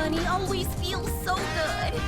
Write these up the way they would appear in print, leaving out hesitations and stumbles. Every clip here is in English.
honey always feels so good.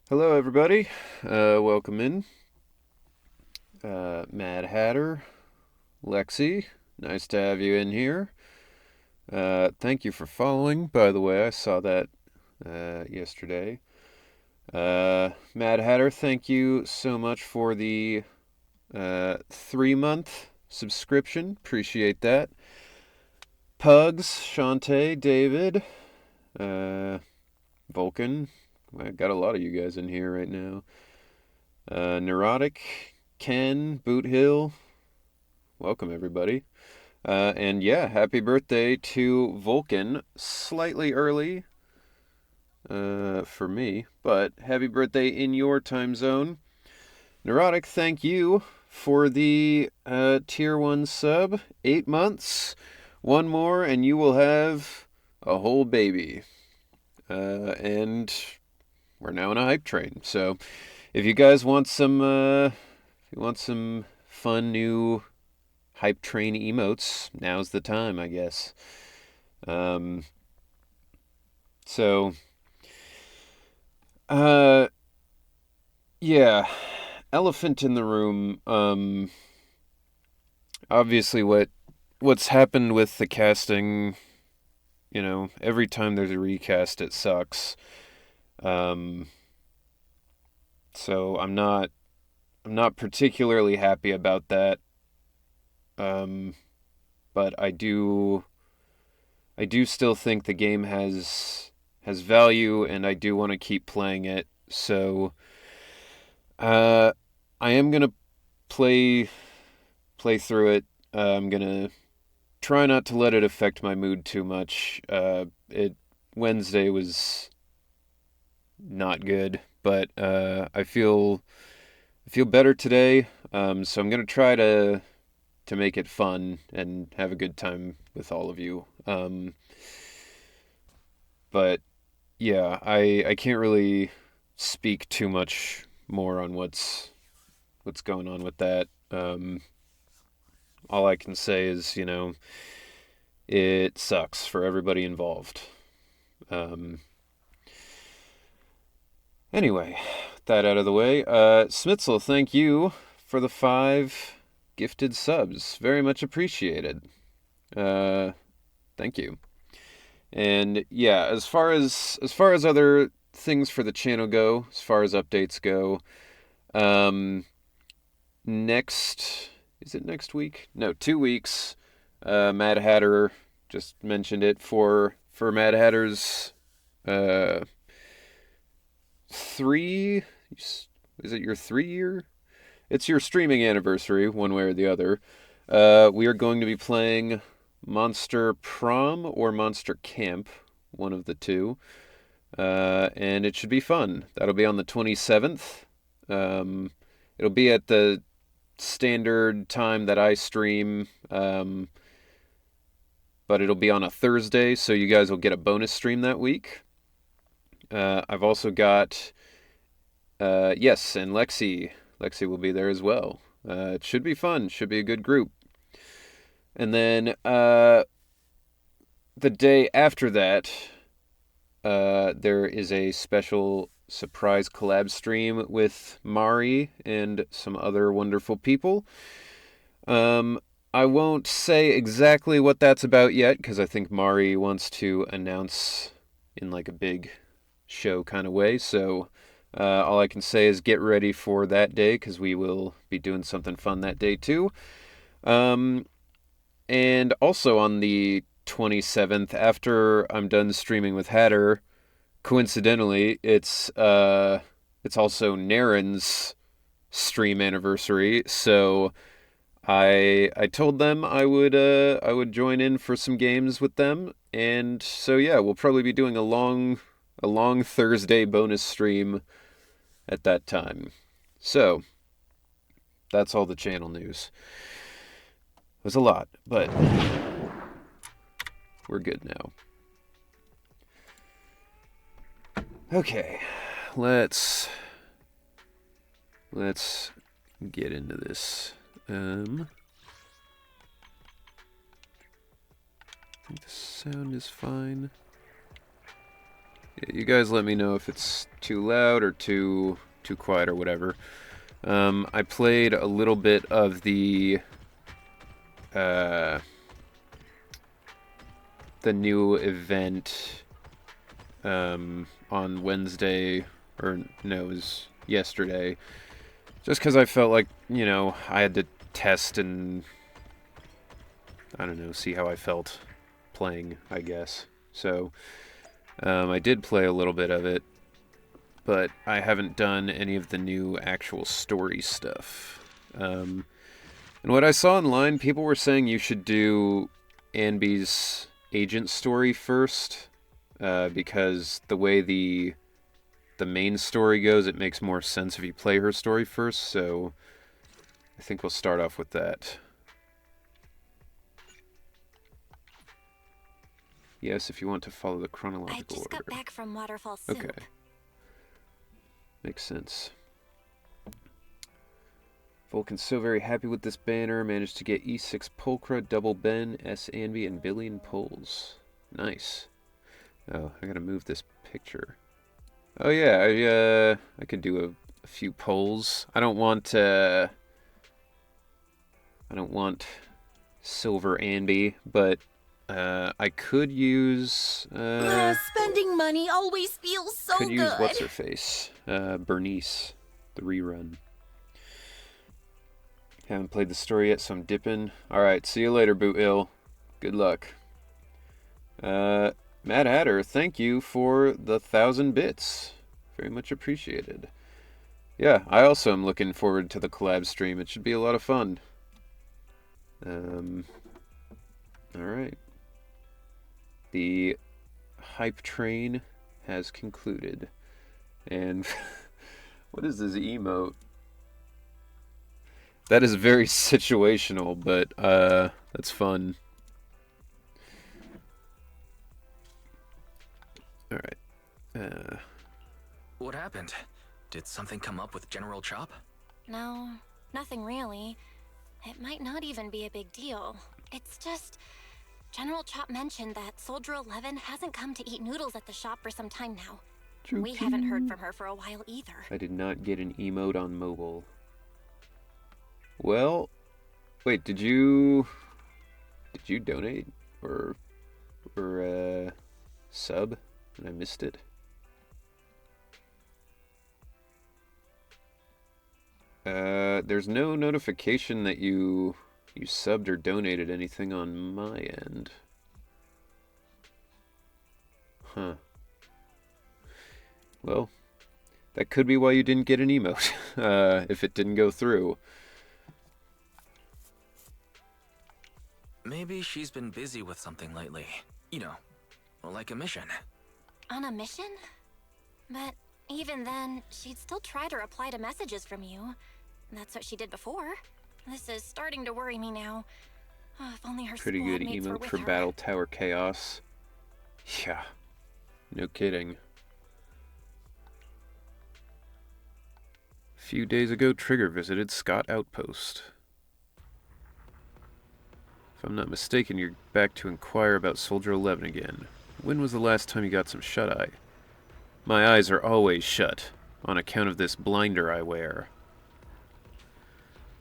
Hello, everybody. Welcome in. Mad Hatter, Lexi, nice to have you in here. Thank you for following, by the way. I saw that yesterday. Mad Hatter, thank you so much for the 3-month subscription. Appreciate that. Pugs, Shantae, David, Vulcan. I got a lot of you guys in here right now. Neurotic, Ken, Boot Hill. Welcome, everybody. And yeah, happy birthday to Vulcan. Slightly early for me, but happy birthday in your time zone. Neurotic, thank you for the tier 1 sub. 8 months. One more, and you will have a whole baby. And we're now in a hype train. So if you guys want some, fun new hype train emotes, now's the time, I guess. Um, so, uh, yeah, elephant in the room. Obviously, what's happened with the casting, every time there's a recast, it sucks. Um, so I'm not particularly happy about that. Um, but I do still think the game has value, and I do want to keep playing it. So, uh, I am gonna play play through it. I'm gonna try not to let it affect my mood too much. It Wednesday was not good, but I feel better today. So I'm gonna try to make it fun and have a good time with all of you. But yeah, I can't really speak too much more on what's going on with that. All I can say is, it sucks for everybody involved. Um, anyway, with that out of the way, Smitzel, thank you for the 5 gifted subs. Very much appreciated. Thank you. And yeah, as far as other things for the channel go, as far as updates go, um, next is it next week? No, 2 weeks. Mad Hatter just mentioned it for Mad Hatter's uh 3. Is it your 3 year? It's your streaming anniversary, one way or the other. We are going to be playing Monster Prom or Monster Camp, one of the two. And it should be fun. That'll be on the 27th. It'll be at the standard time that I stream, but it'll be on a Thursday, so you guys will get a bonus stream that week. I've also got, yes, and Lexi. Lexi will be there as well. It should be fun. Should be a good group. And then the day after that, there is a special surprise collab stream with Mari and some other wonderful people. I won't say exactly what that's about yet, because I think Mari wants to announce in like a big show kind of way. So all I can say is get ready for that day, because we will be doing something fun that day too. And also on the 27th, after I'm done streaming with Hatter, coincidentally, it's also Naren's stream anniversary. So I told them I would join in for some games with them, and so yeah, we'll probably be doing a long Thursday bonus stream at that time. So that's all the channel news. It was a lot, but we're good now. Okay, let's get into this. I think the sound is fine. Yeah, you guys let me know if it's too loud or too quiet or whatever. I played a little bit of the new event on Wednesday, or no, it was yesterday. Just because I felt like, I had to test and, I don't know, see how I felt playing, I guess. So, I did play a little bit of it, but I haven't done any of the new actual story stuff. And what I saw online, people were saying you should do Anby's agent story first, because the way the main story goes, it makes more sense if you play her story first, so I think we'll start off with that. Yes, if you want to follow the chronological order. I just got back from Waterfall Soup. Okay. Makes sense. Vulcan's so very happy with this banner. Managed to get E6 Pulchra, Double Ben, S Anvi, and Billion Pulls. Nice. Oh, I gotta move this picture. Oh yeah, I could do a few polls. I don't want Silver Andy, but I could use Spending money always feels so could good. use what's her face, Bernice, the rerun. Haven't played the story yet, so I'm dipping. All right, see you later, Boot Hill. Good luck. Mad Hatter, thank you for the 1,000 bits. Very much appreciated. Yeah, I also am looking forward to the collab stream. It should be a lot of fun. Alright. The hype train has concluded. And what is this emote? That is very situational, but that's fun. Alright. What happened? Did something come up with General Chop? No, nothing really. It might not even be a big deal. It's just... General Chop mentioned that Soldier 11 hasn't come to eat noodles at the shop for some time now. We haven't heard from her for a while either. I did not get an emote on mobile. Well, wait, did you donate or sub and I missed it? There's no notification that you subbed or donated anything on my end. Huh. Well, that could be why you didn't get an emote, if it didn't go through. Maybe she's been busy with something lately. You know, like a mission. On a mission? But even then, she'd still try to reply to messages from you. That's what she did before. This is starting to worry me now. Oh, if only her Pretty good squad mates were emote with for her. Battle Tower Chaos. Yeah, no kidding. A few days ago, Trigger visited Scott Outpost. If I'm not mistaken, you're back to inquire about Soldier 11 again. When was the last time you got some shut-eye? My eyes are always shut, on account of this blinder I wear.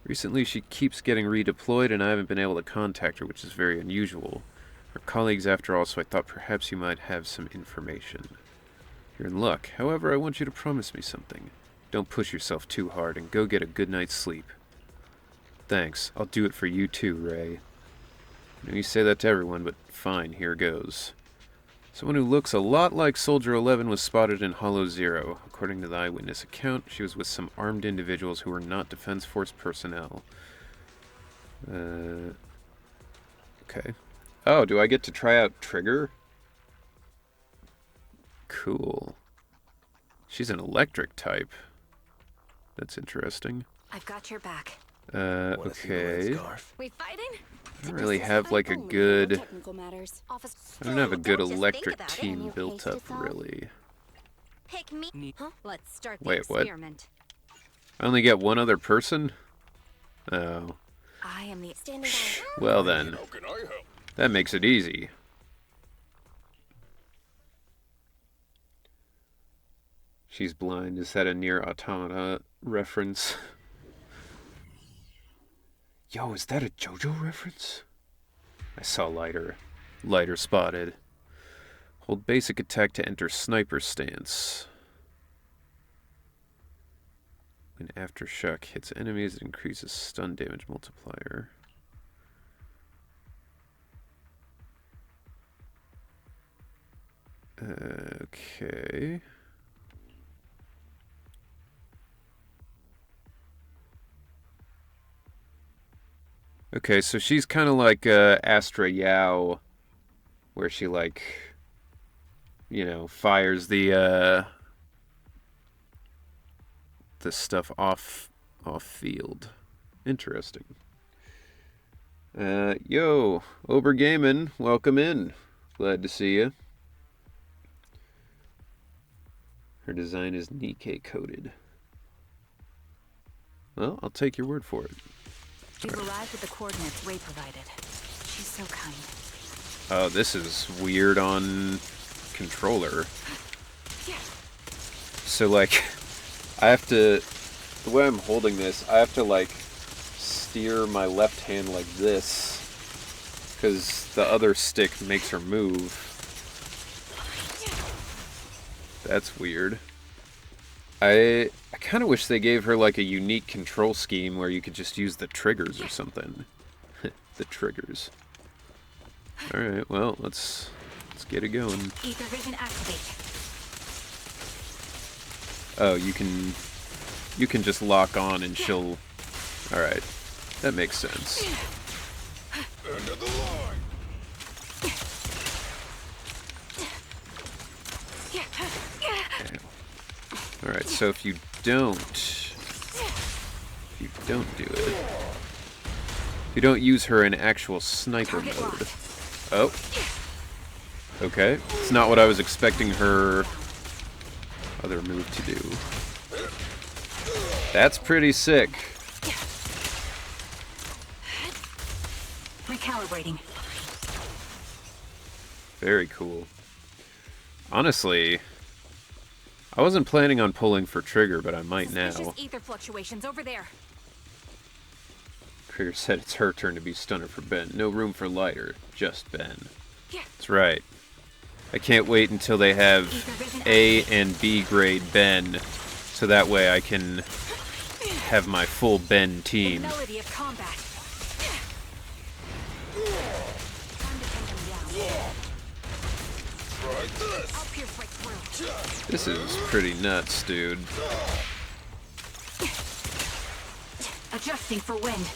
Recently, she keeps getting redeployed, and I haven't been able to contact her, which is very unusual. We're colleagues after all, so I thought perhaps you might have some information. You're in luck. However, I want you to promise me something. Don't push yourself too hard, and go get a good night's sleep. Thanks. I'll do it for you too, Ray. I know you say that to everyone, but fine, here goes. Someone who looks a lot like Soldier 11 was spotted in Hollow Zero. According to the eyewitness account, she was with some armed individuals who were not Defense Force personnel. Okay. Oh, do I get to try out Trigger? Cool. She's an electric type. That's interesting. I've got your back. Okay. We fighting? I don't really have like a good... Office. I don't have a good Don't just electric think about it. team Any built case to up, solve? really. Pick me. Huh? Let's start the Wait, what? experiment. I only get one other person? Oh. I am the standing by. Well then, that makes it easy. She's blind. Is that a Near Automata reference? Yo, is that a JoJo reference? I saw lighter. Lighter spotted. Hold basic attack to enter sniper stance. When aftershock hits enemies, it increases stun damage multiplier. Okay. Okay, so she's kind of like Astra Yao, where she like, you know, fires the stuff off field. Interesting. Yo, Ober Gamin, welcome in. Glad to see you. Her design is Nikkei coded. Well, I'll take your word for it. We've arrived at the coordinates Ray provided. She's so kind. Oh, this is weird on controller. So, like, I have to... The way I'm holding this, I have to, like, steer my left hand like this. Because the other stick makes her move. That's weird. I kind of wish they gave her, like, a unique control scheme where you could just use the triggers or something. The triggers. Alright, well, let's get it going. Ether vision activate. Oh, you can just lock on and she'll... Alright, that makes sense. End of the line. Alright, so if you don't do it, if you don't use her in actual sniper mode. Oh. Okay, it's not what I was expecting her other move to do. That's pretty sick. Recalibrating. Very cool. Honestly, I wasn't planning on pulling for Trigger, but I might now. Suspicious ether fluctuations over there. Trigger said it's her turn to be stunner for Ben. No room for lighter, just Ben. That's right. I can't wait until they have A and B grade Ben, so that way I can have my full Ben team. The melody of combat. Try this. I'll pierce right through. This is pretty nuts, dude. Adjusting for wind.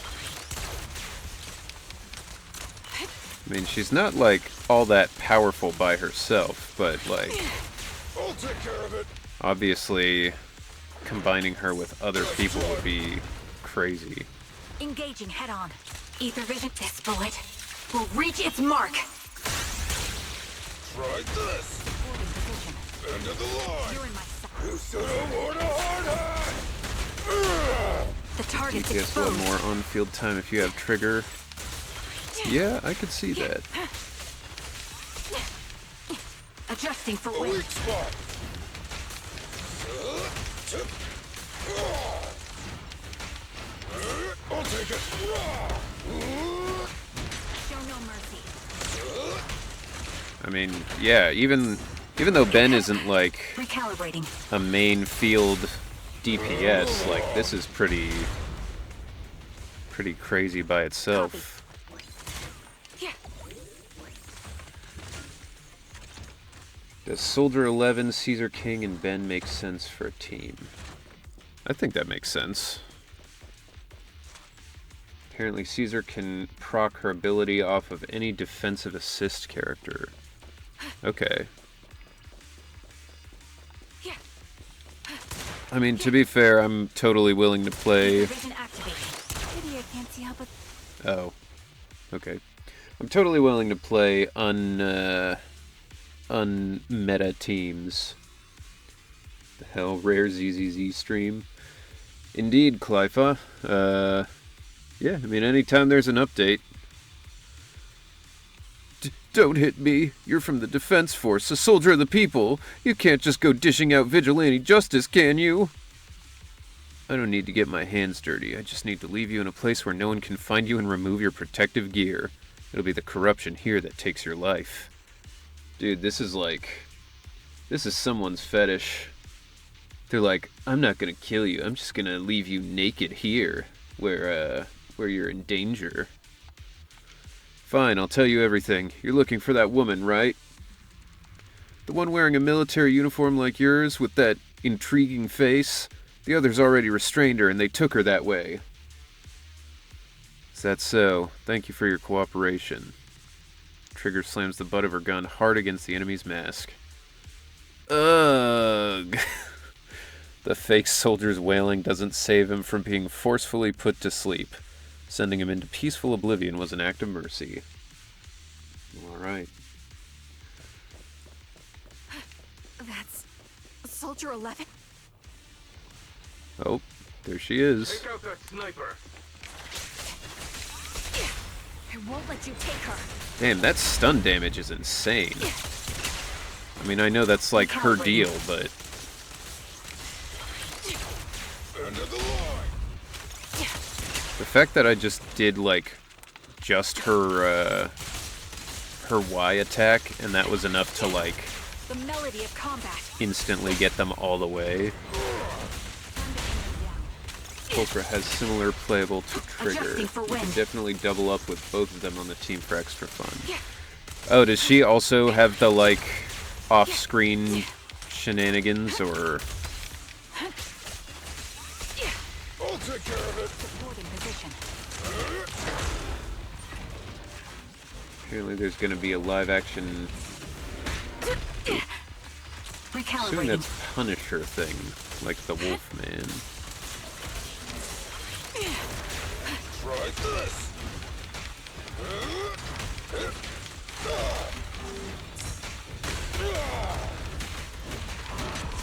I mean, she's not, like, all that powerful by herself, but, like, I'll take care of it. obviously, combining her with other people would be crazy. Engaging head on. Ether vision. This bullet will reach its mark. Try this. Holding position. End of the line. You're in my sight. You should have worn a hard hat. The target's You guess one exposed. more on-field time if you have Trigger. Yeah, I could see that. Adjusting for A wind. weak spot. I'll take it. Show no mercy. I mean, yeah, even though Ben isn't, like, Recalibrating. a main field DPS, like, this is pretty crazy by itself. Does Soldier 11, Caesar King, and Ben make sense for a team? I think that makes sense. Apparently Caesar can proc her ability off of any defensive assist character. Okay. I mean, to be fair, I'm totally willing to play... Vision activated. Maybe I can't see how, but Oh. Okay. I'm totally willing to play unmeta teams. The hell, rare ZZZ stream. Indeed, Clyfa. Yeah, I mean, anytime there's an update. Don't hit me. You're from the Defense Force, a soldier of the people. You can't just go dishing out vigilante justice, can you? I don't need to get my hands dirty. I just need to leave you in a place where no one can find you and remove your protective gear. It'll be the corruption here that takes your life. Dude, this is like... This is someone's fetish. They're like, I'm not gonna kill you. I'm just gonna leave you naked here, where you're in danger. Fine, I'll tell you everything. You're looking for that woman, right? The one wearing a military uniform like yours, with that intriguing face? The others already restrained her, and they took her that way. Is that so? Thank you for your cooperation. Trigger slams the butt of her gun hard against the enemy's mask. Ugh! The fake soldier's wailing doesn't save him from being forcefully put to sleep. Sending him into peaceful oblivion was an act of mercy. Alright. that's Soldier 11. Oh, There she is. Take out that sniper. I won't let you take her. Damn, that stun damage is insane. I mean, I know that's like her deal, but End of the line. the fact that I just did like just her Y attack and that was enough to like The melody of combat. instantly get them all the way. Pulchra has similar playable to Trigger. Adjusting for You can wind. definitely double up with both of them on the team for extra fun. Oh, does she also have the like off-screen shenanigans or? I'll take care of it. Holding position. Apparently there's going to be a live-action. Assuming Recalibrating. that's Punisher thing, like the Wolfman. Try this.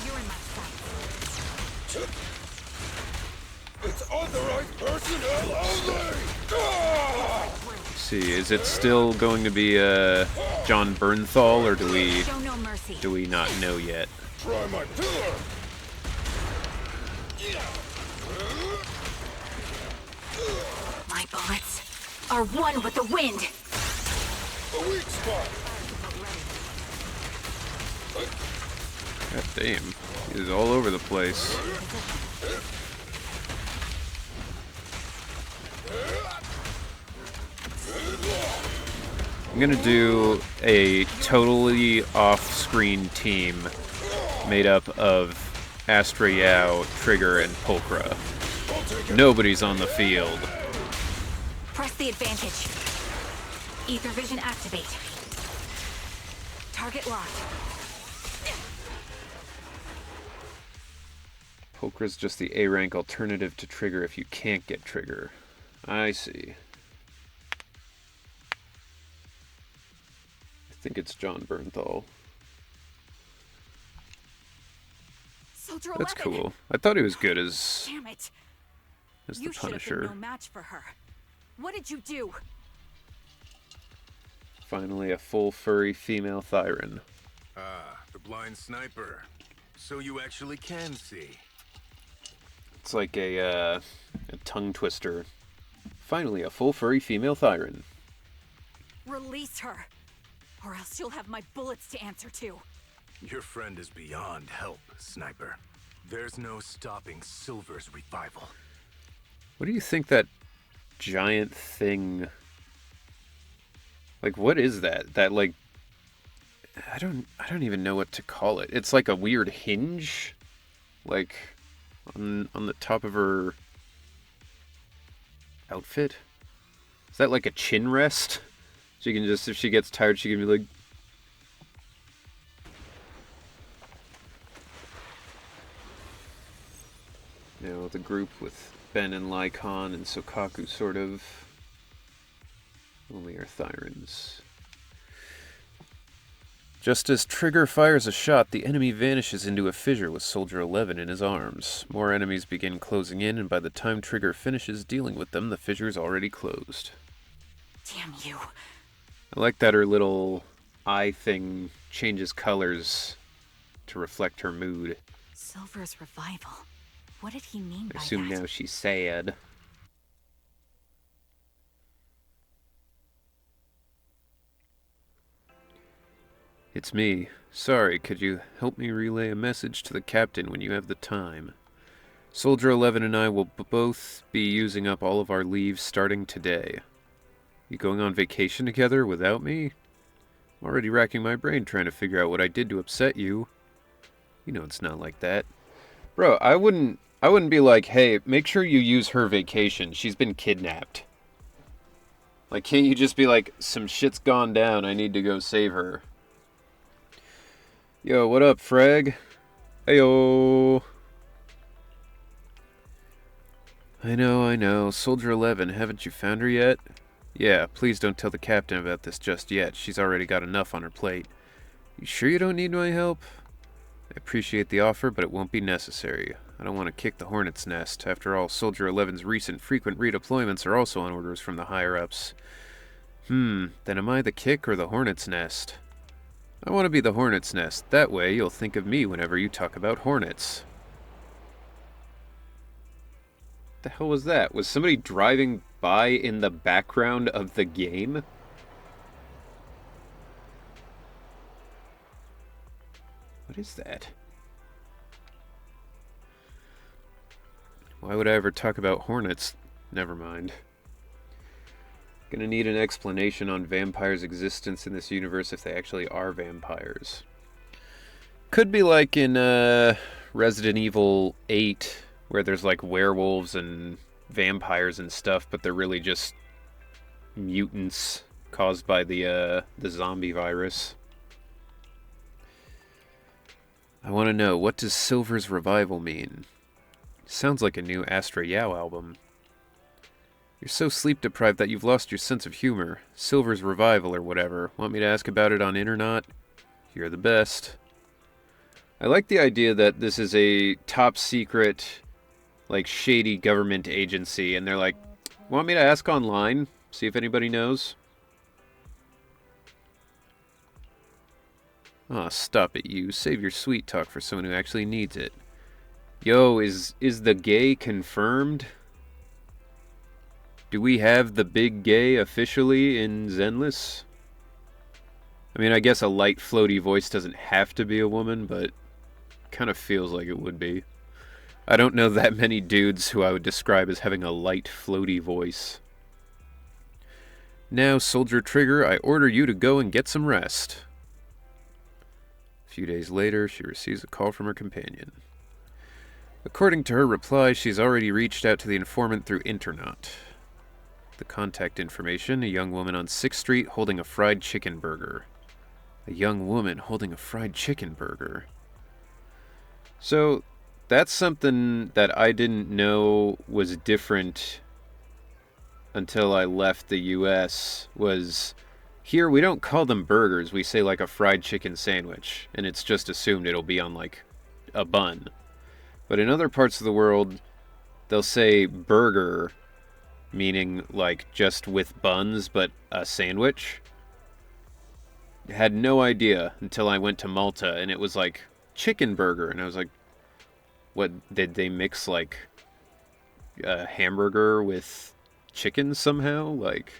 You're in my sight. It's authorized personnel only. Ah! See, is it still going to be John Bernthal, or Show no mercy. do we not know yet? Try my pillar. My bullets are one with the wind. A weak spot. God damn, he is all over the place. I'm gonna do a totally off-screen team made up of Astra Yao, Trigger, and Pulchra. Nobody's on the field. Press the advantage. Ether vision activate. Target locked. Pulchra's just the A-rank alternative to Trigger if you can't get Trigger. I see. I think it's John Bernthal. Soldier That's 11. cool. I thought he was good as Damn it. the You should have Punisher. been no match for her. What did you do? Finally, a full furry female Thyron. Ah, the blind sniper. So you actually can see. It's like a tongue twister. Finally, a full furry female Thyron. Release her. Or else you'll have my bullets to answer to. Your friend is beyond help, Sniper. There's no stopping Silver's revival. What do you think that giant thing? Like, what is that? That like, I don't even know what to call it. It's like a weird hinge, like on the top of her outfit. Is that like a chin rest? She can just, if she gets tired, she can be like. You know, the group with Ben and Lycon and Sokaku sort of. Only are Thyrans. Just as Trigger fires a shot, the enemy vanishes into a fissure with Soldier 11 in his arms. More enemies begin closing in, and by the time Trigger finishes dealing with them, the fissure's already closed. Damn you. I like that her little eye thing changes colors to reflect her mood. Silver's revival. What did he mean I by assume that? now she's sad. It's me. Sorry, could you help me relay a message to the captain when you have the time? Soldier 11 and I will both be using up all of our leave starting today. You going on vacation together without me? I'm already racking my brain trying to figure out what I did to upset you. You know it's not like that. Bro, I wouldn't be like, hey, make sure you use her vacation. She's been kidnapped. Like, can't you just be like, some shit's gone down, I need to go save her. Yo, what up, Frag? Heyo. I know. Soldier 11, haven't you found her yet? Yeah, please don't tell the captain about this just yet. She's already got enough on her plate. You sure you don't need my help? I appreciate the offer, but it won't be necessary. I don't want to kick the hornet's nest. After all, Soldier 11's recent frequent redeployments are also on orders from the higher-ups. Then am I the kick or the hornet's nest? I want to be the hornet's nest. That way you'll think of me whenever you talk about hornets. What the hell was that? Was somebody driving by in the background of the game? What is that? Why would I ever talk about hornets? Never mind. Gonna need an explanation on vampires' existence in this universe if they actually are vampires. Could be like in Resident Evil 8, where there's like werewolves and vampires and stuff, but they're really just mutants caused by the zombie virus. I want to know, what does Silver's revival mean? Sounds like a new Astra Yao album. You're so sleep-deprived that you've lost your sense of humor. Silver's revival or whatever. Want me to ask about it on Internet? You're the best. I like the idea that this is a top-secret, like, shady government agency, and they're like, want me to ask online? See if anybody knows? Aw, stop it, you. Save your sweet talk for someone who actually needs it. Yo, is the gay confirmed? Do we have the big gay officially in Zenless? I mean, I guess a light floaty voice doesn't have to be a woman, but kind of feels like it would be. I don't know that many dudes who I would describe as having a light floaty voice. Now, Soldier Trigger, I order you to go and get some rest. A few days later, she receives a call from her companion. According to her reply, she's already reached out to the informant through Internet. The contact information, a young woman on 6th Street holding a fried chicken burger. A young woman holding a fried chicken burger. So, that's something that I didn't know was different until I left the US, was here we don't call them burgers, we say like a fried chicken sandwich, and it's just assumed it'll be on like a bun. But in other parts of the world, they'll say burger, meaning like just with buns, but a sandwich. Had no idea until I went to Malta, and it was like chicken burger, and I was like, what, did they mix like a hamburger with chicken somehow? Like,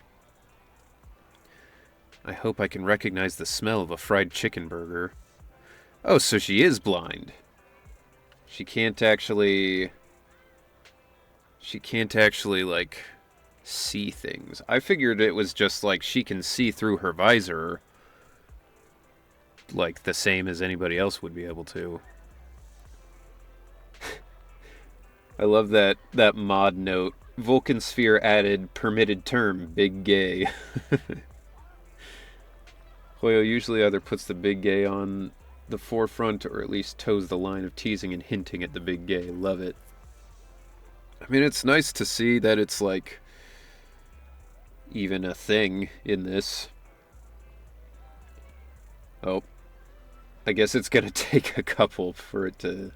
I hope I can recognize the smell of a fried chicken burger. Oh, so she is blind. She can't actually, like, see things. I figured it was just, like, she can see through her visor, like, the same as anybody else would be able to. I love that mod note. Vulcan Sphere added, permitted term, big gay. Hoyo usually either puts the big gay on the forefront or at least toes the line of teasing and hinting at the big gay. Love it. I mean, it's nice to see that it's like even a thing in this. Oh, I guess it's gonna take a couple for it to...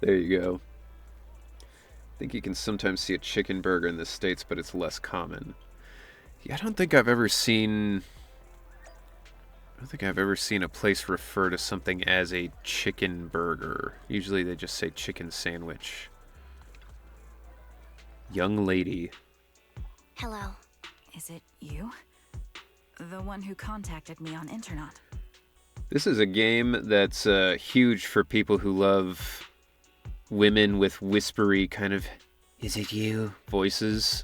There you go. I think you can sometimes see a chicken burger in the States, but it's less common. Yeah, I don't think I've ever seen a place refer to something as a chicken burger. Usually they just say chicken sandwich. Young lady. Hello. Is it you? The one who contacted me on Internet. This is a game that's huge for people who love women with whispery kind of, is it you, voices.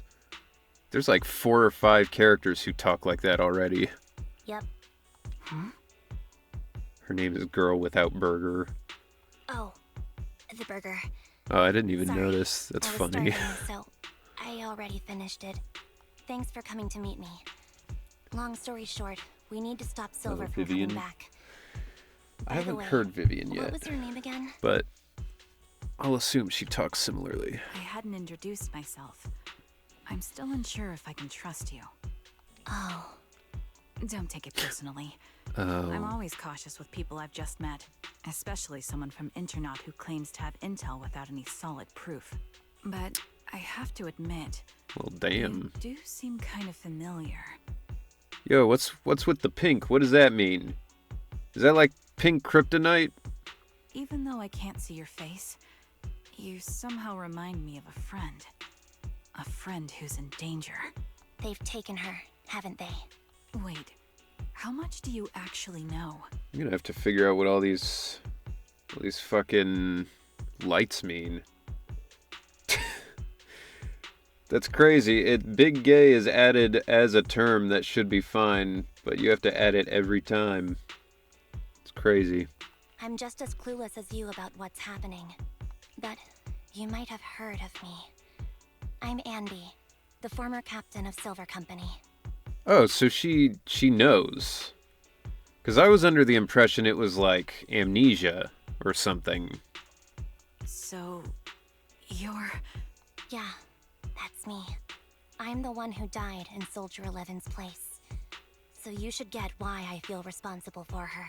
There's like 4 or 5 characters who talk like that already. Yep. Her name is Girl Without Burger. Oh, the burger. Oh, I didn't even Sorry. notice. That's I was funny. starving, so I already finished it. Thanks for coming to meet me. Long story short, we need to stop Silver from Vivian. coming back. I By the haven't way, heard Vivian What yet, was your name again? but I'll assume she talks similarly. I hadn't introduced myself. I'm still unsure if I can trust you. Oh, Don't take it personally. I'm Oh, always cautious with people I've just met, especially someone from Internaut who claims to have intel without any solid proof. But I have to admit, well, you damn. do seem kind of familiar. Yo, what's with the pink? What does that mean? Is that like pink kryptonite? Even though I can't see your face, you somehow remind me of a friend. A friend who's in danger. They've taken her, haven't they? Wait, how much do you actually know? I'm gonna have to figure out what all these fucking lights mean. That's crazy. Big gay is added as a term that should be fine, but you have to add it every time. It's crazy. I'm just as clueless as you about what's happening. But you might have heard of me. I'm Anby, the former captain of Silver Company. Oh, so she knows. 'Cause I was under the impression it was like amnesia or something. So, you're... Yeah, that's me. I'm the one who died in Soldier 11's place. So you should get why I feel responsible for her.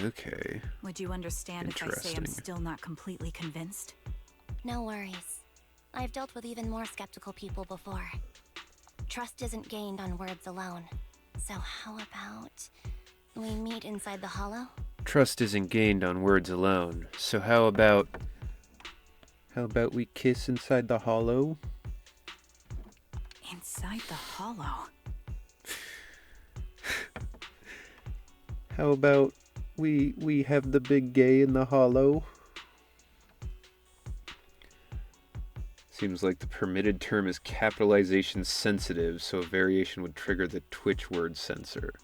Okay. Would you understand if I say I'm Interesting. still not completely convinced? No worries. I've dealt with even more skeptical people before. Trust isn't gained on words alone. So how about we meet inside the hollow? Trust isn't gained on words alone. So how about we kiss inside the hollow? Inside the hollow? How about we have the big gay in the hollow? Seems like the permitted term is capitalization sensitive, so a variation would trigger the Twitch word censor.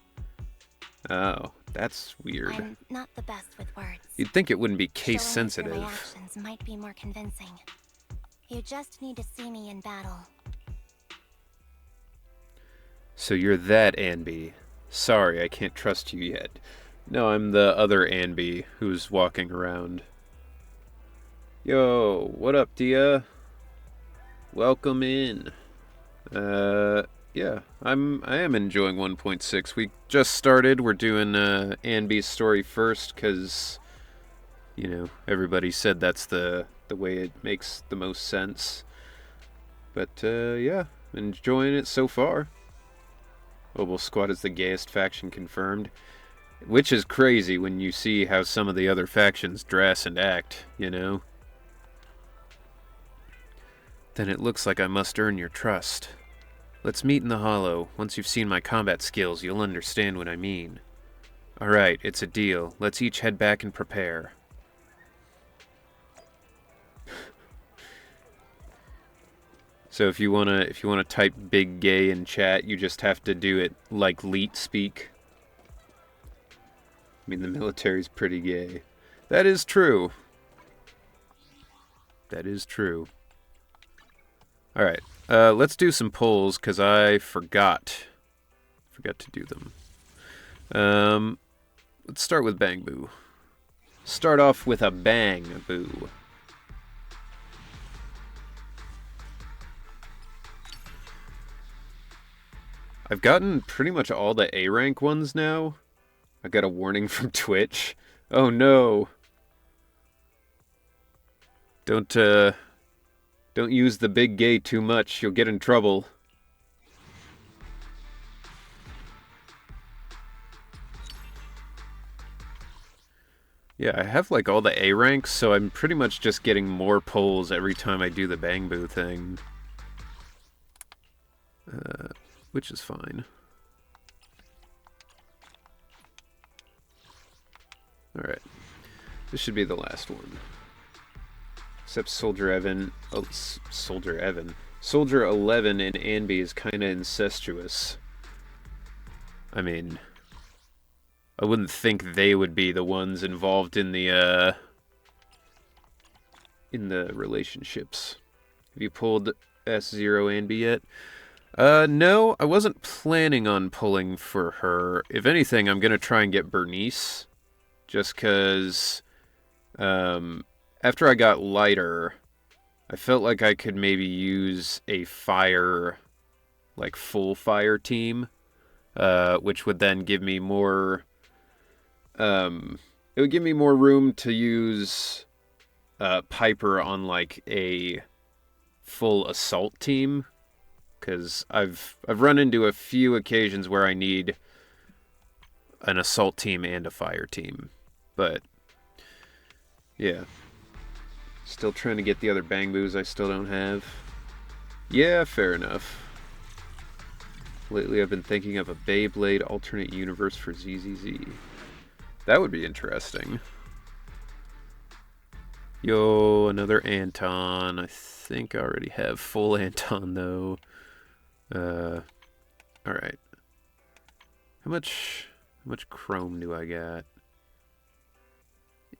Oh, that's weird. I'm not the best with words. You'd think it wouldn't be case Showing it through sensitive. my actions might be more convincing. You just need to see me in battle. So you're that Anby. Sorry, I can't trust you yet. No, I'm the other Anby who's walking around. Yo, what up, Dia? Welcome in. Yeah, I am enjoying 1.6. We just started. We're doing Anby's story first because, you know, everybody said that's the way it makes the most sense. But yeah, enjoying it so far. Mobile Squad is the gayest faction confirmed. Which is crazy when you see how some of the other factions dress and act, you know? Then it looks like I must earn your trust. Let's meet in the hollow. Once you've seen my combat skills, you'll understand what I mean. Alright, it's a deal. Let's each head back and prepare. So if you wanna type big gay in chat, you just have to do it like Leet speak. I mean, the military's pretty gay. That is true. That is true. Alright, let's do some polls, because I forgot to do them. Let's start with Bang Boo. Start off with a Bang Boo. I've gotten pretty much all the A rank ones now. I got a warning from Twitch. Oh no. Don't use the big gay too much. You'll get in trouble. Yeah, I have like all the A ranks, so I'm pretty much just getting more polls every time I do the Bang Boo thing. Which is fine. Alright. This should be the last one. Except Soldier Evan... Oh, Soldier Evan. Soldier 11 and Anby is kinda incestuous. I mean... I wouldn't think they would be the ones involved in the relationships. Have you pulled S0 Anby yet? No, I wasn't planning on pulling for her. If anything, I'm gonna try and get Bernice. Just cause, after I got lighter, I felt like I could maybe use a fire, like full fire team, which would then give me more It would give me more room to use Piper on like a full assault team, because I've run into a few occasions where I need an assault team and a fire team, but yeah, still trying to get the other bang boos I still don't have. Yeah, fair enough. Lately I've been thinking of a Beyblade alternate universe for ZZZ. That would be interesting. Yo, another Anton. I think I already have full Anton though. Alright. How much chrome do I got?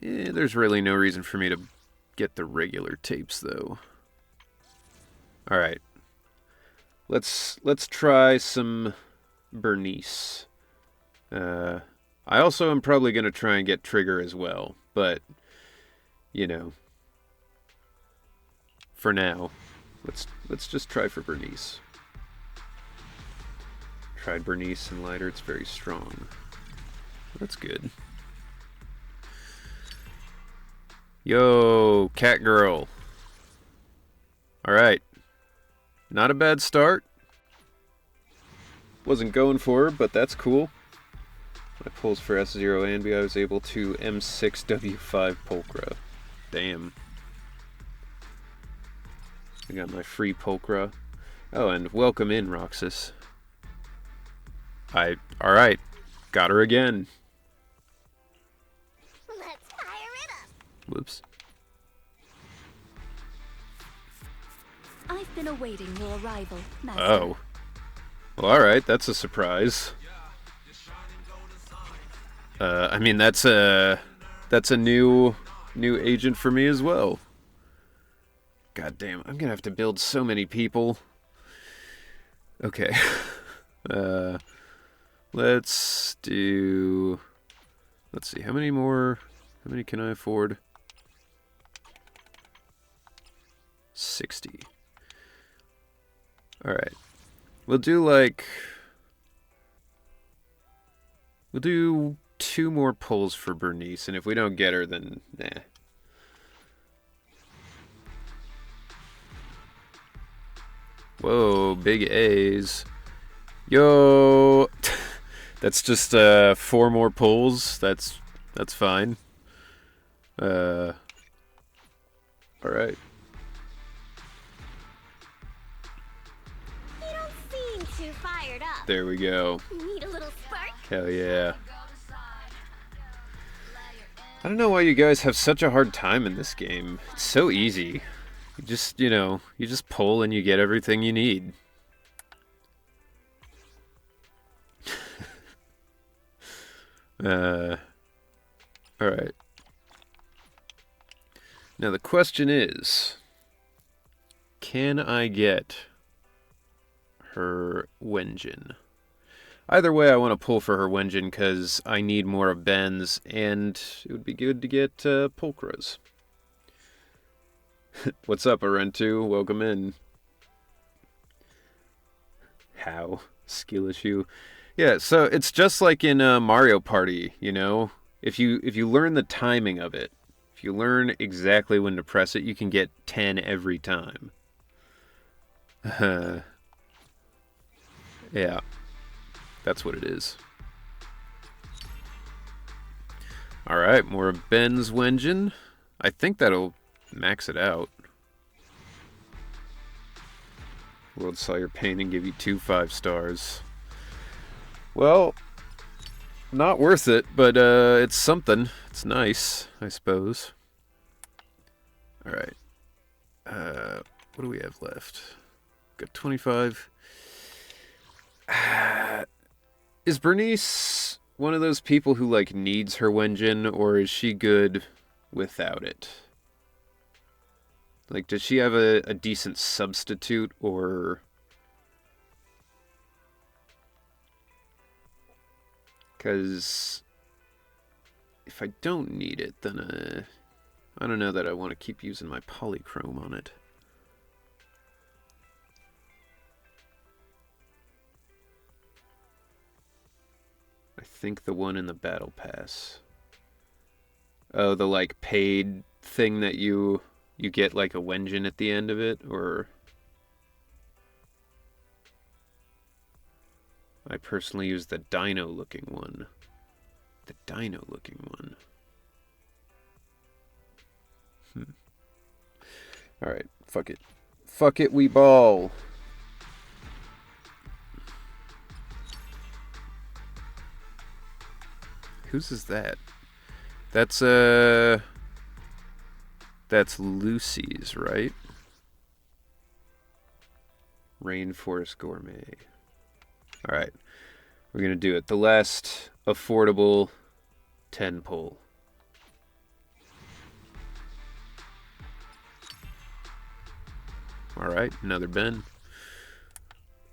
There's really no reason for me to get the regular tapes though. Alright. Let's try some Bernice. I also am probably gonna try and get Trigger as well, but you know, for now, let's just try for Bernice. Tried Bernice and lighter, it's very strong. That's good. Yo, cat girl. Alright. Not a bad start. Wasn't going for her, but that's cool. My pulls for S0 Anby, I was able to M6W5 Pulcra. Damn. I got my free Pulcra. Oh, and welcome in, Roxas. Alright. Got her again. Let's fire it up. Whoops. I've been awaiting your arrival, Master. Oh. Well, alright, that's a surprise. I mean, that's a new agent for me as well. God damn, I'm gonna have to build so many people. Okay. Let's see, how many can I afford? 60. Alright. We'll do 2 more pulls for Bernice, and if we don't get her, then nah. Whoa, big A's. Yo! That's just 4 more pulls. That's fine. Alright. You don't seem too fired up. There we go. Need a little spark? Hell yeah. I don't know why you guys have such a hard time in this game. It's so easy. You just pull and you get everything you need. Alright. Now the question is, can I get her Wenjin? Either way, I want to pull for her Wenjin because I need more of Ben's, and it would be good to get Pulchras. What's up, Arentu? Welcome in. How? Skill issue. Yeah, so it's just like in Mario Party, you know? If you learn the timing of it, if you learn exactly when to press it, you can get 10 every time. Yeah. That's what it is. Alright, more of Ben's Wenjin. I think that'll max it out. World saw your pain and give you 2 5-stars. Well, not worth it, but it's something. It's nice, I suppose. Alright. What do we have left? Got 25. Is Bernice one of those people who, like, needs her Wenjin, or is she good without it? Like, does she have a decent substitute, or... Because if I don't need it, then I don't know that I want to keep using my polychrome on it. I think the one in the battle pass. Oh, the like paid thing that you get like a Wenjin at the end of it, or I personally use the dino looking one. The dino looking one. Alright, fuck it. Fuck it, we ball. Whose is that? That's Lucy's, right? Rainforest Gourmet. Alright. We're gonna do it. The last affordable 10 pull. Alright, another Ben.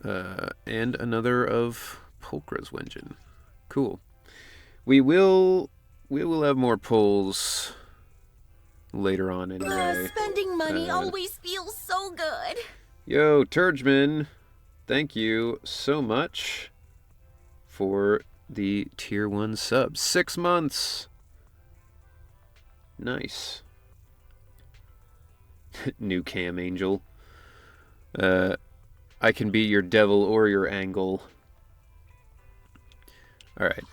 And another of Pulchra's Wenjin. Cool. We will have more pulls later on anyway. Spending money always feels so good. Yo, Turgeman, thank you so much for the tier 1 sub. 6 months. Nice. New cam angel. I can be your devil or your angle. Alright.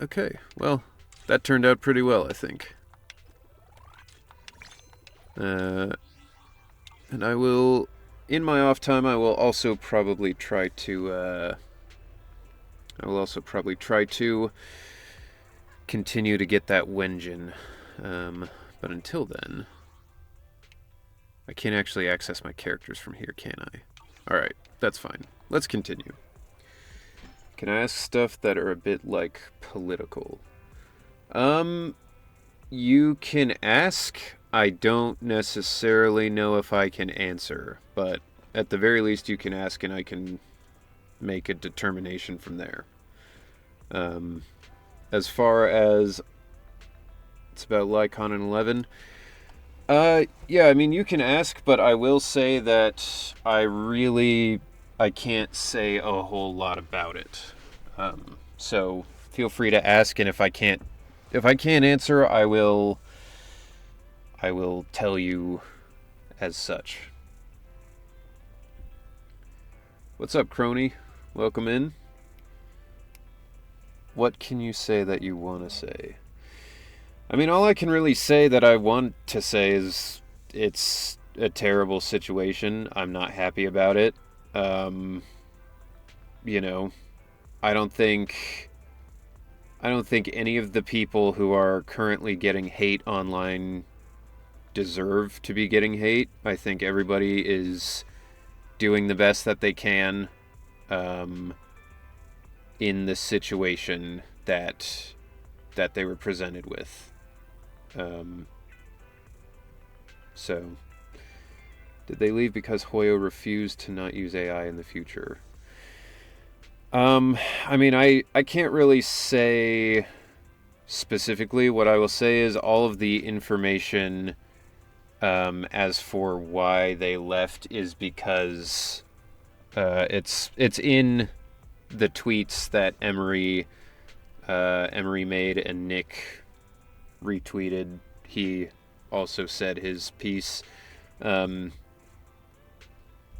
Okay, well, that turned out pretty well, I think. And I will, in my off time, I will also probably try to, continue to get that Wenjin. But until then, I can't actually access my characters from here, can I? Alright, that's fine. Let's continue. Can I ask stuff that are a bit, like, political? You can ask. I don't necessarily know if I can answer, but at the very least you can ask and I can make a determination from there. As far as it's about Lycon and 11, yeah, I mean, you can ask, but I will say that I can't say a whole lot about it. So feel free to ask, and if I can't answer, I will tell you as such. What's up, Crony? Welcome in. What can you say that you want to say? I mean, all I can really say that I want to say is it's a terrible situation. I'm not happy about it. You know, I don't think any of the people who are currently getting hate online deserve to be getting hate. I think everybody is doing the best that they can in the situation that they were presented with. So, did they leave because Hoyo refused to not use AI in the future? I mean, I can't really say specifically. What I will say is all of the information as for why they left is because it's in the tweets that Emery made and Nick retweeted. He also said his piece.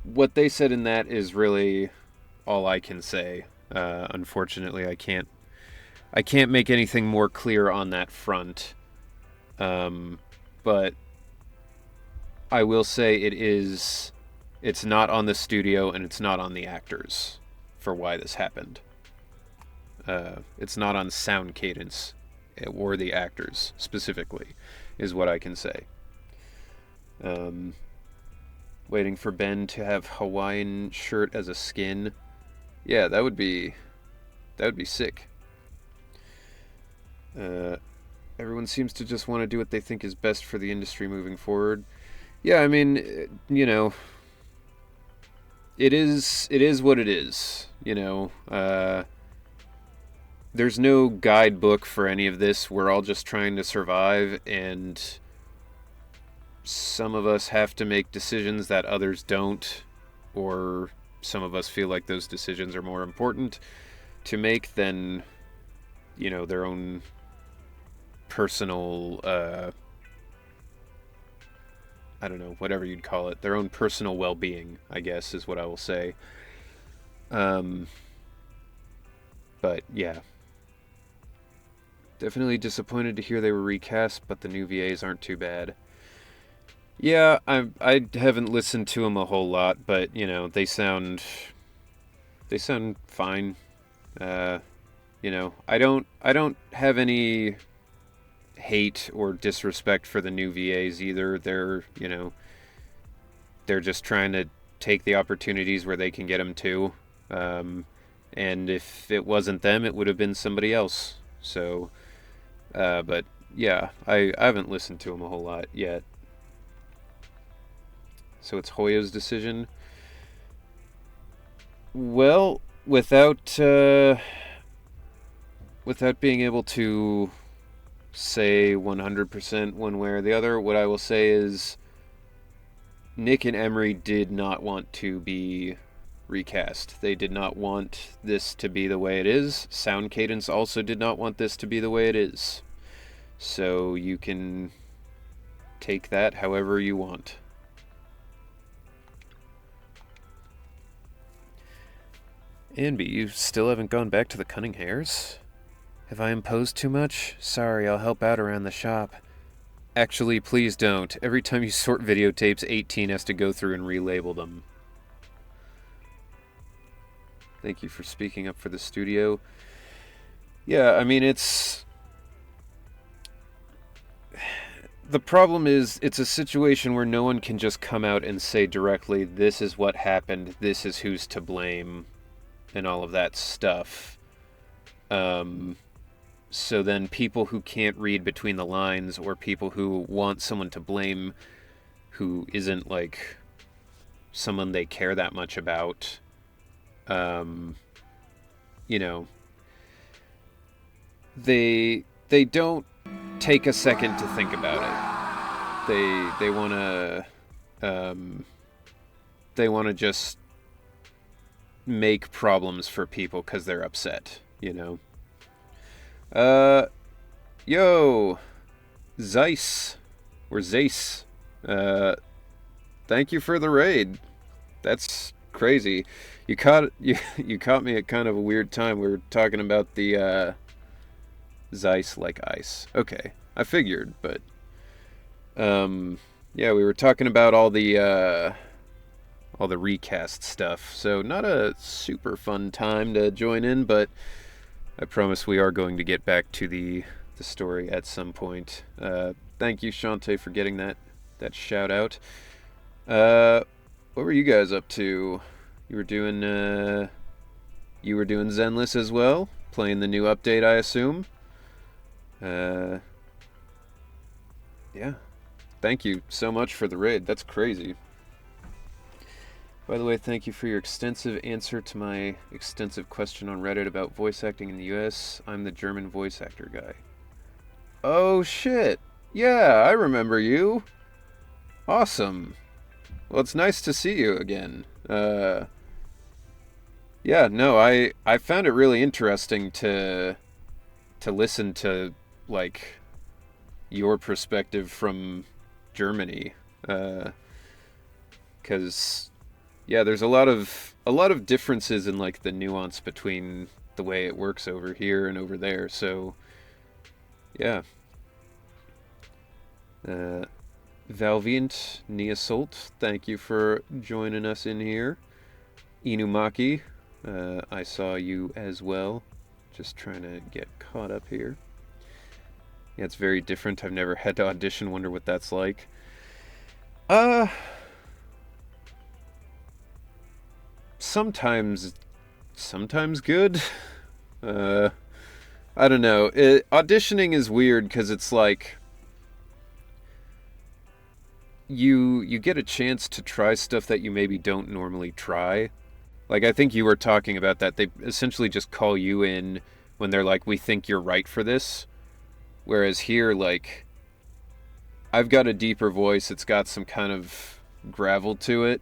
What they said in that is really all I can say. Unfortunately, I can't make anything more clear on that front. But I will say it's not on the studio and it's not on the actors for why this happened. It's not on Sound Cadence or the actors specifically, is what I can say. Waiting for Ben to have Hawaiian shirt as a skin. Yeah, that would be sick. Everyone seems to just want to do what they think is best for the industry moving forward. Yeah, I mean, you know, it is what it is, you know. There's no guidebook for any of this. We're all just trying to survive, and some of us have to make decisions that others don't, or some of us feel like those decisions are more important to make than you know, their own personal, I don't know, whatever you'd call it, their own personal well-being, I guess, is what I will say. But yeah, definitely disappointed to hear they were recast, but the new VAs aren't too bad. Yeah, I haven't listened to them a whole lot, but you know, they sound fine. You know, I don't have any hate or disrespect for the new VAs either. They're, you know, they're just trying to take the opportunities where they can get them too. And if it wasn't them, it would have been somebody else. So, but yeah, I haven't listened to them a whole lot yet. So it's Hoya's decision. Well, without being able to say 100% one way or the other, what I will say is Nick and Emery did not want to be recast. They did not want this to be the way it is. Sound Cadence also did not want this to be the way it is. So you can take that however you want. Anby, you still haven't gone back to the Cunning Hares? Have I imposed too much? Sorry, I'll help out around the shop. Actually, please don't. Every time you sort videotapes, 18 has to go through and relabel them. Thank you for speaking up for the studio. Yeah, I mean, it's... The problem is, it's a situation where no one can just come out and say directly, this is what happened, this is who's to blame, and all of that stuff. So then people who can't read between the lines, or people who want someone to blame who isn't, like, someone they care that much about, you know, they don't take a second to think about it. They want to just make problems for people because they're upset, you know. Yo, Zeiss, or Zeiss, thank you for the raid. That's crazy. You caught me at kind of a weird time. We were talking about the, Zeiss like ice. Okay, I figured, but, yeah, we were talking about all the recast stuff, so not a super fun time to join in, but I promise we are going to get back to the story at some point. Thank you, Shantae, for getting that shout out. What were you guys up to? You were doing Zenless as well, playing the new update, I assume. Yeah. Thank you so much for the raid. That's crazy. By the way, thank you for your extensive answer to my extensive question on Reddit about voice acting in the US. I'm the German voice actor guy. Oh shit! Yeah, I remember you! Awesome! Well, it's nice to see you again. Yeah, no, I found it really interesting to listen to, like, your perspective from Germany. 'Cause... yeah, there's a lot of differences in, like, the nuance between the way it works over here and over there. So, yeah. Valviant Neasult, thank you for joining us in here. Inumaki, I saw you as well. Just trying to get caught up here. Yeah, it's very different. I've never had to audition. Wonder what that's like. Sometimes good. I don't know. Auditioning is weird because it's like you get a chance to try stuff that you maybe don't normally try. Like, I think you were talking about that. They essentially just call you in when they're like, we think you're right for this. Whereas here, like, I've got a deeper voice. It's got some kind of gravel to it.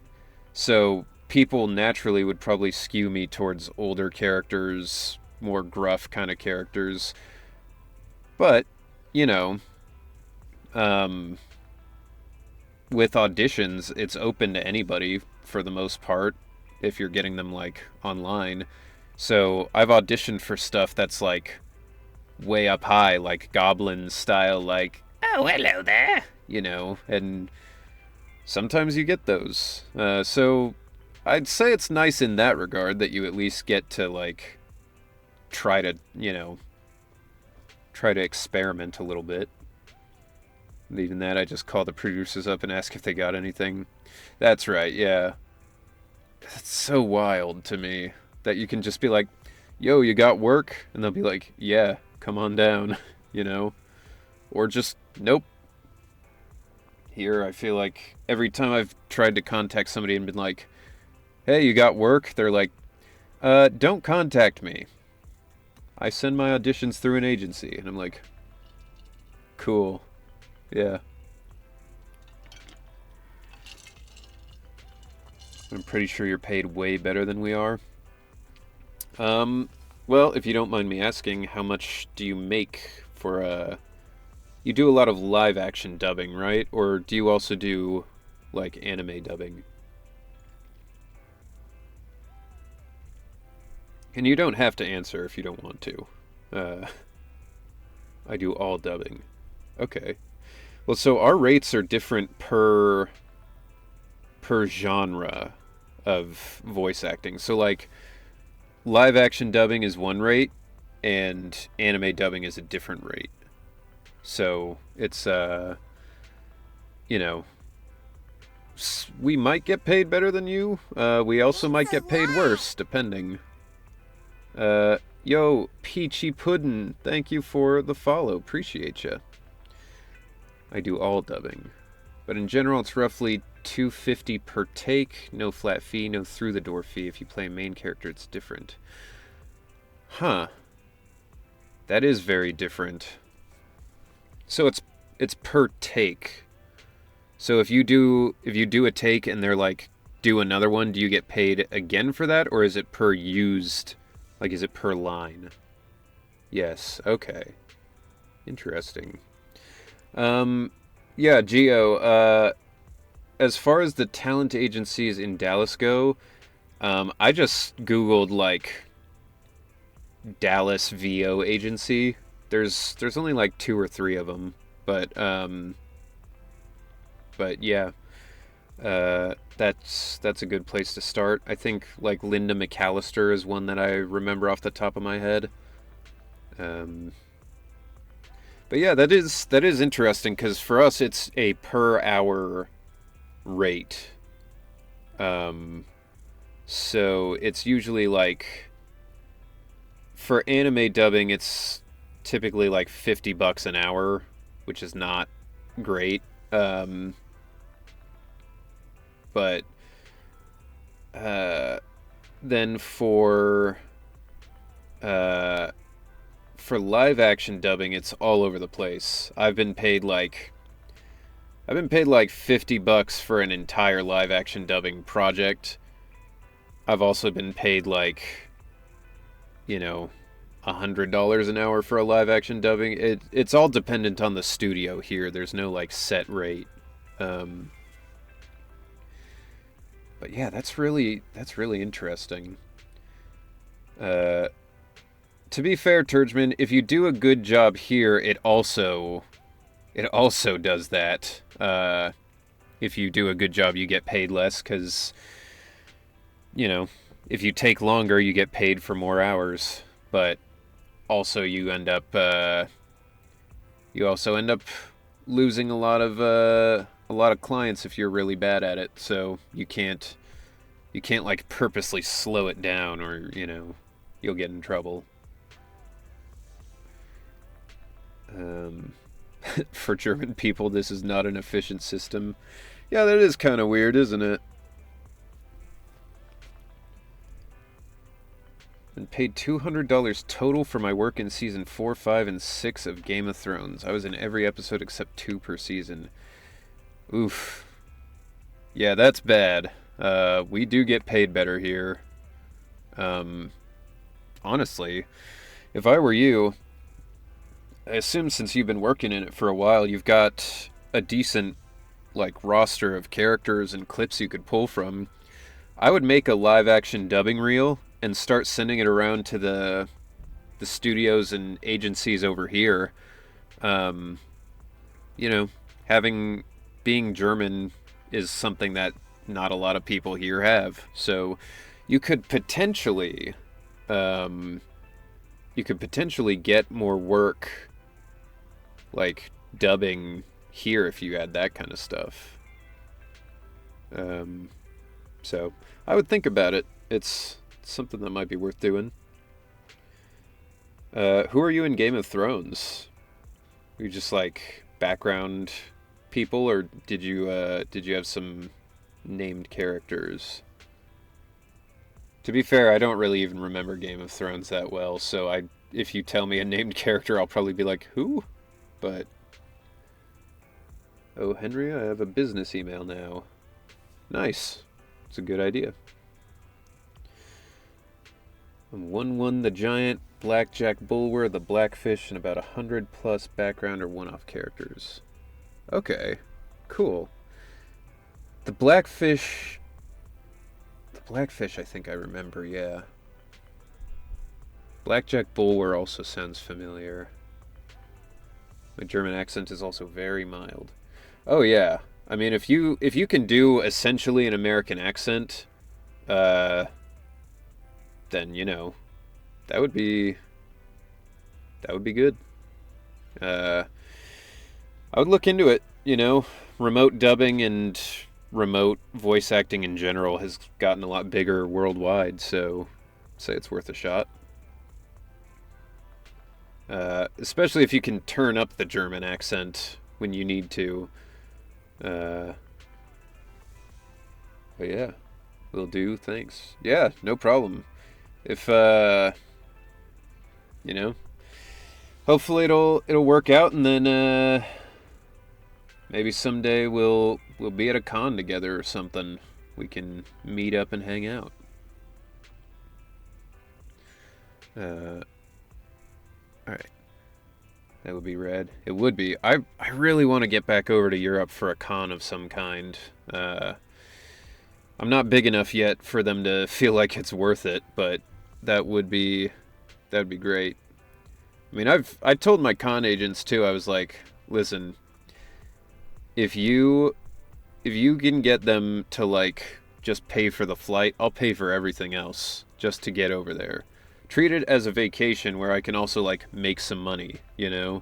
So people naturally would probably skew me towards older characters more gruff kind of characters. But, you know, with auditions, it's open to anybody for the most part if you're getting them like online. So I've auditioned for stuff that's like way up high, like goblin style, like, oh, hello there, you know, and sometimes you get those. So I'd say it's nice in that regard that you at least get to like try to, you know, try to experiment a little bit. And even that, I just call the producers up and ask if they got anything. That's right, yeah. That's so wild to me that you can just be like, yo, you got work? And they'll be like, yeah, come on down, you know? Or just, nope. Here, I feel like every time I've tried to contact somebody and been like, hey, you got work? They're like, don't contact me. I send my auditions through an agency. And I'm like, cool. Yeah. I'm pretty sure you're paid way better than we are. Well, if you don't mind me asking, how much do you make for, you do a lot of live action dubbing, right? Or do you also do, like, anime dubbing? And you don't have to answer if you don't want to. I do all dubbing. Okay. Well, so our rates are different per genre of voice acting. So, like, live action dubbing is one rate, and anime dubbing is a different rate. So, it's, you know, we might get paid better than you. We also might get paid worse, depending. Yo, Peachy Puddin', thank you for the follow. Appreciate ya. I do all dubbing. But in general, it's roughly $250 per take. No flat fee, no through-the-door fee. If you play a main character, it's different. Huh. That is very different. So it's per take. So if you do a take and they're like, do another one, do you get paid again for that? Or is it per used? Like, is it per line? Yes, okay. Interesting. Yeah, Geo, as far as the talent agencies in Dallas go, I just Googled, like, Dallas VO agency. There's only, like, 2 or 3 of them, but yeah, that's a good place to start. I think, like, Linda McAllister is one that I remember off the top of my head. But yeah, that is interesting, because for us it's a per hour rate. So it's usually like, for anime dubbing, it's typically like $50 an hour, which is not great. But then for live action dubbing, it's all over the place. I've been paid like $50 for an entire live action dubbing project. I've also been paid like, you know, $100 an hour for a live action dubbing. It's all dependent on the studio here. There's no like set rate. But yeah, that's really interesting. To be fair, Turgeman, if you do a good job here, it also does that. If you do a good job, you get paid less, because, you know, if you take longer, you get paid for more hours. But also you end up losing a lot of clients if you're really bad at it. So you can't like purposely slow it down, or, you know, you'll get in trouble. For German people, this is not an efficient system. Yeah, that is kind of weird, isn't it? And paid $200 total for my work in season 4, 5, and 6 of Game of Thrones. I was in every episode except 2 per season. Oof. Yeah, that's bad. We do get paid better here. honestly, if I were you, I assume since you've been working in it for a while, you've got a decent, like, roster of characters and clips you could pull from. I would make a live-action dubbing reel and start sending it around to the studios and agencies over here. You know, being German is something that not a lot of people here have. So you could potentially get more work, like dubbing here, if you had that kind of stuff. So I would think about it. It's something that might be worth doing. Who are you in Game of Thrones? Were you just like background people, or did you have some named characters? To be fair, I don't really even remember Game of Thrones that well, so if you tell me a named character, I'll probably be like, who? But oh, Henry, I have a business email now. Nice. It's a good idea. 1-1 the giant, blackjack bulwer, the blackfish, and about 100+ background or one-off characters. Okay, cool. The blackfish, I think I remember, yeah. Blackjack bulwer also sounds familiar. My German accent is also very mild. Oh yeah, I mean, if you can do essentially an American accent, then, you know, that would be good. I would look into it, you know. Remote dubbing and remote voice acting in general has gotten a lot bigger worldwide, so I'd say it's worth a shot. Especially if you can turn up the German accent when you need to. But yeah, will do, thanks. Yeah, no problem. If, you know, hopefully it'll work out, and then, maybe someday we'll be at a con together or something. We can meet up and hang out. Alright. That would be rad. It would be. I really want to get back over to Europe for a con of some kind. I'm not big enough yet for them to feel like it's worth it, but that would be great. I mean, I told my con agents too. I was like, listen, if you can get them to like just pay for the flight, I'll pay for everything else just to get over there. Treat it as a vacation where I can also like make some money, you know?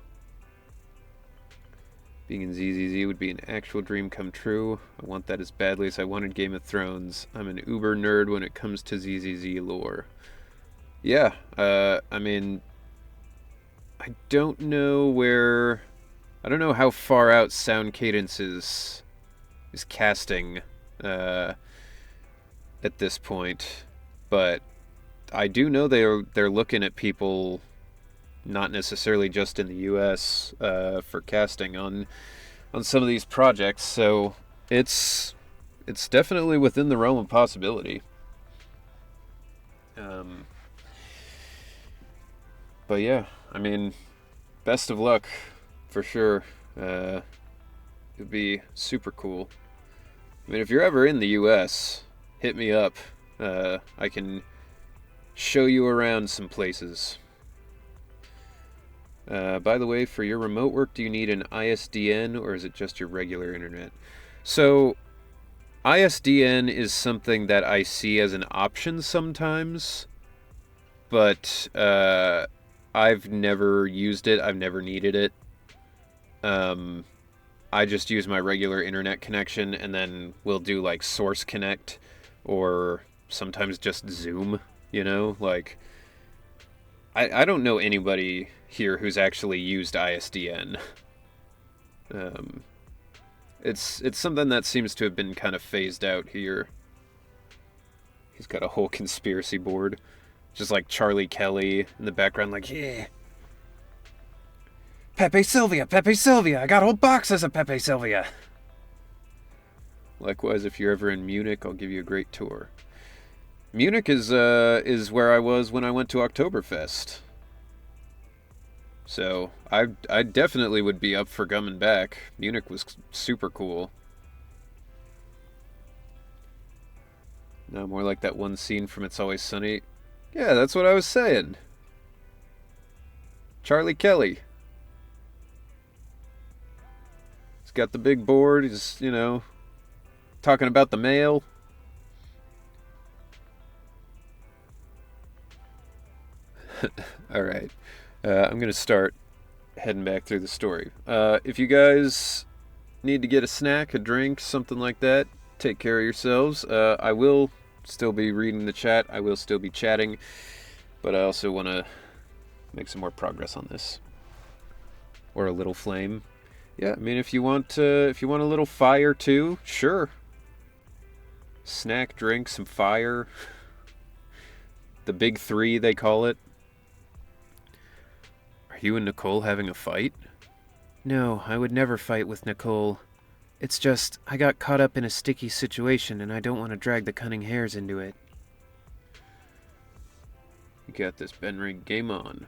Being in ZZZ would be an actual dream come true. I want that as badly as I wanted Game of Thrones. I'm an uber nerd when it comes to ZZZ lore. Yeah, I mean, I don't know how far out Sound Cadence is casting at this point, but I do know they're looking at people, not necessarily just in the U.S., for casting on some of these projects. So it's definitely within the realm of possibility. But yeah, I mean, best of luck for sure. It'd be super cool. I mean, if you're ever in the U.S., hit me up. I can show you around some places. By the way, for your remote work, do you need an ISDN or is it just your regular internet? So, ISDN is something that I see as an option sometimes, but I've never used it. I've never needed it. I just use my regular internet connection, and then we'll do like Source Connect or sometimes just Zoom, you know? Like, I don't know anybody here who's actually used ISDN. It's something that seems to have been kind of phased out here. He's got a whole conspiracy board. Just like Charlie Kelly in the background, like, yeah. Pepe Sylvia! I got whole boxes of Pepe Sylvia! Likewise, if you're ever in Munich, I'll give you a great tour. Munich is where I was when I went to Oktoberfest. So I definitely would be up for coming back. Munich was super cool. No, more like that one scene from It's Always Sunny. Yeah, that's what I was saying. Charlie Kelly. He's got the big board. He's, talking about the mail. Alright. I'm going to start heading back through the story. If you guys need to get a snack, a drink, something like that, take care of yourselves. I will still be reading the chat. I will still be chatting. But I also want to make some more progress on this. Or a little flame. Yeah, I mean, if you want a little fire too, sure. Snack, drink, some fire. The big three, they call it. Are you and Nicole having a fight? No, I would never fight with Nicole. It's just, I got caught up in a sticky situation and I don't want to drag the cunning hares into it. You got this, Benring. Game on.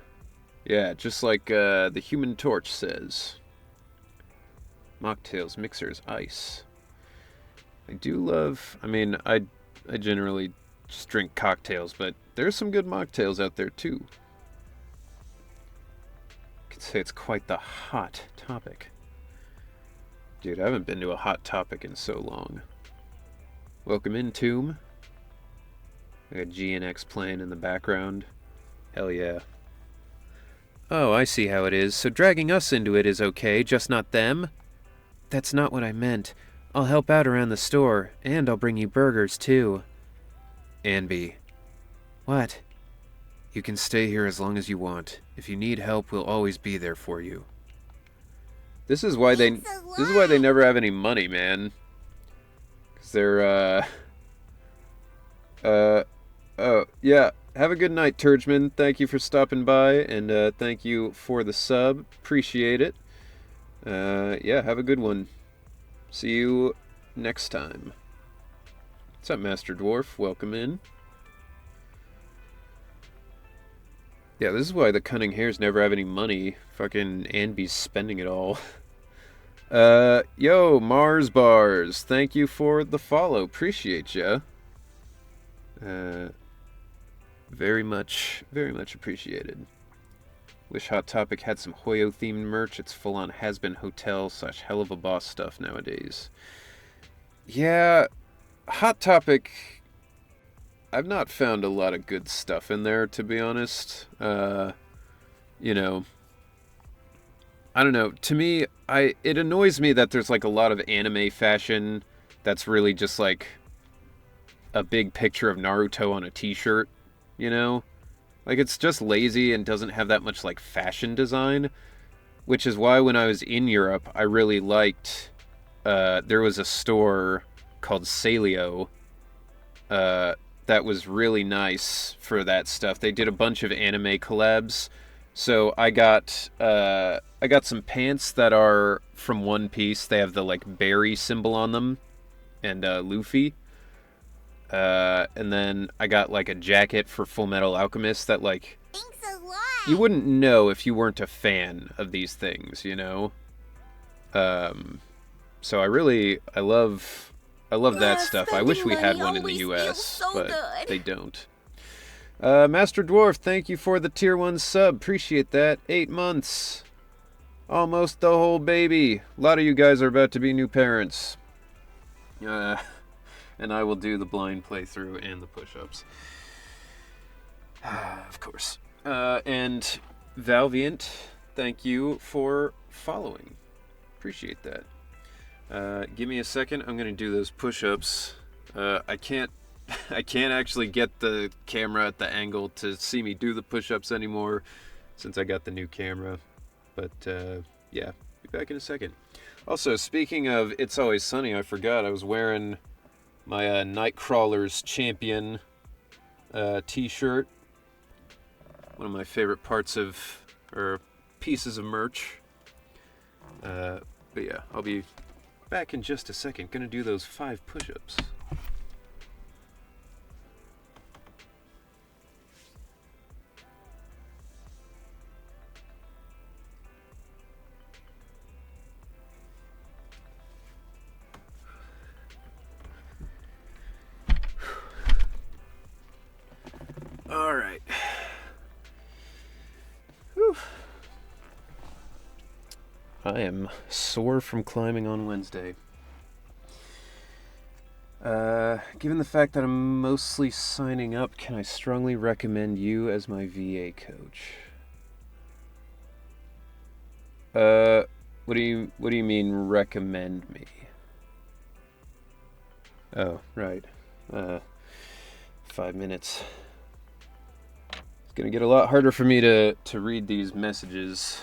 Yeah, just like the Human Torch says. Mocktails, mixers, ice. I do love... I generally just drink cocktails, but there's some good mocktails out there too. I could say it's quite the hot topic. Dude, I haven't been to a hot topic in so long. Welcome in, Tomb. I got GNX playing in the background. Hell yeah. Oh, I see how it is. So dragging us into it is okay, just not them? That's not what I meant. I'll help out around the store, and I'll bring you burgers, too. Anby. What? You can stay here as long as you want. If you need help, we'll always be there for you. This is why they never have any money, man. 'Cause they're oh, yeah. Have a good night, Turgeman. Thank you for stopping by, and thank you for the sub. Appreciate it. Yeah, have a good one. See you next time. What's up, Master Dwarf? Welcome in. Yeah, this is why the cunning hares never have any money. Fucking Anby's spending it all. Yo, Mars Bars. Thank you for the follow. Appreciate ya. Very much appreciated. Wish Hot Topic had some Hoyo-themed merch. It's full-on has-been hotel / hell of a boss stuff nowadays. Yeah, Hot Topic... I've not found a lot of good stuff in there, to be honest. I don't know. To me, it annoys me that there's like a lot of anime fashion that's really just like a big picture of Naruto on a t-shirt, Like, it's just lazy and doesn't have that much, like, fashion design. Which is why when I was in Europe, I really liked... there was a store called Salio that was really nice for that stuff. They did a bunch of anime collabs. So I got some pants that are from One Piece. They have the, like, berry symbol on them. And Luffy. And then I got, like, a jacket for Full Metal Alchemist that, like... Thanks a lot. You wouldn't know if you weren't a fan of these things, So I love that stuff. I wish we had one in the US, so but good. they don't. Master Dwarf, thank you for the tier 1 sub. Appreciate that. 8 months. Almost the whole baby. A lot of you guys are about to be new parents. And I will do the blind playthrough and the push-ups. Of course. And Valviant, thank you for following. Appreciate that. Give me a second. I'm gonna do those push-ups. I can't actually get the camera at the angle to see me do the push-ups anymore since I got the new camera. But yeah, be back in a second. Also, speaking of It's Always Sunny, I forgot I was wearing my Nightcrawler's Champion t-shirt. One of my favorite parts or pieces of merch. But yeah, I'll be back in just a second. Gonna do those 5 push-ups. I am sore from climbing on Wednesday. Given the fact that I'm mostly signing up, can I strongly recommend you as my VA coach? What do you mean recommend me? Oh, right. 5 minutes. It's gonna get a lot harder for me to read these messages.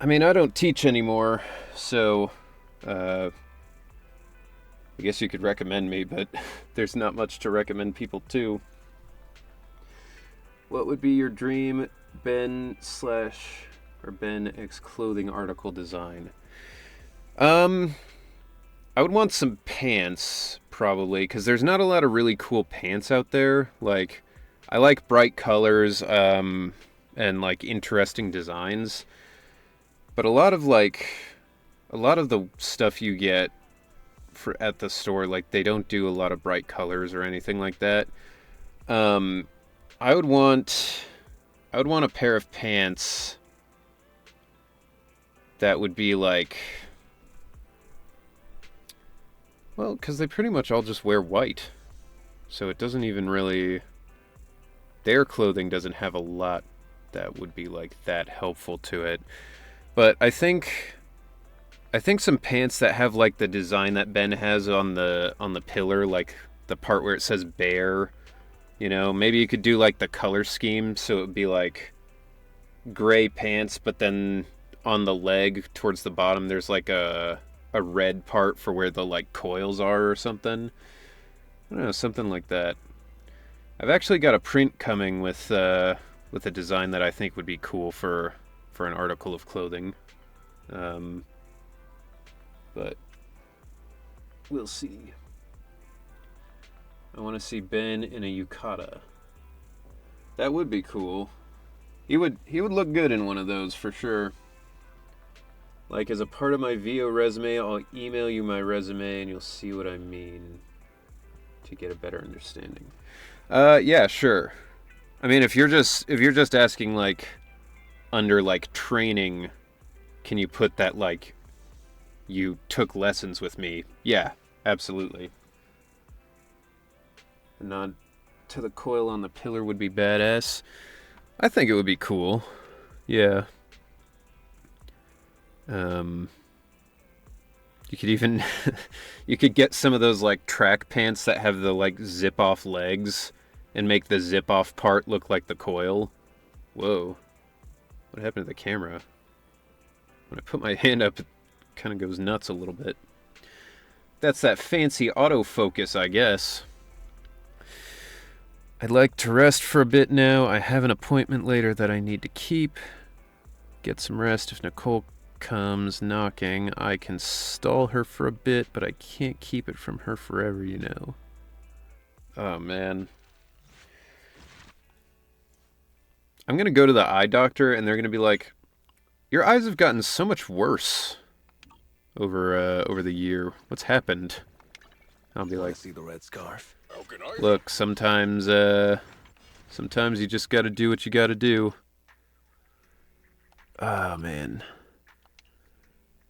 I mean, I don't teach anymore, so I guess you could recommend me, but there's not much to recommend people to. What would be your dream Ben X clothing article design? I would want some pants, probably, because there's not a lot of really cool pants out there. Like, I like bright colors, and like interesting designs. But a lot of the stuff you get at the store, like, they don't do a lot of bright colors or anything like that. I would want a pair of pants that would be like, well, because they pretty much all just wear white, so it doesn't even really, their clothing doesn't have a lot that would be like that helpful to it. But I think some pants that have like the design that Ben has on the pillar, like the part where it says bear, you know, maybe you could do like the color scheme so it would be like gray pants, but then on the leg towards the bottom there's like a red part for where the like coils are or something. I don't know, something like that. I've actually got a print coming with a design that I think would be cool for an article of clothing. But we'll see. I want to see Ben in a yukata. That would be cool. He would look good in one of those for sure. Like, as a part of my VO resume, I'll email you my resume and you'll see what I mean to get a better understanding. Yeah, sure. I mean, if you're just asking like under like training, can you put that like you took lessons with me? Yeah, absolutely. A nod to the coil on the pillar would be badass. I think it would be cool. Yeah. You could even you could get some of those like track pants that have the like zip off legs and make the zip off part look like the coil. Whoa. What happened to the camera? When I put my hand up, it kind of goes nuts a little bit. That's that fancy autofocus, I guess. I'd like to rest for a bit now. I have an appointment later that I need to keep. Get some rest. If Nicole comes knocking, I can stall her for a bit, but I can't keep it from her forever, you know. Oh, man. I'm going to go to the eye doctor, and they're going to be like, your eyes have gotten so much worse over the year. What's happened? I'll be like, See the red scarf? look, sometimes you just gotta do what you gotta do. Oh, man.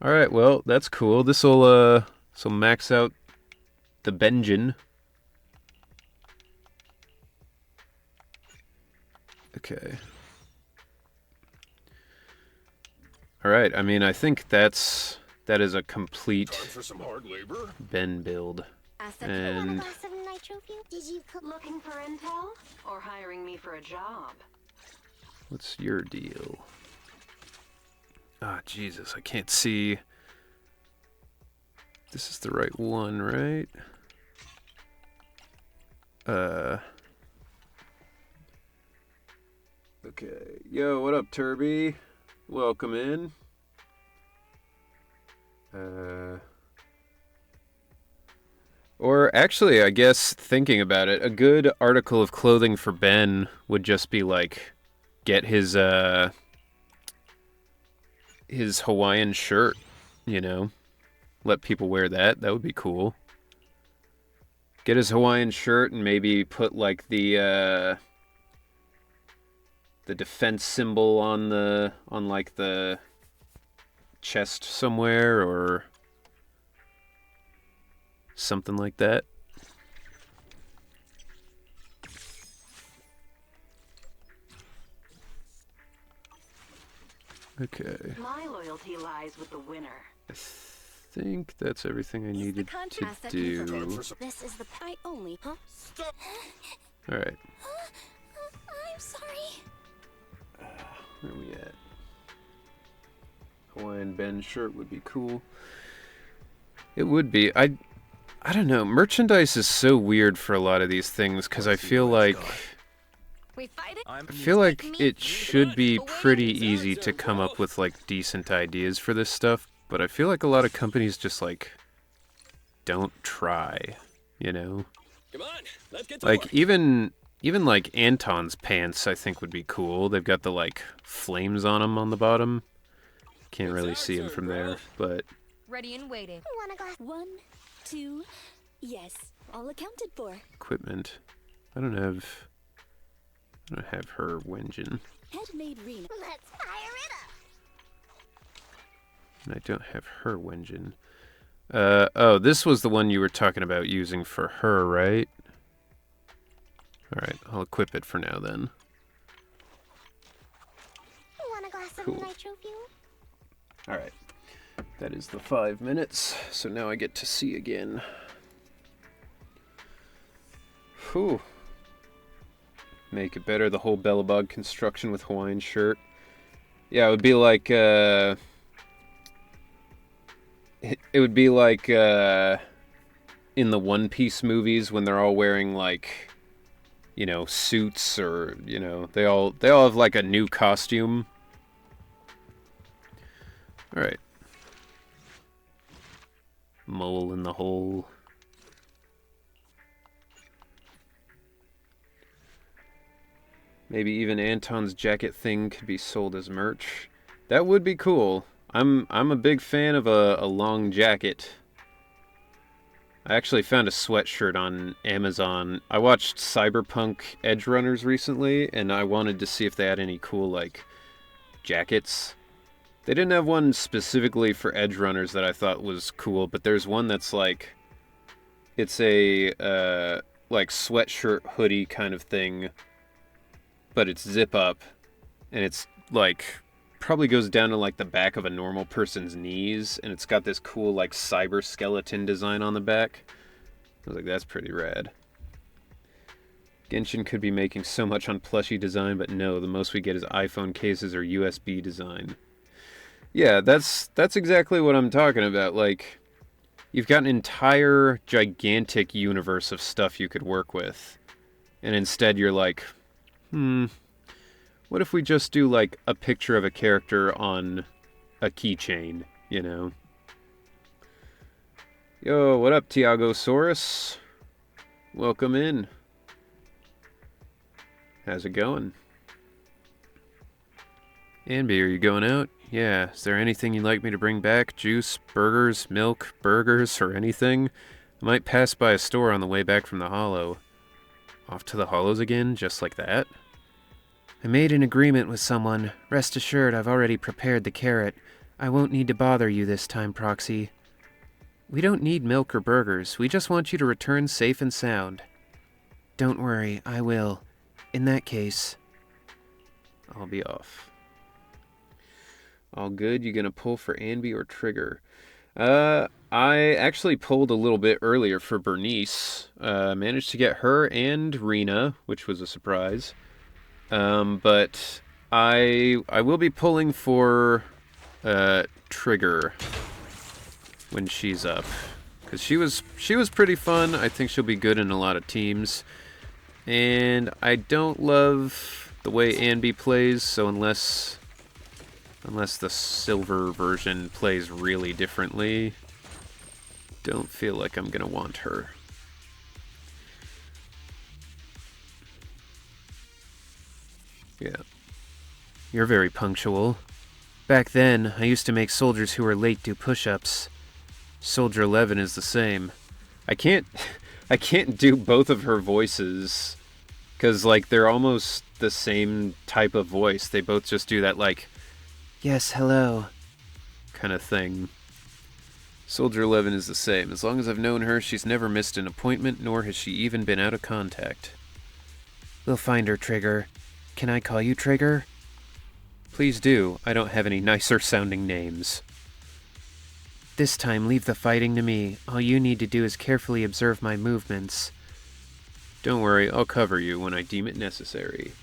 Alright, well, that's cool. This'll max out the Benjin. Okay. Alright, I mean, I think that is a complete For some hard labor? Ben build. And Did you cook? Looking for intel? Or hiring me for a job? what's your deal? Ah, Jesus, I can't see. This is the right one, right? Okay. Yo, what up, Turby? Welcome in. Or actually, I guess, thinking about it, a good article of clothing for Ben would just be like, get his Hawaiian shirt, you know? Let people wear that. That would be cool. Get his Hawaiian shirt and maybe put like the defense symbol on like the chest somewhere or something like that. Okay. My loyalty lies with the winner. I think that's everything I needed to do. This is the I only. Huh? All right. I'm sorry. Where are we at? Hawaiian Ben shirt would be cool. It would be. I don't know. Merchandise is so weird for a lot of these things because I feel like We fight it? I feel like it should be pretty easy to come up with like decent ideas for this stuff, but I feel like a lot of companies just like don't try, you know? Come on, let's get to Like work. even like Anton's pants I think would be cool. They've got the like flames on them on the bottom. Can't It's really our see them turn, from bro. there, but Ready and waiting. Want a glass? 1, 2. Yes, all accounted for. equipment. I don't have her Wenjin. Head-made Rena. Let's fire it up. And I don't have her Wenjin. Oh, this was the one you were talking about using for her, right? Alright, I'll equip it for now then. Want a glass Cool. of nitro fuel? Alright. That is the 5 minutes, so now I get to see again. Whew. Make it better, the whole Bellabog construction with Hawaiian shirt. Yeah, it would be like, it would be like, in the One Piece movies when they're all wearing, like, you know, suits or, you know, they all have, like, a new costume. Alright. Mole in the hole. Maybe even Anton's jacket thing could be sold as merch. That would be cool. I'm a big fan of a long jacket. I actually found a sweatshirt on Amazon. I watched Cyberpunk Edge Runners recently, and I wanted to see if they had any cool, like, jackets. They didn't have one specifically for Edge Runners that I thought was cool, but there's one that's like, it's a, like, sweatshirt hoodie kind of thing, but it's zip up, and it's, like, probably goes down to, like, the back of a normal person's knees, and it's got this cool, like, cyber skeleton design on the back. I was like, that's pretty rad. Genshin could be making so much on plushie design, but no, the most we get is iPhone cases or USB design. Yeah, that's exactly what I'm talking about. Like, you've got an entire gigantic universe of stuff you could work with, and instead you're like, what if we just do, like, a picture of a character on a keychain, you know? Yo, what up, Tiagosaurus? Welcome in. How's it going? Anby, are you going out? Yeah, is there anything you'd like me to bring back? Juice, burgers, milk, burgers, or anything? I might pass by a store on the way back from the Hollow. Off to the Hollows again, just like that? I made an agreement with someone. Rest assured I've already prepared the carrot. I won't need to bother you this time, Proxy. We don't need milk or burgers. We just want you to return safe and sound. Don't worry, I will. In that case, I'll be off. All good? You gonna pull for Anby or Trigger? I actually pulled a little bit earlier for Bernice. Managed to get her and Rena, which was a surprise. But I will be pulling for Trigger when she's up, because she was pretty fun. I think she'll be good in a lot of teams. And I don't love the way Anby plays, so unless the silver version plays really differently, don't feel like I'm gonna want her. Yeah. You're very punctual. Back then, I used to make soldiers who were late do push-ups. Soldier 11 is the same. I can't do both of her voices, Because, like, they're almost the same type of voice. They both just do that, like, yes, hello, kind of thing. Soldier 11 is the same. As long as I've known her, she's never missed an appointment, nor has she even been out of contact. We'll find her, Trigger. Can I call you Trigger? Please do. I don't have any nicer sounding names. This time, leave the fighting to me. All you need to do is carefully observe my movements. Don't worry, I'll cover you when I deem it necessary.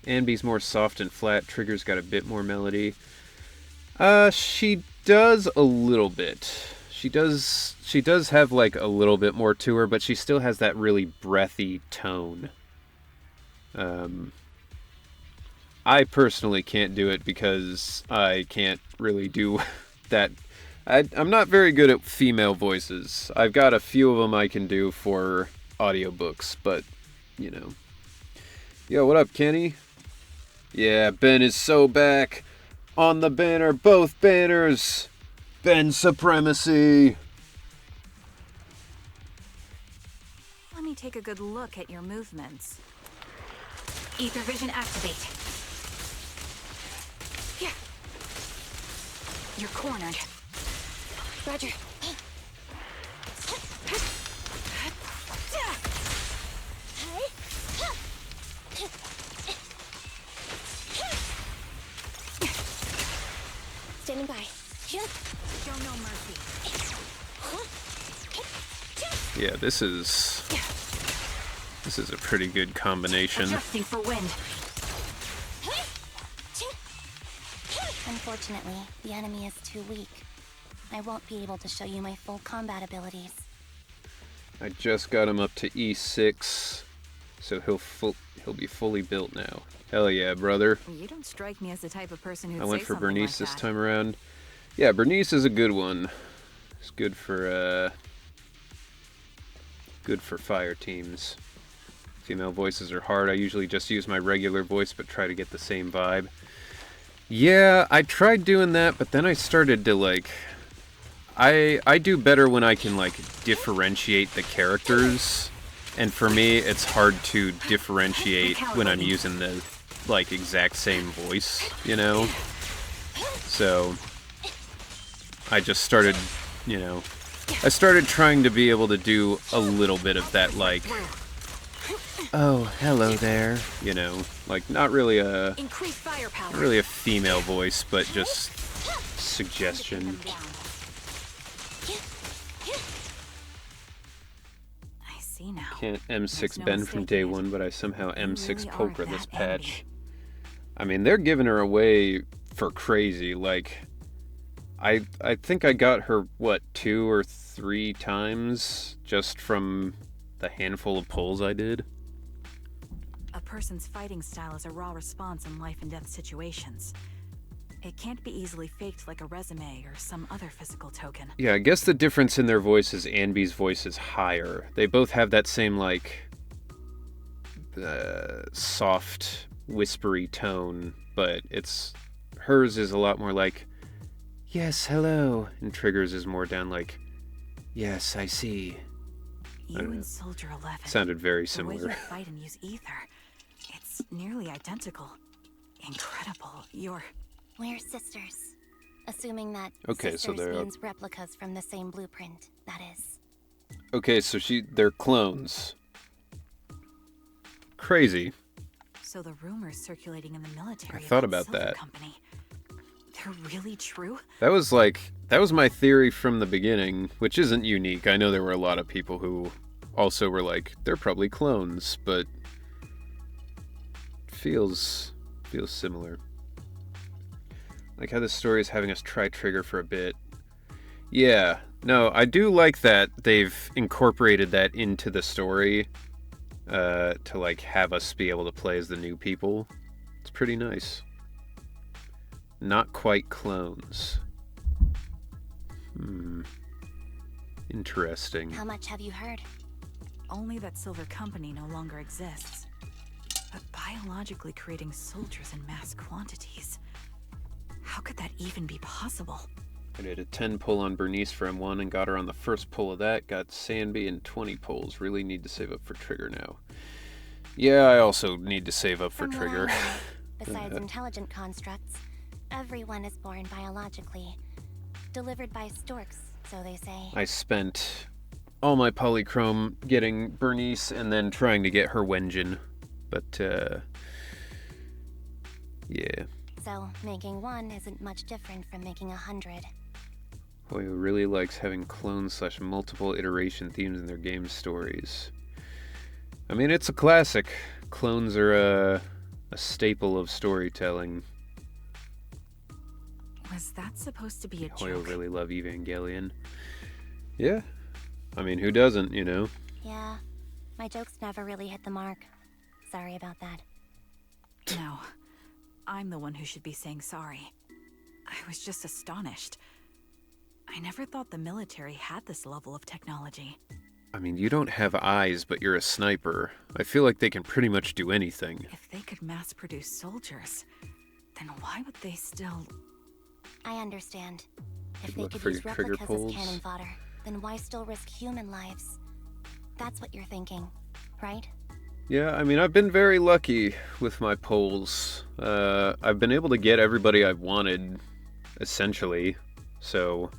Anby's more soft and flat. Trigger's got a bit more melody. She does a little bit. She does have like a little bit more to her, but she still has that really breathy tone. I personally can't do it because I can't really do that. I'm not very good at female voices. I've got a few of them I can do for audiobooks, but, you know. Yo, what up, Kenny? Yeah, Ben is so back. On the banner, both banners. Ben supremacy. Let me take a good look at your movements. Ether vision activate. Here. You're cornered. Roger. Standing by. Show no mercy. Yeah, this is a pretty good combination. Adjusting for wind. Unfortunately, the enemy is too weak. I won't be able to show you my full combat abilities. I just got him up to E6, so he'll be fully built now. Hell yeah, brother. You don't strike me as the type of person who'd I went say for something Bernice like this that. time around. Yeah, Bernice is a good one. It's good for fire teams. Female voices are hard. I usually just use my regular voice, but try to get the same vibe. Yeah, I tried doing that, but then I started to like... I do better when I can like differentiate the characters, and for me it's hard to differentiate when I'm using the like exact same voice, you know? So I just started, you know, I started trying to be able to do a little bit of that like, oh, hello there, you know, like not really a female voice, but just suggestion. I see now. Can't M6 There's no Ben from day mistaking it. one, but I somehow M6 really are Poker this that patch. I mean, they're giving her away for crazy. Like, I think I got her, what, 2 or 3 times just from the handful of pulls I did? A person's fighting style is a raw response in life and death situations. It can't be easily faked like a resume or some other physical token. Yeah, I guess the difference in their voice is Anby's voice is higher. They both have that same, like, soft, whispery tone, but hers is a lot more like, yes, hello, and Trigger's is more down like, yes, I see. You and Soldier 11. Sounded very The way similar. you fight and use ether, it's nearly identical. Incredible. We're sisters. Assuming that Okay, so sisters they're... means replicas from the same blueprint, that is. Okay, so they're clones. Crazy. So the rumors circulating in the military I thought about Silver that. Company, they're really true? That was my theory from the beginning, which isn't unique. I know there were a lot of people who also were like, they're probably clones, but feels similar. Like how this story is having us try Trigger for a bit. Yeah, no, I do like that they've incorporated that into the story to like have us be able to play as the new people. It's pretty nice. Not quite clones. Interesting. How much have you heard? Only that Silver Company no longer exists. But biologically creating soldiers in mass quantities. How could that even be possible? I did a 10 pull on Bernice for M1 and got her on the first pull of that. Got Sanby and 20 pulls. Really need to save up for Trigger now. Yeah, I also need to save up for From what I Trigger. know, besides intelligent constructs, everyone is born biologically. Delivered by storks, so they say. I spent all my polychrome getting Bernice and then trying to get her Wenjin. But, yeah. So, making one isn't much different from making 100. Hoyo really likes having clone/multiple iteration themes in their game stories. I mean, it's a classic. Clones are a staple of storytelling. Was that supposed to be a Hoyo joke? really love Evangelion. Yeah. I mean, who doesn't, you know? Yeah, my jokes never really hit the mark. Sorry about that. No. I'm the one who should be saying sorry. I was just astonished. I never thought the military had this level of technology. I mean, you don't have eyes, but you're a sniper. I feel like they can pretty much do anything. If they could mass-produce soldiers, then why would they still... I understand. If Good they luck could for use your trigger replicas as pulls. cannon fodder, then why still risk human lives? That's what you're thinking, right? Yeah, I mean, I've been very lucky with my polls. I've been able to get everybody I've wanted, essentially. So,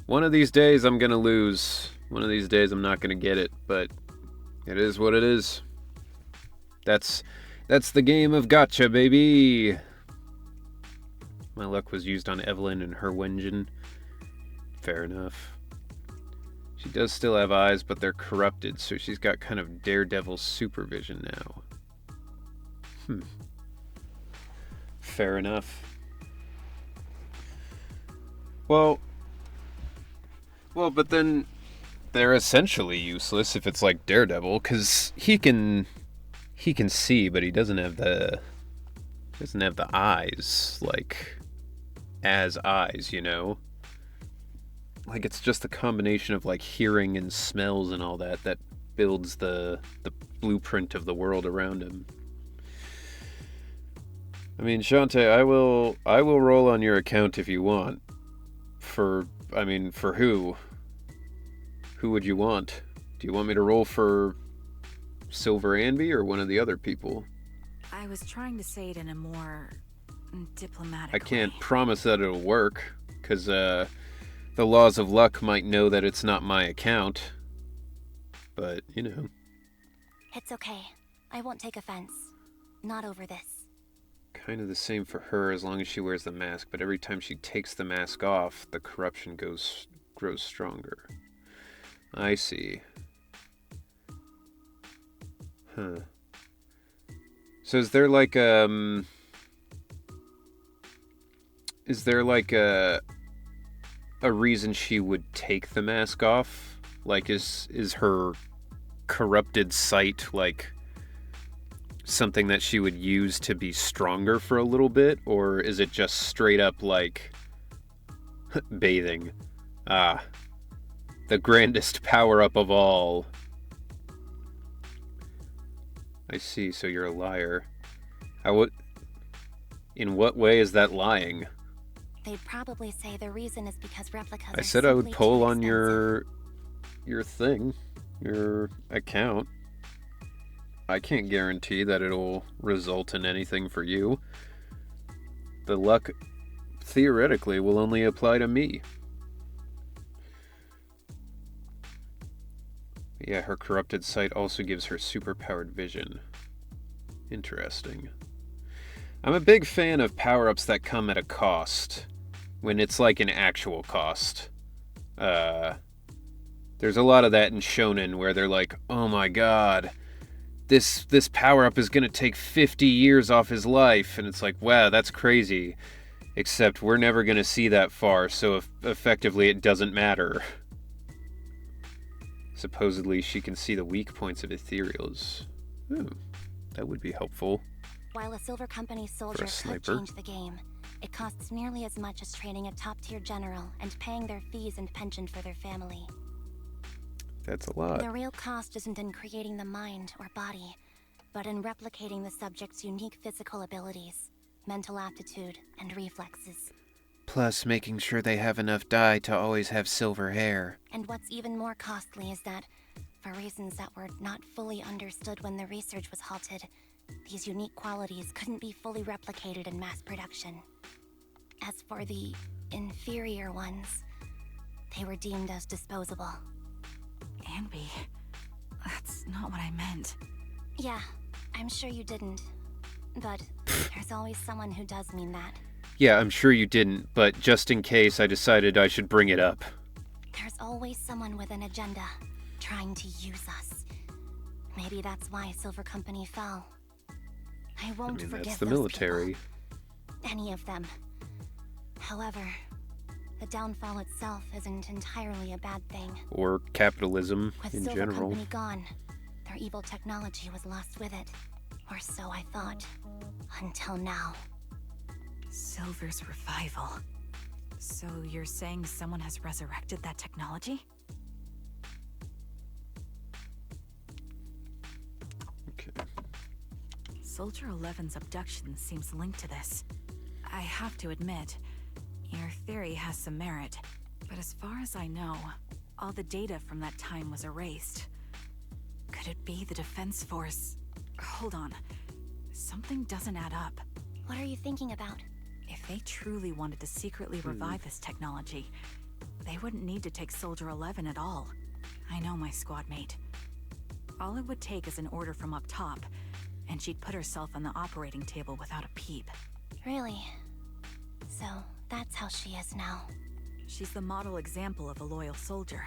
one of these days I'm gonna lose. One of these days I'm not gonna get it, but it is what it is. That's the game of gotcha, baby! My luck was used on Evelyn and her Wenjin. Fair enough. She does still have eyes, but they're corrupted, so she's got kind of daredevil supervision now. Fair enough. Well, but then they're essentially useless if it's like Daredevil, because he can see, but he doesn't have the eyes, like, as eyes, you know? Like, it's just a combination of, like, hearing and smells and all that builds the blueprint of the world around him. I mean, Shantae, I will roll on your account if you want. For who? Who would you want? Do you want me to roll for Silver Anby or one of the other people? I was trying to say it in a more diplomatic I can't way. promise that it'll work, because, the laws of luck might know that it's not my account. But, you know. It's okay. I won't take offense. Not over this. Kind of the same for her as long as she wears the mask, but every time she takes the mask off, the corruption grows stronger. I see. Huh. So is there like a reason she would take the mask off? Like, is her corrupted sight, like, something that she would use to be stronger for a little bit? Or is it just straight up, like, bathing? Ah, the grandest power-up of all. I see, so you're a liar. In what way is that lying? They'd probably say the reason is because replicas I are said I would simply poll too on expensive. your thing, your account. I can't guarantee that it'll result in anything for you. The luck, theoretically, will only apply to me. Yeah, her corrupted sight also gives her superpowered vision. Interesting. I'm a big fan of power-ups that come at a cost. When it's like an actual cost. There's a lot of that in Shonen where they're like, oh my god, this power-up is gonna take 50 years off his life. And it's like, wow, that's crazy. Except we're never gonna see that far, so effectively it doesn't matter. Supposedly she can see the weak points of ethereals. That would be helpful. While a Silver Company soldier could sniper. change the game, it costs nearly as much as training a top-tier general and paying their fees and pension for their family. That's a lot. The real cost isn't in creating the mind or body, but in replicating the subject's unique physical abilities, mental aptitude, and reflexes. Plus making sure they have enough dye to always have silver hair. And what's even more costly is that, For reasons that were not fully understood when the research was halted, these unique qualities couldn't be fully replicated in mass production. As for the inferior ones, they were deemed as disposable. Anby, that's not what I meant. Yeah, I'm sure you didn't. But there's always someone who does mean that. Yeah, I'm sure you didn't, but just in case, I decided I should bring it up. There's always someone with an agenda, trying to use us. Maybe that's why Silver Company fell. I won't forgive that's the those military. people. Any of them. However, the downfall itself isn't entirely a bad thing. Or capitalism With in Silver general. Company gone, their evil technology was lost with it. Or so I thought. Until now. Silver's revival. So you're saying someone has resurrected that technology? Okay. Soldier 11's abduction seems linked to this. I have to admit, your theory has some merit. But as far as I know, all the data from that time was erased. Could it be the Defense Force? Hold on. Something doesn't add up. What are you thinking about? If they truly wanted to secretly revive this technology, they wouldn't need to take Soldier 11 at all. I know my squad mate. All it would take is an order from up top, and she'd put herself on the operating table without a peep. Really? So, that's how she is now. She's the model example of a loyal soldier.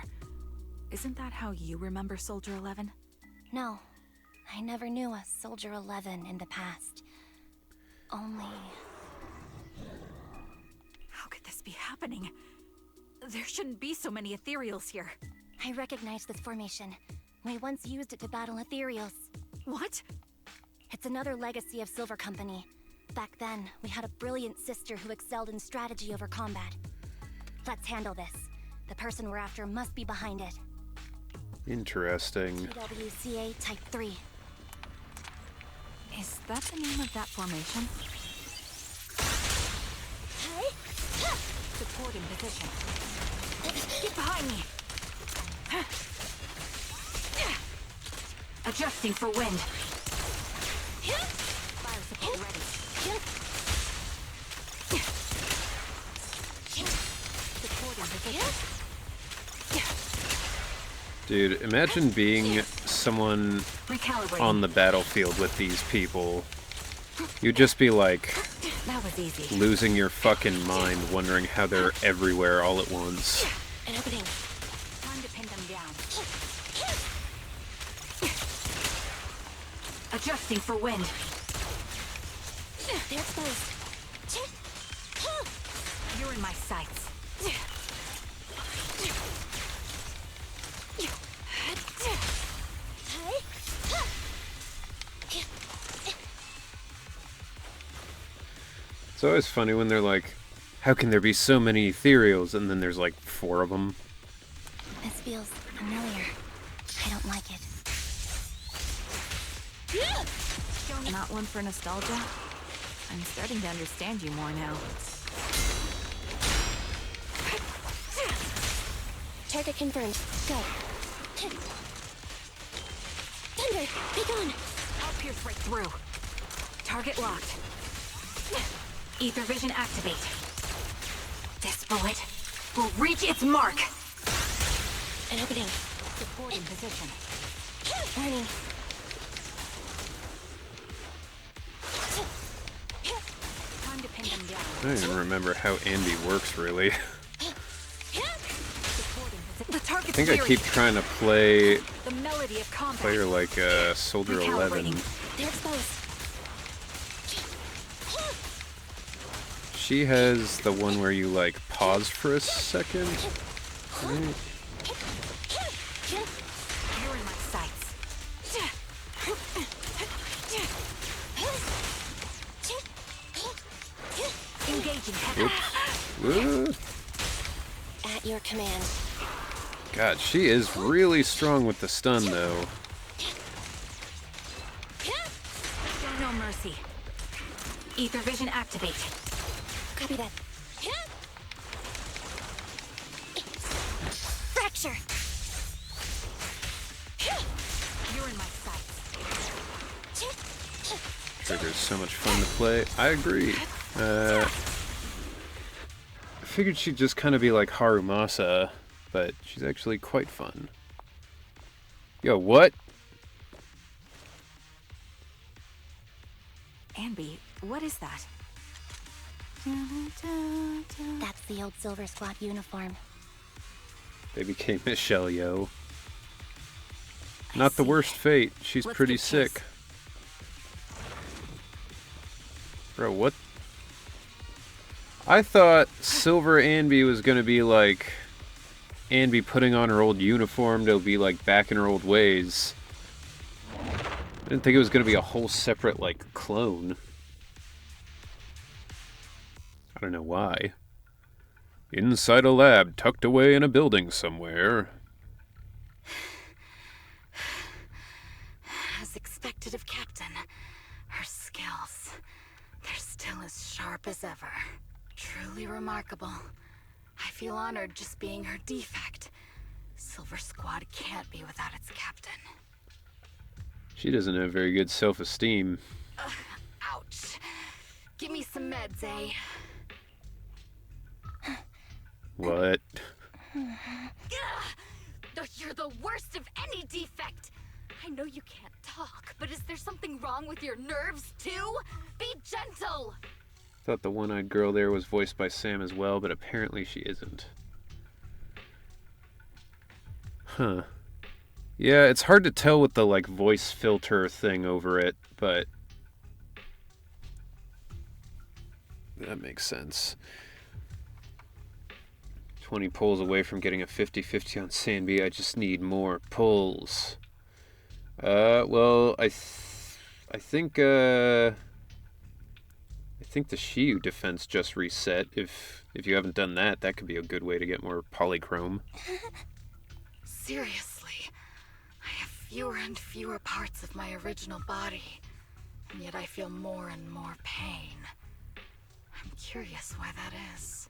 Isn't that how you remember Soldier 11? No. I never knew a Soldier 11 in the past. Only... How could this be happening? There shouldn't be so many ethereals here. I recognize this formation. We once used it to battle ethereals. What? It's another legacy of Silver Company. Back then, we had a brilliant sister who excelled in strategy over combat. Let's handle this. The person we're after must be behind it. Interesting. TWCA Type 3. Is that the name of that formation? Support in position. Get behind me! Adjusting for wind. Fire support ready. Support in position. Dude, imagine being someone Recalibrating. on the battlefield with these people. You'd just be like That was easy. losing your fucking mind, wondering how they're everywhere all at once. An opening. Time to pin them down. Adjusting for wind. They're exposed. You're in my sights. It's always funny when they're like, how can there be so many ethereals? And then there's like 4 of them. This feels familiar. I don't like it. Not one for nostalgia? I'm starting to understand you more now. Target confirmed. Go. Thunder, be gone. I'll pierce right through. Target locked. Ether vision activate. This bullet will reach its mark. An opening. Support in position. Warning. Time to pin them down. I don't even remember how Andy works, really. Support in position. The I target's think I weary. keep trying to play The melody of combat. player like Soldier 11. They're exposed. She has the one where you like pause for a second. Right? You're in my sights. Engaging heavy. Whoa. At your command. God, she is really strong with the stun, though. Show no mercy. Ether vision activate. Copy that. Fracture. Trigger's so much fun to play. I agree. I figured she'd just kind of be like Harumasa, but she's actually quite fun. Yo, what? Anby, what is that? That's the old Silver Squad uniform. They became Michelle Yeoh. I Not the see. worst fate. She's Let's pretty give chase. sick. Bro, what? I thought Silver Anby was gonna be like Anby putting on her old uniform to be like back in her old ways. I didn't think it was gonna be a whole separate like clone. I don't know why. Inside a lab tucked away in a building somewhere. As expected of Captain, her skills, they're still as sharp as ever. Truly remarkable. I feel honored just being her defect. Silver Squad can't be without its captain. She doesn't have very good self-esteem. Ouch. Give me some meds, eh? What? Ugh! You're the worst of any defect! I know you can't talk, but is there something wrong with your nerves, too? Be gentle! Thought the one-eyed girl there was voiced by Sam as well, but apparently she isn't. Huh. Yeah, it's hard to tell with the, like, voice filter thing over it, but that makes sense. 20 pulls away from getting a 50-50 on Sanby. I just need more pulls. Well, I think the Shiyu defense just reset. If you haven't done that, that could be a good way to get more polychrome. Seriously, I have fewer and fewer parts of my original body, and yet I feel more and more pain. I'm curious why that is.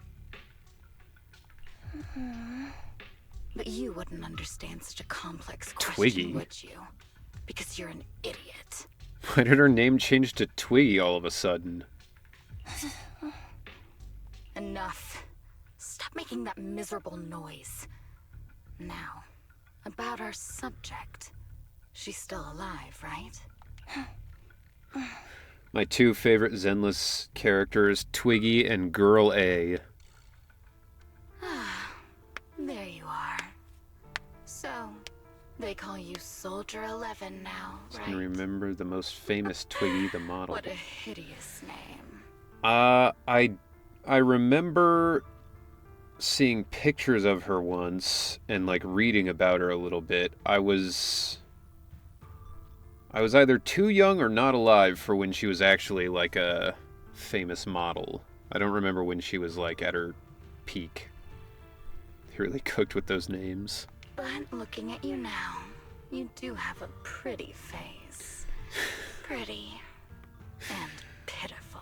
But you wouldn't understand such a complex question, Twiggy. would you? Because you're an idiot. Why did her name change to Twiggy all of a sudden? Enough. Stop making that miserable noise. Now, about our subject. She's still alive, right? My two favorite Zenless characters, Twiggy and Girl A. There you are. So, they call you Soldier 11 now, I right? can remember the most famous Twiggy, the model. What a hideous name. I remember seeing pictures of her once and like reading about her a little bit. I was either too young or not alive for when she was actually like a famous model. I don't remember when she was like at her peak. They really cooked with those names. But looking at you now, you do have a pretty face. Pretty and pitiful.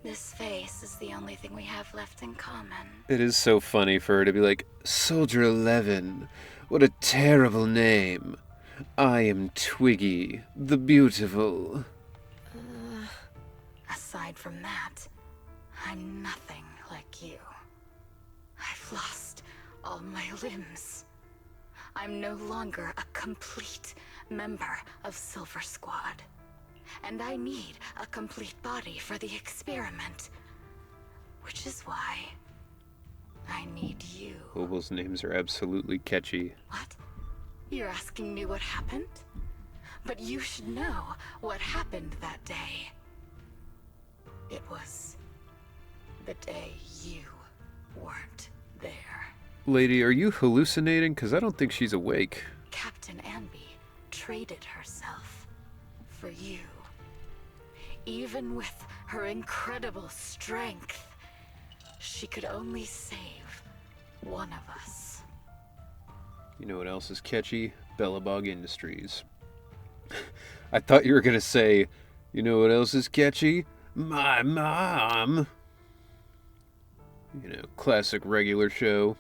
This face is the only thing we have left in common. It is so funny for her to be like, Soldier 11, what a terrible name. I am Twiggy, the beautiful. Aside from that, I'm nothing like you. I've lost all my limbs. I'm no longer a complete member of Silver Squad. And I need a complete body for the experiment. Which is why I need you. Bobo's names are absolutely catchy. What? You're asking me what happened? But you should know what happened that day. It was the day you weren't there. Lady, are you hallucinating? Because I don't think she's awake. Captain Anby traded herself for you. Even with her incredible strength, she could only save one of us. You know what else is catchy? Bellabog Industries. I thought you were going to say, you know what else is catchy? My mom! You know, classic regular show.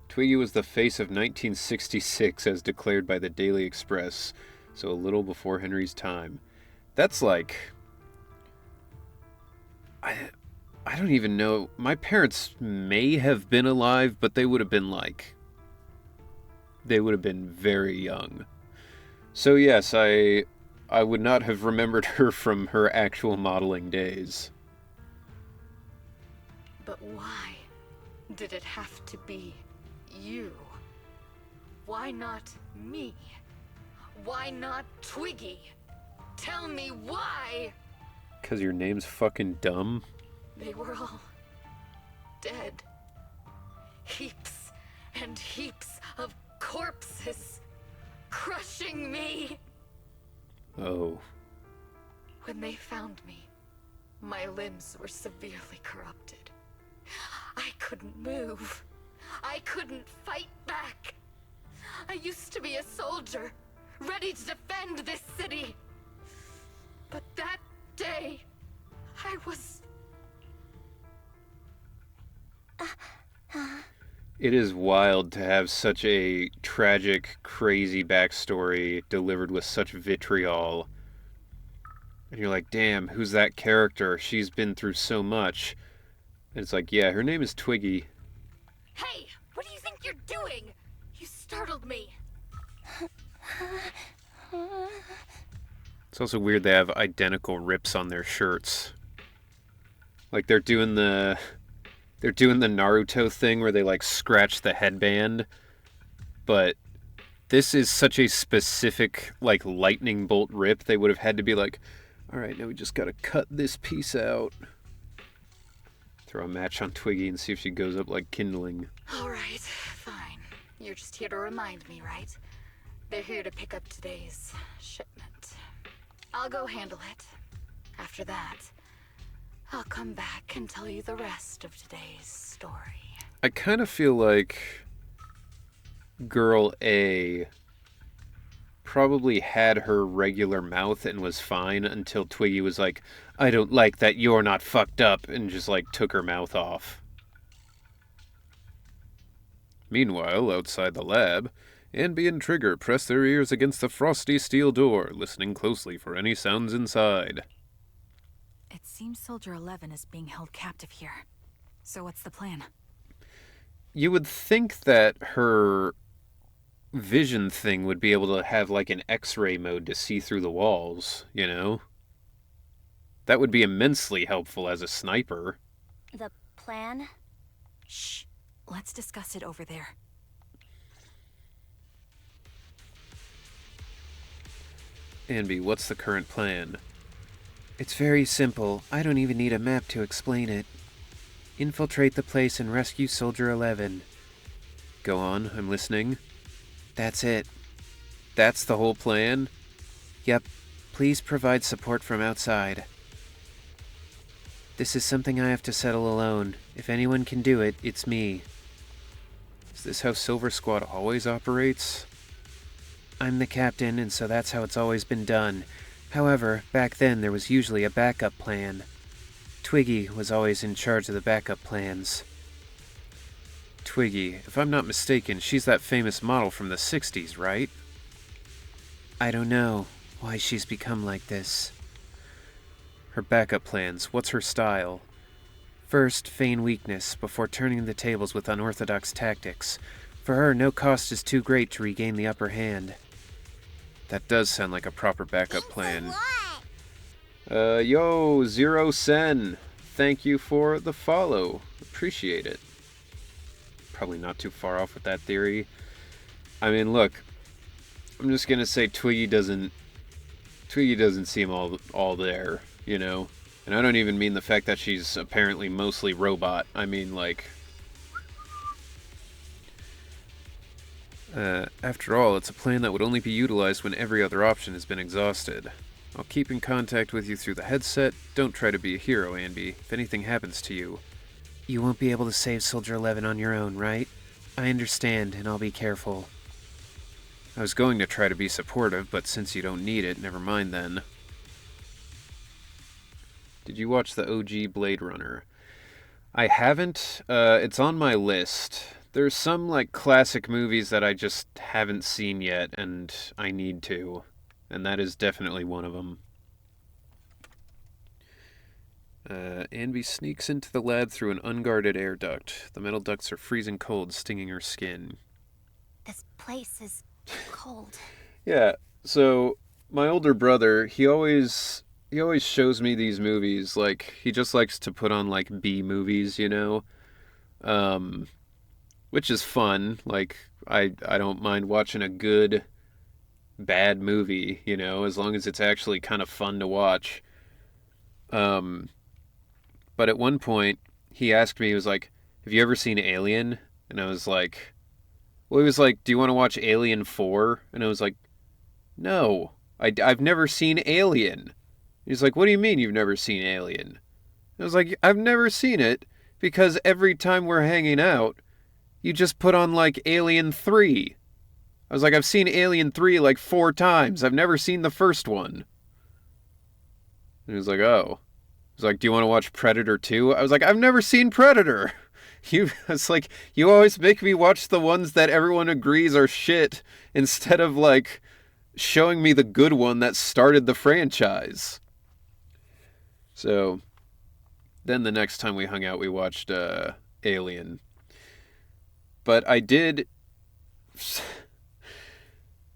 Twiggy was the face of 1966 as declared by the Daily Express. So a little before Henry's time. That's like... I don't even know. My parents may have been alive, but they would have been like... They would have been very young. So yes, I would not have remembered her from her actual modeling days. But why did it have to be you? Why not me? Why not Twiggy? Tell me why! 'Cause your name's fucking dumb? They were all dead. Heaps and heaps of corpses crushing me. Oh. When they found me, my limbs were severely corrupted. I couldn't move. I couldn't fight back. I used to be a soldier, ready to defend this city. But that day, I was... It is wild to have such a tragic, crazy backstory delivered with such vitriol. And you're like, damn, who's that character? She's been through so much. And it's like, yeah, her name is Twiggy. Hey, what do you think you're doing? You startled me. It's also weird they have identical rips on their shirts. Like they're doing the Naruto thing where they like scratch the headband. But this is such a specific like lightning bolt rip. They would have had to be like, all right, now we just gotta cut this piece out. Throw a match on Twiggy and see if she goes up like kindling. All right, fine. You're just here to remind me, right? They're here to pick up today's shipment. I'll go handle it. After that, I'll come back and tell you the rest of today's story. I kind of feel like Girl A probably had her regular mouth and was fine until Twiggy was like, I don't like that you're not fucked up, and just like took her mouth off. Meanwhile, outside the lab, Anby and Trigger press their ears against the frosty steel door, listening closely for any sounds inside. It seems Soldier 11 is being held captive here. So what's the plan? You would think that her vision thing would be able to have like an X-ray mode to see through the walls, you know? That would be immensely helpful as a sniper. The plan? Shh. Let's discuss it over there. Anby, what's the current plan? It's very simple. I don't even need a map to explain it. Infiltrate the place and rescue Soldier 11. Go on, I'm listening. That's it. That's the whole plan? Yep. Please provide support from outside. This is something I have to settle alone. If anyone can do it, it's me. Is this how Silver Squad always operates? I'm the captain, and so that's how it's always been done. However, back then there was usually a backup plan. Twiggy was always in charge of the backup plans. Twiggy, if I'm not mistaken, she's that famous model from the 60s, right? I don't know why she's become like this. Her backup plans, what's her style? First, feign weakness, before turning the tables with unorthodox tactics. For her, no cost is too great to regain the upper hand. That does sound like a proper backup plan. Yo, Zero Sen. Thank you for the follow. Appreciate it. Probably not too far off with that theory. I mean, look. I'm just gonna say Twiggy doesn't seem all there, you know? And I don't even mean the fact that she's apparently mostly robot. I mean, like... after all, it's a plan that would only be utilized when every other option has been exhausted. I'll keep in contact with you through the headset. Don't try to be a hero, Anby. If anything happens to you... You won't be able to save Soldier 11 on your own, right? I understand, and I'll be careful. I was going to try to be supportive, but since you don't need it, never mind then. Did you watch the OG Blade Runner? I haven't. It's on my list. There's some, like, classic movies that I just haven't seen yet, and I need to. and that is definitely one of them. Anby sneaks into the lab through an unguarded air duct. The metal ducts are freezing cold, stinging her skin. This place is cold. Yeah, so my older brother, he always shows me these movies. Like, he just likes to put on, like, B movies, you know? Which is fun. Like, I don't mind watching a good, bad movie, you know, as long as it's actually kind of fun to watch. But at one point, he asked me, he was like, have you ever seen Alien? And I was like, well, he was like, do you want to watch Alien 4? And I was like, no, I've never seen Alien. He's like, what do you mean you've never seen Alien? I was like, I've never seen it because every time we're hanging out, you just put on, like, Alien 3. I was like, I've seen Alien 3 like 4 times. I've never seen the first one. And he was like, oh. He was like, do you want to watch Predator 2? I was like, I've never seen Predator. It's like, you always make me watch the ones that everyone agrees are shit instead of, like, showing me the good one that started the franchise. So, then the next time we hung out, we watched Alien. But I did...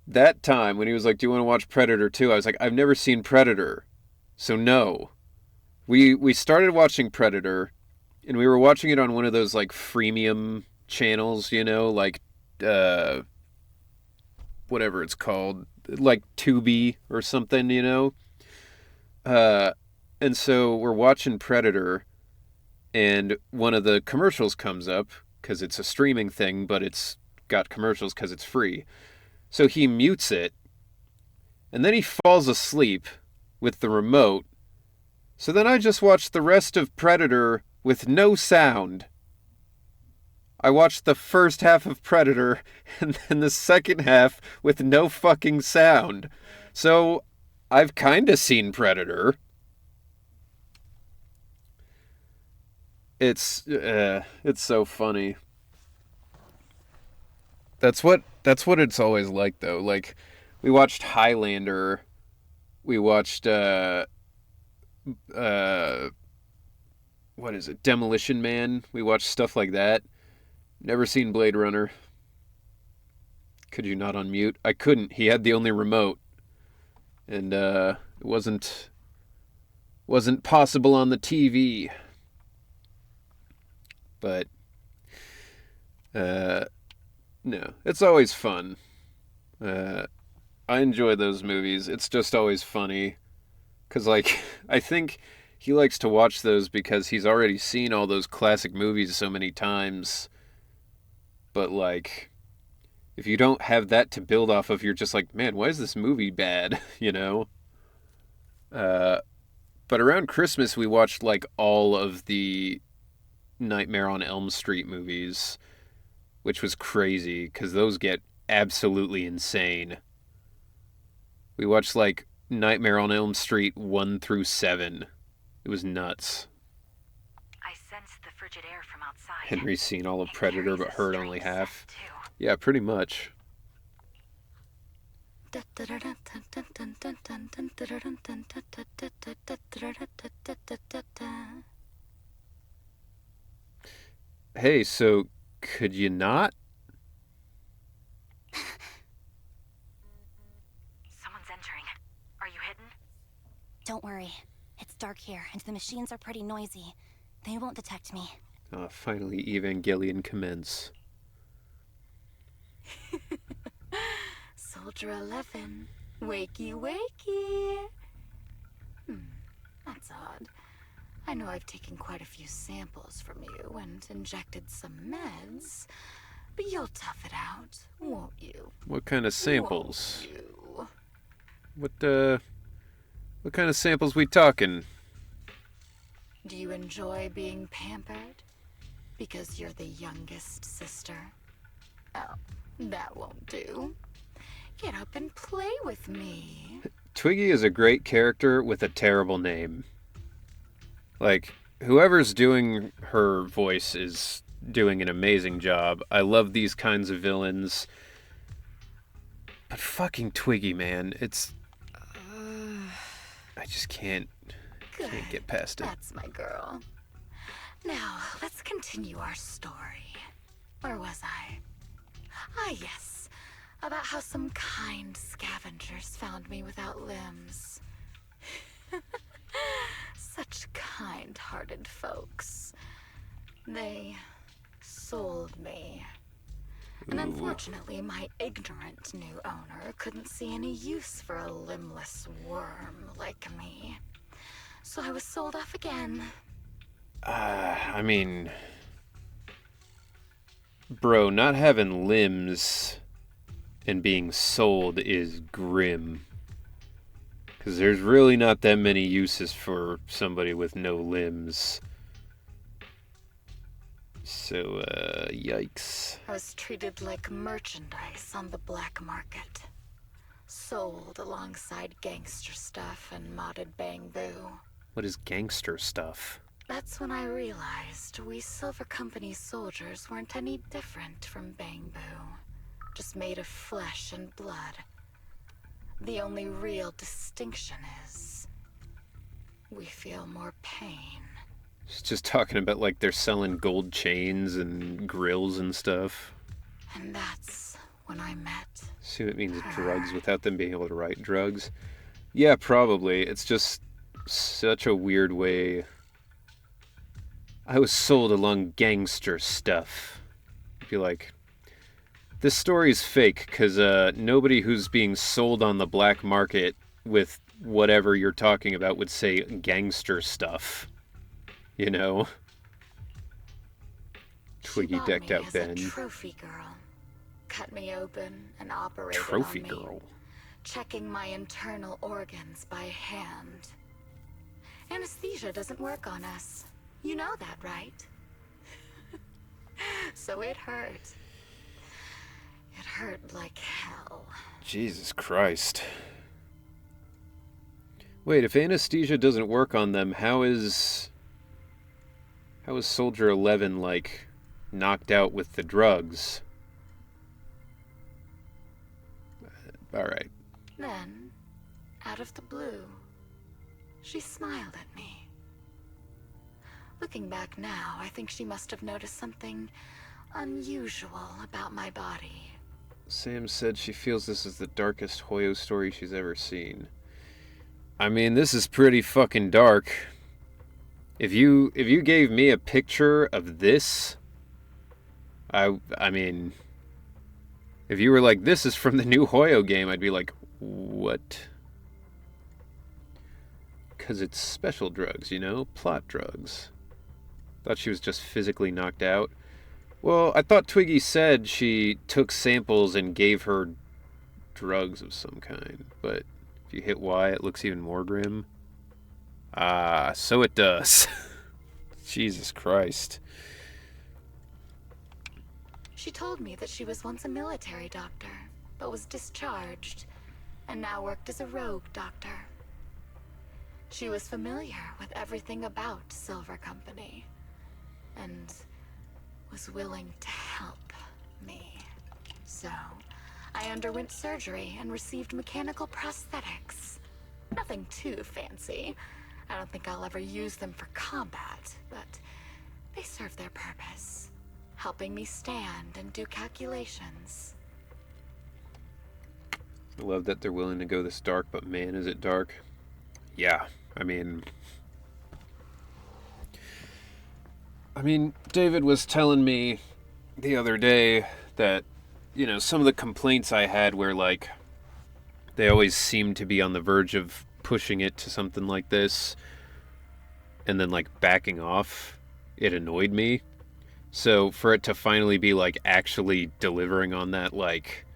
That time, when he was like, do you want to watch Predator 2? I was like, I've never seen Predator. So no. We started watching Predator, and we were watching it on one of those, like, freemium channels, you know, like, whatever it's called, like Tubi or something, you know? And so we're watching Predator, and one of the commercials comes up, because it's a streaming thing, but it's got commercials because it's free. So he mutes it, and then he falls asleep with the remote. So then I just watched the rest of Predator with no sound. I watched the first half of Predator, and then the second half with no fucking sound. So, I've kinda seen Predator. It's so funny. That's what it's always like, though. Like, we watched Highlander. We watched, what is it? Demolition Man. We watched stuff like that. Never seen Blade Runner. Could you not unmute? I couldn't. He had the only remote. And, it wasn't possible on the TV. But, no. It's always fun. I enjoy those movies. It's just always funny. Because, like, I think he likes to watch those because he's already seen all those classic movies so many times. But, like, if you don't have that to build off of, you're just like, man, why is this movie bad? You know? But around Christmas, we watched, like, all of the Nightmare on Elm Street movies, which was crazy, because those get absolutely insane. We watched, like, Nightmare on Elm Street 1 through 7. It was nuts. I sensed the frigid air from outside. Henry's seen all of Predator, but heard only half. Yeah, pretty much. Hey, so could you not? Someone's entering. Are you hidden? Don't worry. It's dark here, and the machines are pretty noisy. They won't detect me. Finally, Evangelion commence. Soldier 11, wakey wakey. That's odd. I know I've taken quite a few samples from you and injected some meds, but you'll tough it out, won't you? What kind of samples? Won't you? What kind of samples we talking? Do you enjoy being pampered? Because you're the youngest sister? Oh, that won't do. Get up and play with me. Twiggy is a great character with a terrible name. Like, whoever's doing her voice is doing an amazing job. I love these kinds of villains. But fucking Twiggy, man. just can't Good. get past it. That's my girl. Now, let's continue our story. Where was I? Ah, yes. About how some kind scavengers found me without limbs. Such kind-hearted folks. They sold me. And unfortunately, my ignorant new owner couldn't see any use for a limbless worm like me. So I was sold off again. I mean... Bro, not having limbs and being sold is grim. Because there's really not that many uses for somebody with no limbs. So, yikes. I was treated like merchandise on the black market. Sold alongside gangster stuff and modded bamboo. What is gangster stuff? That's when I realized we Silver Company soldiers weren't any different from bamboo. Just made of flesh and blood. The only real distinction is we feel more pain. She's just talking about like they're selling gold chains and grills and stuff. And that's when I met. See what it means drugs without them being able to write drugs? Yeah, probably. It's just such a weird way. I was sold along gangster stuff. I'd be like, this story's fake, because nobody who's being sold on the black market with whatever you're talking about would say gangster stuff. You know? Twiggy decked out Ben. She bought me as a trophy girl. Cut me open and operated Trophy on me, girl. checking my internal organs by hand. Anesthesia doesn't work on us. You know that, right? So it hurt. It hurt like hell. Jesus Christ. Wait, if anesthesia doesn't work on them, how is Soldier 11, like, knocked out with the drugs? Alright. Then, out of the blue, she smiled at me. Looking back now, I think she must have noticed something unusual about my body. Sam said she feels this is the darkest Hoyo story she's ever seen. I mean, this is pretty fucking dark. If you gave me a picture of this, I mean, if you were like, this is from the new Hoyo game, I'd be like, what? Because it's special drugs, you know? Plot drugs. Thought she was just physically knocked out. Well, I thought Twiggy said she took samples and gave her drugs of some kind. But if you hit Y, it looks even more grim. Ah, so it does. Jesus Christ. She told me that she was once a military doctor, but was discharged, and now worked as a rogue doctor. She was familiar with everything about Silver Company, and was willing to help me. So, I underwent surgery and received mechanical prosthetics. Nothing too fancy. I don't think I'll ever use them for combat, but they serve their purpose, helping me stand and do calculations. I love that they're willing to go this dark, but man, is it dark. Yeah, I mean, David was telling me the other day that, you know, some of the complaints I had were like, they always seemed to be on the verge of pushing it to something like this, and then like backing off. It annoyed me. So for it to finally be like actually delivering on that, like,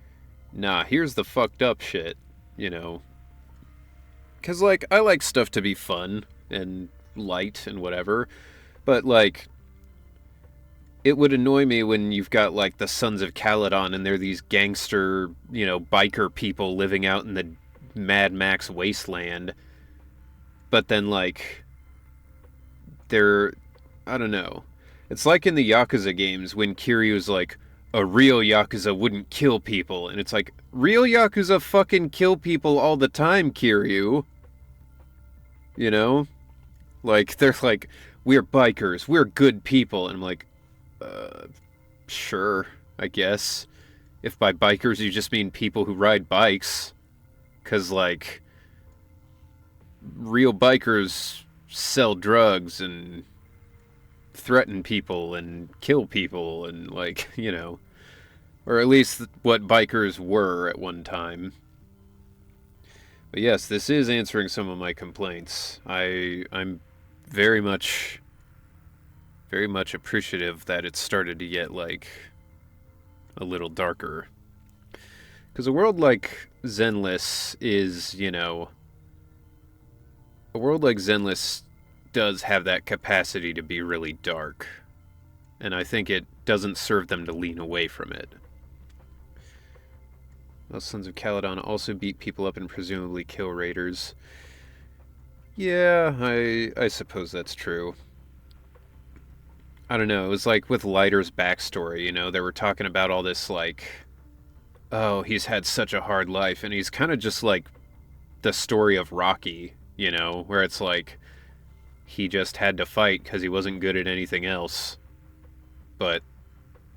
nah, here's the fucked up shit, you know. Because, like, I like stuff to be fun and light and whatever, but, like, it would annoy me when you've got, like, the Sons of Caledon and they're these gangster, you know, biker people living out in the Mad Max wasteland, but then, like, they're, I don't know. It's like in the Yakuza games when Kiryu's like, a real Yakuza wouldn't kill people, and it's like, real Yakuza fucking kill people all the time, Kiryu. you know? Like, they're like, we're bikers, we're good people. And I'm like, sure, I guess. If by bikers you just mean people who ride bikes. Because, like, real bikers sell drugs and threaten people and kill people and, like, you know. Or at least what bikers were at one time. But yes, this is answering some of my complaints. I'm very much appreciative that it started to get, like, a little darker. Because a world like Zenless is, you know, a world like Zenless does have that capacity to be really dark. And I think it doesn't serve them to lean away from it. Those Sons of Caledon also beat people up and presumably kill raiders. Yeah, I suppose that's true. I don't know, it was like with Leiter's backstory, you know, they were talking about all this, like, oh, he's had such a hard life, and he's kind of just like the story of Rocky, you know, where it's like, he just had to fight because he wasn't good at anything else. But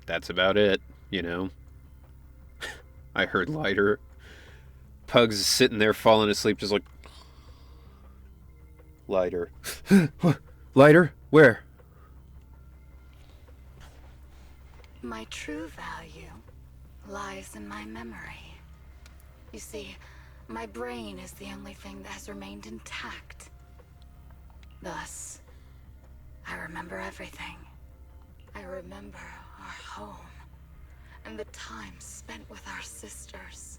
that's about it, you know. I heard Leiter. Pug's sitting there falling asleep, just like, Leiter. Leiter? Where? My true value lies in my memory. You see, my brain is the only thing that has remained intact. Thus, I remember everything. I remember our home and the time spent with our sisters.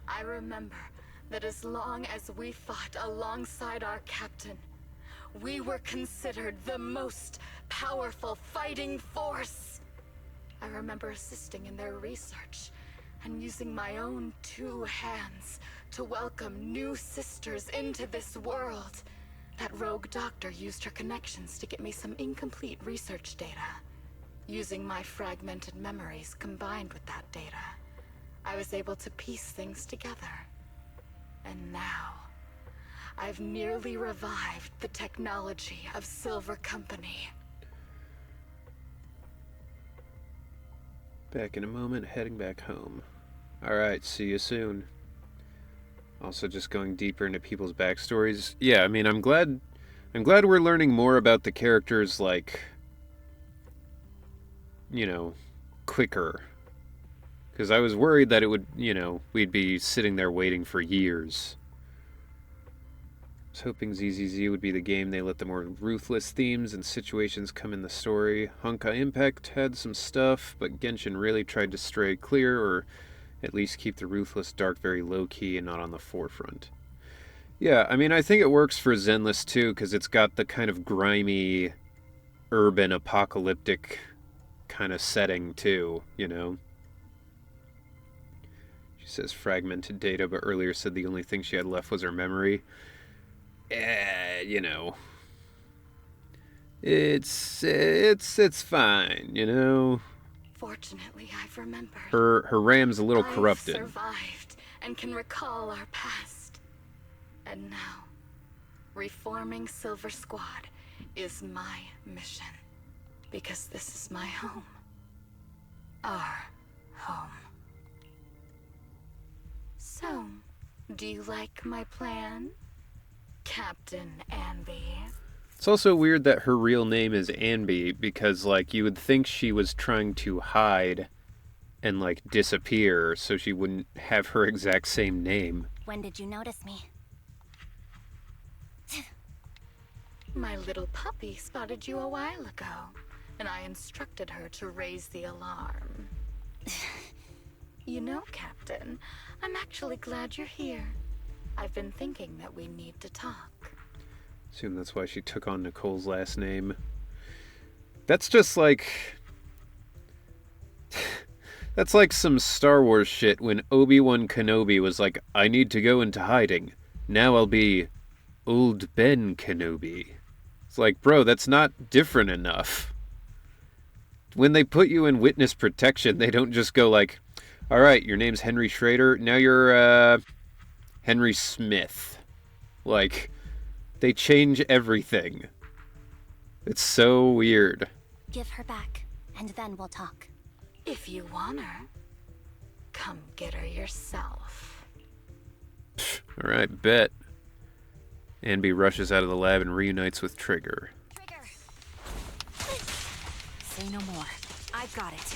I remember that as long as we fought alongside our captain, we were considered the most powerful fighting force. I remember assisting in their research and using my own 2 hands to welcome new sisters into this world. That rogue doctor used her connections to get me some incomplete research data. Using my fragmented memories combined with that data, I was able to piece things together. And now, I've nearly revived the technology of Silver Company. Back in a moment, heading back home. Alright, see you soon. Also just going deeper into people's backstories. Yeah, I mean, I'm glad we're learning more about the characters, like, you know, quicker. Because I was worried that it would, you know, we'd be sitting there waiting for years. I was hoping ZZZ would be the game they let the more ruthless themes and situations come in the story. Honkai Impact had some stuff, but Genshin really tried to stray clear, or at least keep the ruthless dark very low-key and not on the forefront. Yeah, I mean, I think it works for Zenless too, because it's got the kind of grimy, urban, apocalyptic kind of setting too, you know? She says fragmented data, but earlier said the only thing she had left was her memory. You know, it's fine, you know. Fortunately, I've remembered. Her RAM's a little corrupted. I've survived and can recall our past. And now, reforming Silver Squad is my mission. Because this is my home. Our home. So, do you like my plan, Captain Anby? It's also weird that her real name is Anby, because, like, you would think she was trying to hide and, like, disappear so she wouldn't have her exact same name. When did you notice me? My little puppy spotted you a while ago, and I instructed her to raise the alarm. You know, Captain, I'm actually glad you're here. I've been thinking that we need to talk. Assume that's why she took on Nicole's last name. That's just like... That's like some Star Wars shit when Obi-Wan Kenobi was like, I need to go into hiding. Now I'll be Old Ben Kenobi. It's like, bro, that's not different enough. When they put you in witness protection, they don't just go like, alright, your name's Henry Schrader, now you're, Henry Smith. Like, They change everything. It's so weird. Give her back, and then we'll talk. If you want her, come get her yourself. Alright, bet. Anby rushes out of the lab and reunites with Trigger. Trigger! Say no more. I've got it.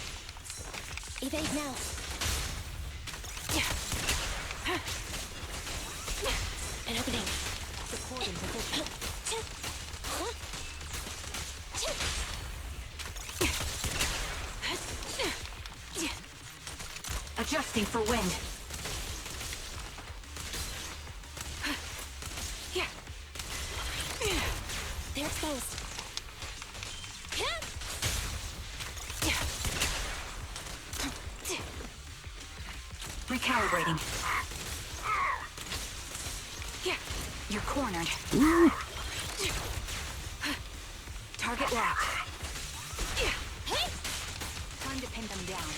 Evade now. An opening. Support in position. Adjusting for wind. They're exposed. Recalibrating. You're cornered. Target locked. Time to pin them down.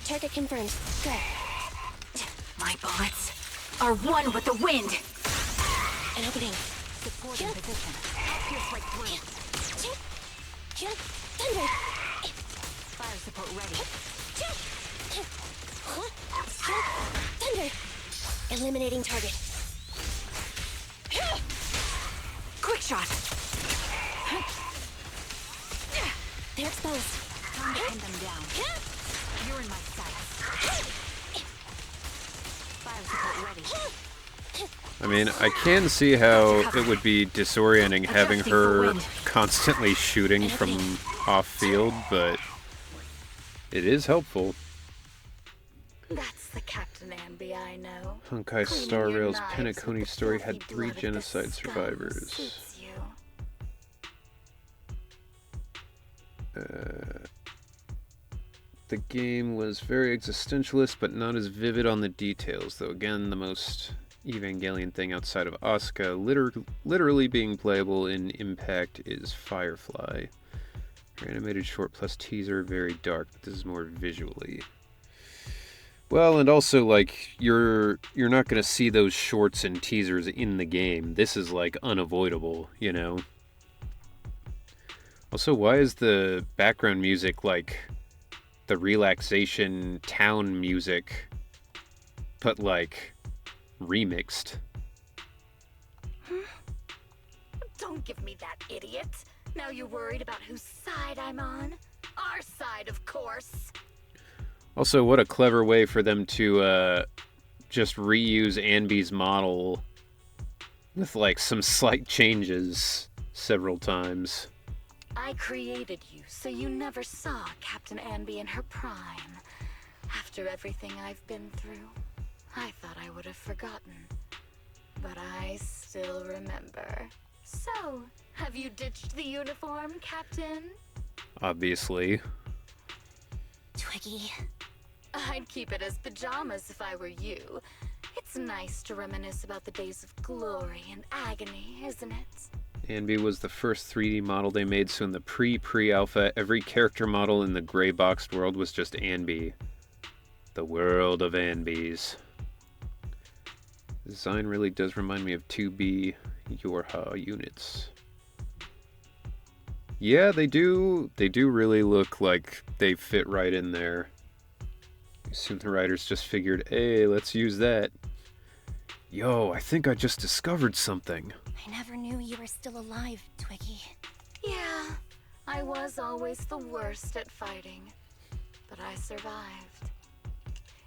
Target confirmed. Good. My bullets are one with the wind. An opening. Support in position. Pierce right through. Thunder! Fire support ready. Thunder! Eliminating target. Quick shot. They're exposed. Time to pin them down. You're in my sights. Fire support ready. I mean, I can see how it would be disorienting having her constantly shooting from off-field, but it is helpful. That's the Captain Anby I know. Honkai Cleaning Star your Rail's knives with Penacony the story filthy had 3 blood of the genocide scum survivors. suits you. The game was very existentialist, but not as vivid on the details, though again, the most Evangelion thing outside of Asuka literally being playable in Impact is Firefly. Her animated short plus teaser, very dark, but this is more visually. Well, and also, like, you're not going to see those shorts and teasers in the game. This is, like, unavoidable, you know? Also, why is the background music, like, the relaxation town music, but, like, remixed? Don't give me that, idiot. Now you're worried about whose side I'm on? Our side, of course. Also, what a clever way for them to just reuse Anby's model with, like, some slight changes several times. I created you, so you never saw Captain Anby in her prime. After everything I've been through, I thought I would have forgotten. But I still remember. So, have you ditched the uniform, Captain? Obviously. Twiggy. I'd keep it as pajamas if I were you. It's nice to reminisce about the days of glory and agony, isn't it? Anby was the first 3D model they made, so in the pre-alpha, every character model in the gray boxed world was just Anby. The world of Anbys. The design really does remind me of 2B Yorha units. Yeah, they do really look like they fit right in there. I assume the writers just figured, hey, let's use that. Yo, I think I just discovered something. I never knew you were still alive, Twiggy. Yeah, I was always the worst at fighting. But I survived.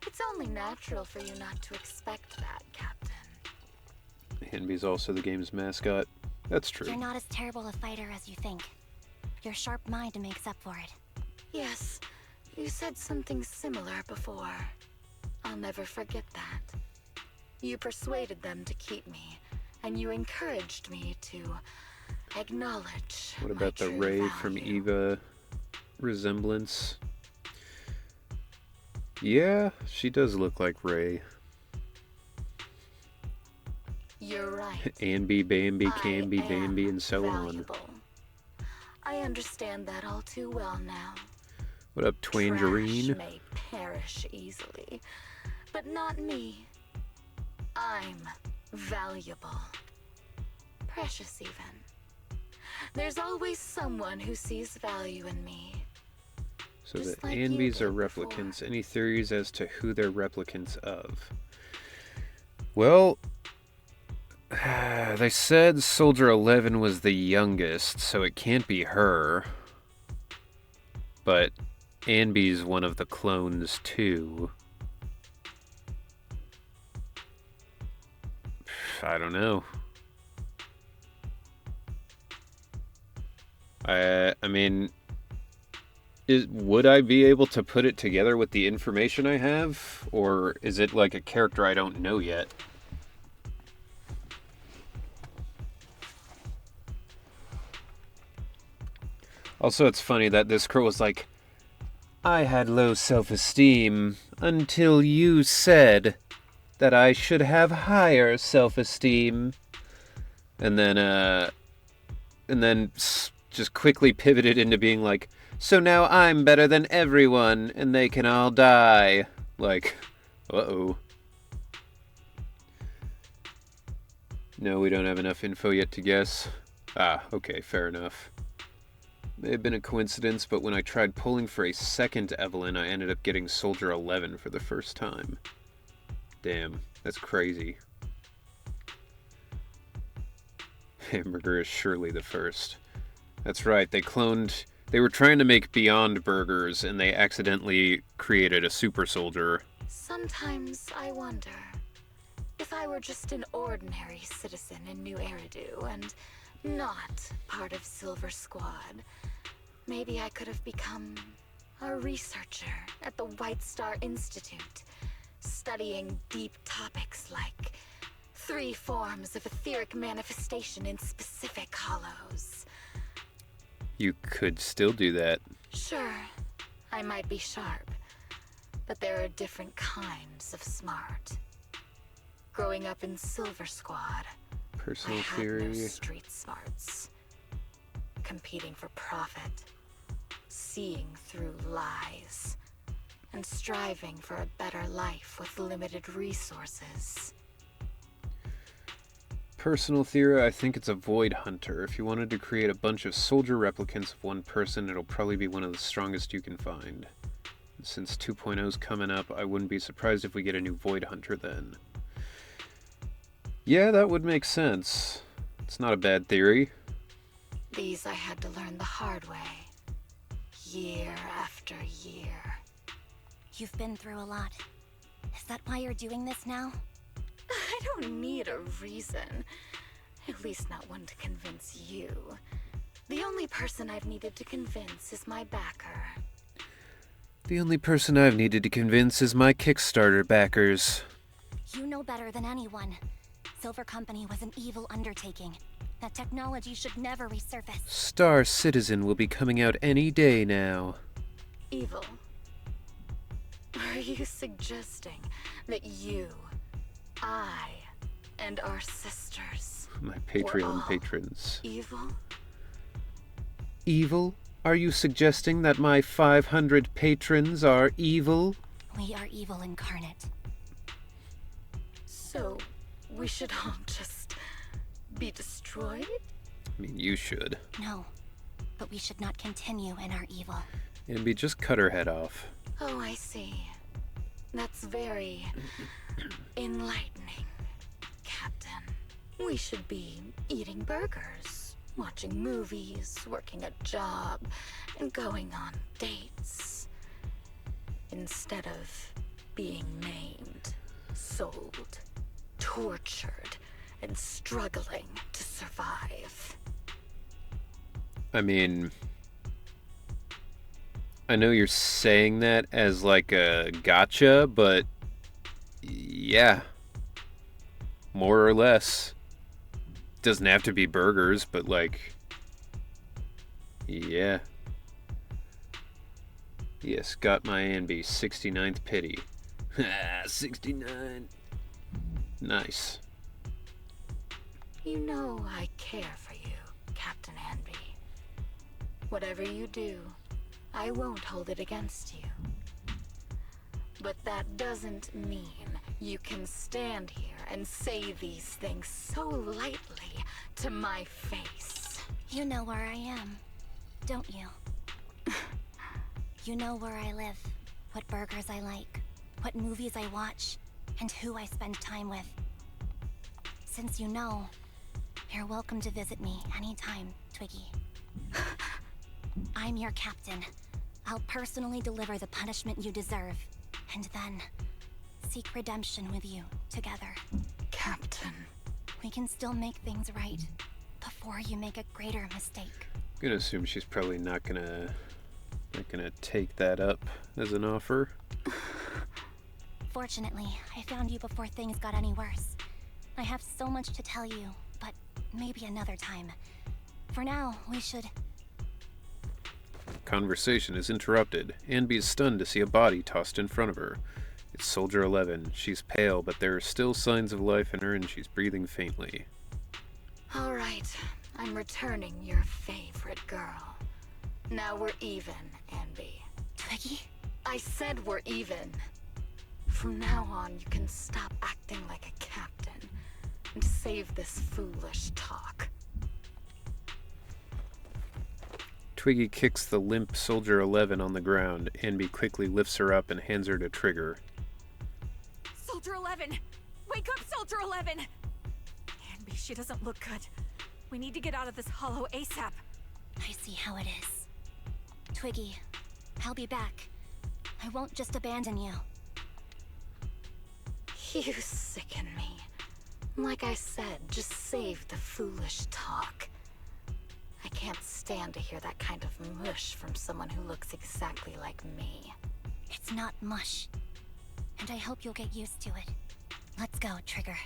It's only natural for you not to expect that, Captain. Anby's also the game's mascot. That's true. You're not as terrible a fighter as you think. Your sharp mind makes up for it. Yes, you said something similar before. I'll never forget that. You persuaded them to keep me, and you encouraged me to acknowledge What my about the true Ray from value. Eva resemblance? Yeah, she does look like Ray. You're right. Anby, Bambi, I Camby, am Bambi, and so on. valuable. I understand that all too well now. What up, Twangerine? Trash may perish easily, but not me. I'm valuable. Precious, even. There's always someone who sees value in me. So Just the like you Anbis are did before. replicants. Any theories as to who they're replicants of? Well, they said Soldier 11 was the youngest, so it can't be her. But Anbi's one of the clones too. I don't know. I mean, would I be able to put it together with the information I have? Or is it like a character I don't know yet? Also, it's funny that this girl was like, I had low self-esteem until you said that I should have higher self-esteem. And then just quickly pivoted into being like, so now I'm better than everyone, and they can all die. Like, uh-oh. No, we don't have enough info yet to guess. Ah, okay, fair enough. May have been a coincidence, but when I tried pulling for a second Evelyn, I ended up getting Soldier 11 for the first time. Damn, that's crazy. Hamburger is surely the first. That's right, they were trying to make Beyond Burgers, and they accidentally created a super soldier. Sometimes I wonder if I were just an ordinary citizen in New Eridu and not part of Silver Squad. Maybe I could have become a researcher at the White Star Institute, studying deep topics like 3 forms of etheric manifestation in specific hollows. You could still do that. Sure, I might be sharp, but there are different kinds of smart. Growing up in Silver Squad, Personal I had theory. no street smarts. Competing for profit, seeing through lies, and striving for a better life with limited resources. Personal theory, I think it's a Void Hunter. If you wanted to create a bunch of soldier replicants of one person, it'll probably be one of the strongest you can find. Since 2.0's coming up, I wouldn't be surprised if we get a new Void Hunter then. Yeah, that would make sense. It's not a bad theory. These I had to learn the hard way. Year after year. You've been through a lot. Is that why you're doing this now? I don't need a reason. At least not one to convince you. The only person I've needed to convince is my backer. The only person I've needed to convince is my Kickstarter backers. You know better than anyone. Silver Company was an evil undertaking. That technology should never resurface. Star Citizen will be coming out any day now. Evil. Are you suggesting that you, I, and our sisters My were Patreon all patrons. evil? Evil? Are you suggesting that my 500 patrons are evil? We are evil incarnate. So, we should all just be destroyed? I mean, you should. No, but we should not continue in our evil. Ambi, just cut her head off. Oh, I see. That's very enlightening, Captain. We should be eating burgers, watching movies, working a job, and going on dates. Instead of being maimed, sold, tortured, and struggling to survive. I mean, I know you're saying that as like a gotcha, but yeah, more or less. Doesn't have to be burgers, but like, yeah. Yes, got my Anby, 69th pity. 69. Nice. You know I care for you, Captain Anby. Whatever you do, I won't hold it against you. But that doesn't mean You can stand here and say these things so lightly to my face. You know where I am, don't you? You know where I live, what burgers I like, what movies I watch, and who I spend time with. Since you know, you're welcome to visit me anytime, Twiggy. I'm your captain. I'll personally deliver the punishment you deserve, and then seek redemption with you together. Captain. We can still make things right before you make a greater mistake. I'm gonna assume she's probably not gonna take that up as an offer. Fortunately, I found you before things got any worse. I have so much to tell you, but maybe another time. For now, we should... Conversation is interrupted. Anby is stunned to see a body tossed in front of her. It's Soldier 11. She's pale, but there are still signs of life in her and she's breathing faintly. All right, I'm returning your favorite girl. Now we're even, Anby. Twiggy? I said we're even. From now on, you can stop acting like a captain and save this foolish talk. Twiggy kicks the limp Soldier 11 on the ground. Anby quickly lifts her up and hands her to Trigger. Soldier 11! Wake up, Soldier 11! Anby, she doesn't look good. We need to get out of this hollow ASAP. I see how it is. Twiggy, I'll be back. I won't just abandon you. You sicken me. Like I said, just save the foolish talk. I can't stand to hear that kind of mush from someone who looks exactly like me. It's not mush. And I hope you'll get used to it. Let's go, Trigger.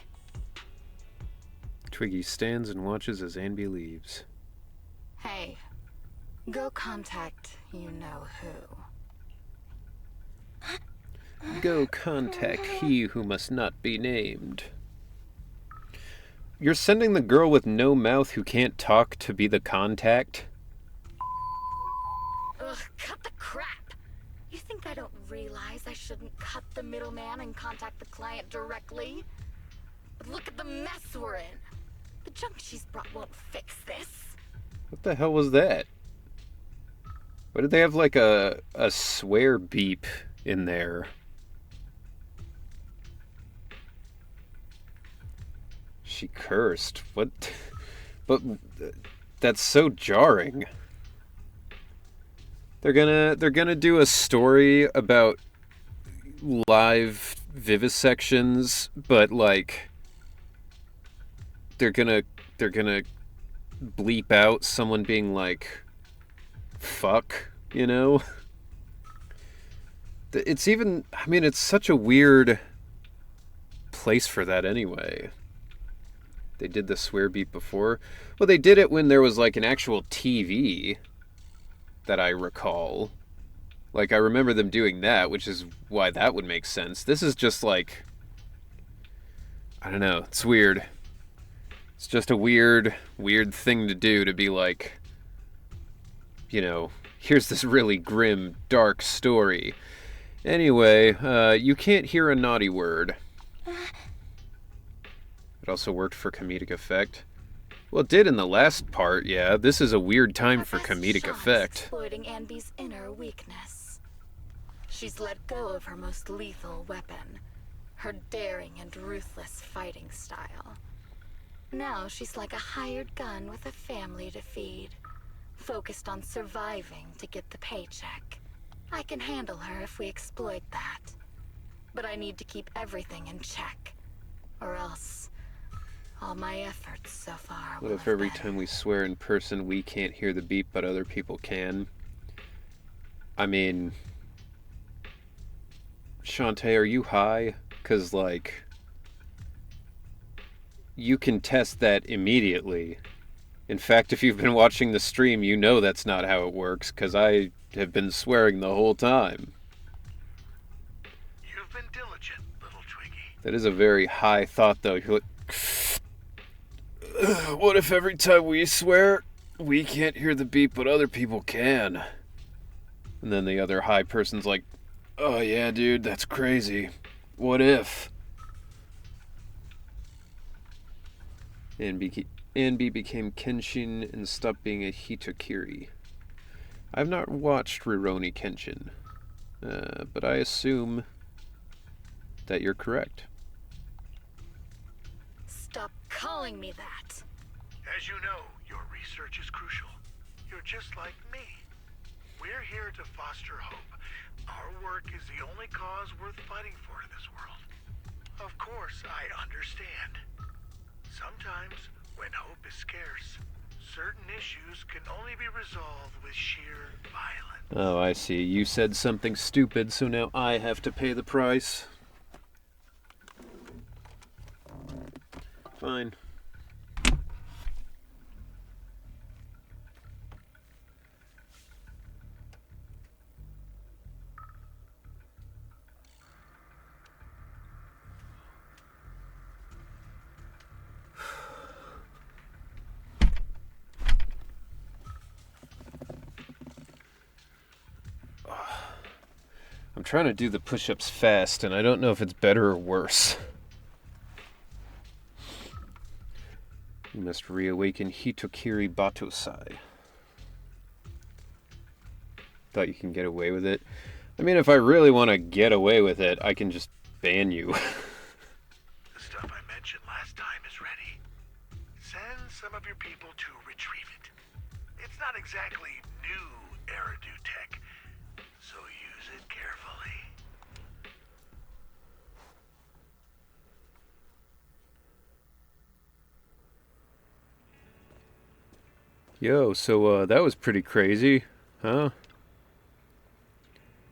Twiggy stands and watches as Anby leaves. Hey, go contact you-know-who. Go contact he who must not be named. You're sending the girl with no mouth who can't talk to be the contact? Ugh, cut the crap! You think I don't realize I shouldn't cut the middleman and contact the client directly? But look at the mess we're in! The junk she's brought won't fix this. What the hell was that? Why did they have like a swear beep in there? She cursed. What? But that's so jarring. They're gonna do a story about live vivisections, but like they're gonna bleep out someone being like fuck, you know? It's even, I mean, it's such a weird place for that anyway. They did the swear beep before. Well, they did it when there was like an actual TV that I recall. Like, I remember them doing that, which is why that would make sense. This is just like, I don't know, it's weird. It's just a weird thing to do, to be like, you know, here's this really grim, dark story. Anyway, you can't hear a naughty word. It also worked for comedic effect. Well, it did in the last part, yeah. This is a weird time for comedic effect. Exploiting Anby's inner weakness. She's let go of her most lethal weapon, her daring and ruthless fighting style. Now she's like a hired gun with a family to feed, focused on surviving to get the paycheck. I can handle her if we exploit that. But I need to keep everything in check, or else all my efforts so far will What if every time we swear in person we can't hear the beep but other people can? I mean, Shantae, are you high? 'Cause like, you can test that immediately. In fact, if you've been watching the stream, you know that's not how it works, 'cause I have been swearing the whole time. You've been diligent, little Twiggy. That is a very high thought, though. You're like, what if every time we swear, we can't hear the beep, but other people can? And then the other high person's like, oh yeah, dude, that's crazy. What if? Anby became Kenshin and stopped being a Hitokiri. I've not watched Rurouni Kenshin, but I assume that you're correct. Stop calling me that. As you know, your research is crucial. You're just like me. We're here to foster hope. Our work is the only cause worth fighting for in this world. Of course, I understand. Sometimes, when hope is scarce, certain issues can only be resolved with sheer violence. Oh, I see. You said something stupid, so now I have to pay the price. Fine. I'm trying to do the push-ups fast, and I don't know if it's better or worse. You must reawaken Hitokiri Batosai. Thought you can get away with it. I mean, if I really want to get away with it, I can just ban you. The stuff I mentioned last time is ready. Send some of your people to retrieve it. It's not exactly new Eridu tech, so use it carefully. Yo, so that was pretty crazy, huh?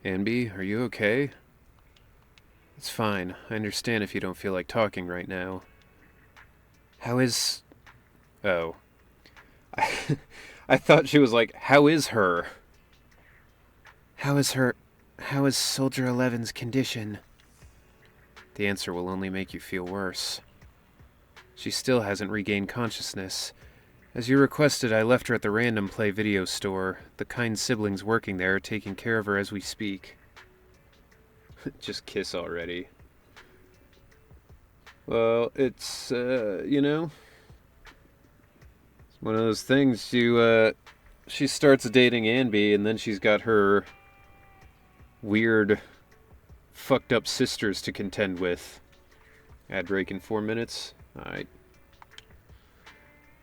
Anby, are you okay? It's fine. I understand if you don't feel like talking right now. How is... Oh. I thought she was like, how is her? How is Soldier 11's condition? The answer will only make you feel worse. She still hasn't regained consciousness. As you requested, I left her at the Random Play video store. The kind siblings working there are taking care of her as we speak. Just kiss already. Well, it's, you know... It's one of those things, she starts dating Anby, and then she's got her weird, fucked up sisters to contend with. Ad break in 4 minutes? Alright.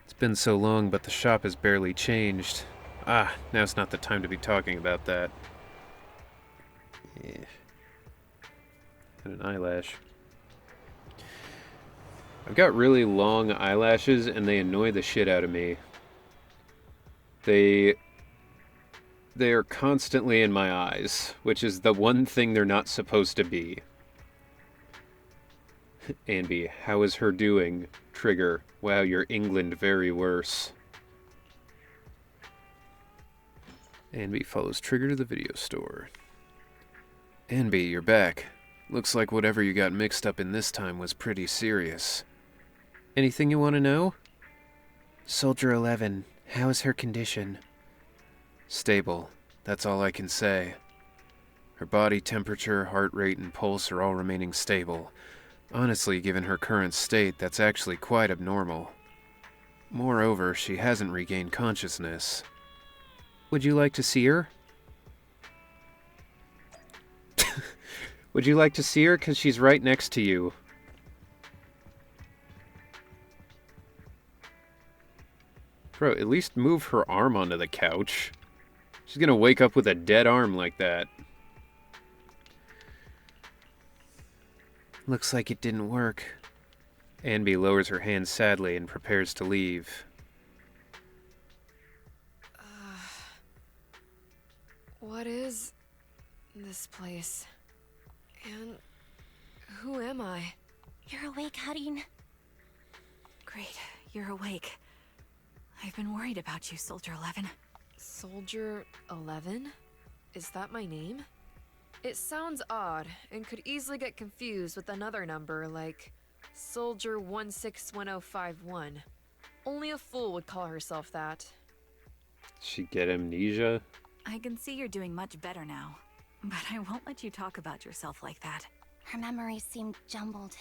It's been so long, but the shop has barely changed. Ah, now's not the time to be talking about that. Yeah. And an eyelash. I've got really long eyelashes, and they annoy the shit out of me. They are constantly in my eyes, which is the one thing they're not supposed to be. Anby, how is her doing? Trigger, wow, you're England very worse. Anby follows Trigger to the video store. Anby, you're back. Looks like whatever you got mixed up in this time was pretty serious. Anything you want to know? Soldier 11, how is her condition? Stable. That's all I can say. Her body temperature, heart rate, and pulse are all remaining stable. Honestly, given her current state, that's actually quite abnormal. Moreover, she hasn't regained consciousness. Would you like to see her? Would you like to see her? 'Cause she's right next to you. Bro, at least move her arm onto the couch. She's gonna wake up with a dead arm like that. Looks like it didn't work. Anby lowers her hand sadly and prepares to leave. What is this place? And who am I? You're awake, Harin. Great, you're awake. I've been worried about you, Soldier 11. Soldier 11? Is that my name? It sounds odd and could easily get confused with another number like Soldier 161051. Only a fool would call herself that. She get amnesia? I can see you're doing much better now, but I won't let you talk about yourself like that. Her memories seem jumbled.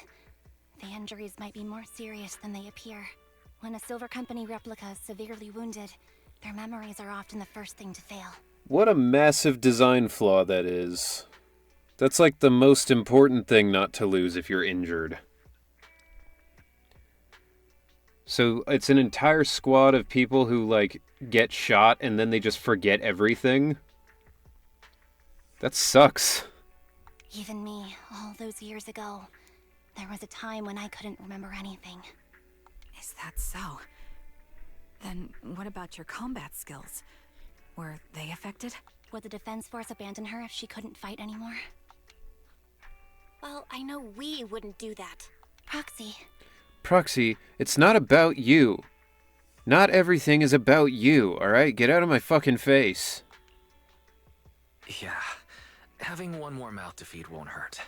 The injuries might be more serious than they appear. When a Silver Company replica is severely wounded, their memories are often the first thing to fail. What a massive design flaw that is. That's like the most important thing not to lose if you're injured. So it's an entire squad of people who, like, get shot and then they just forget everything? That sucks. Even me, all those years ago, there was a time when I couldn't remember anything. Is that so? Then what about your combat skills? Were they affected? Would the Defense Force abandon her if she couldn't fight anymore? Well, I know we wouldn't do that. Proxy, it's not about you. Not everything is about you, alright? Get out of my fucking face. Yeah, having one more mouth to feed won't hurt.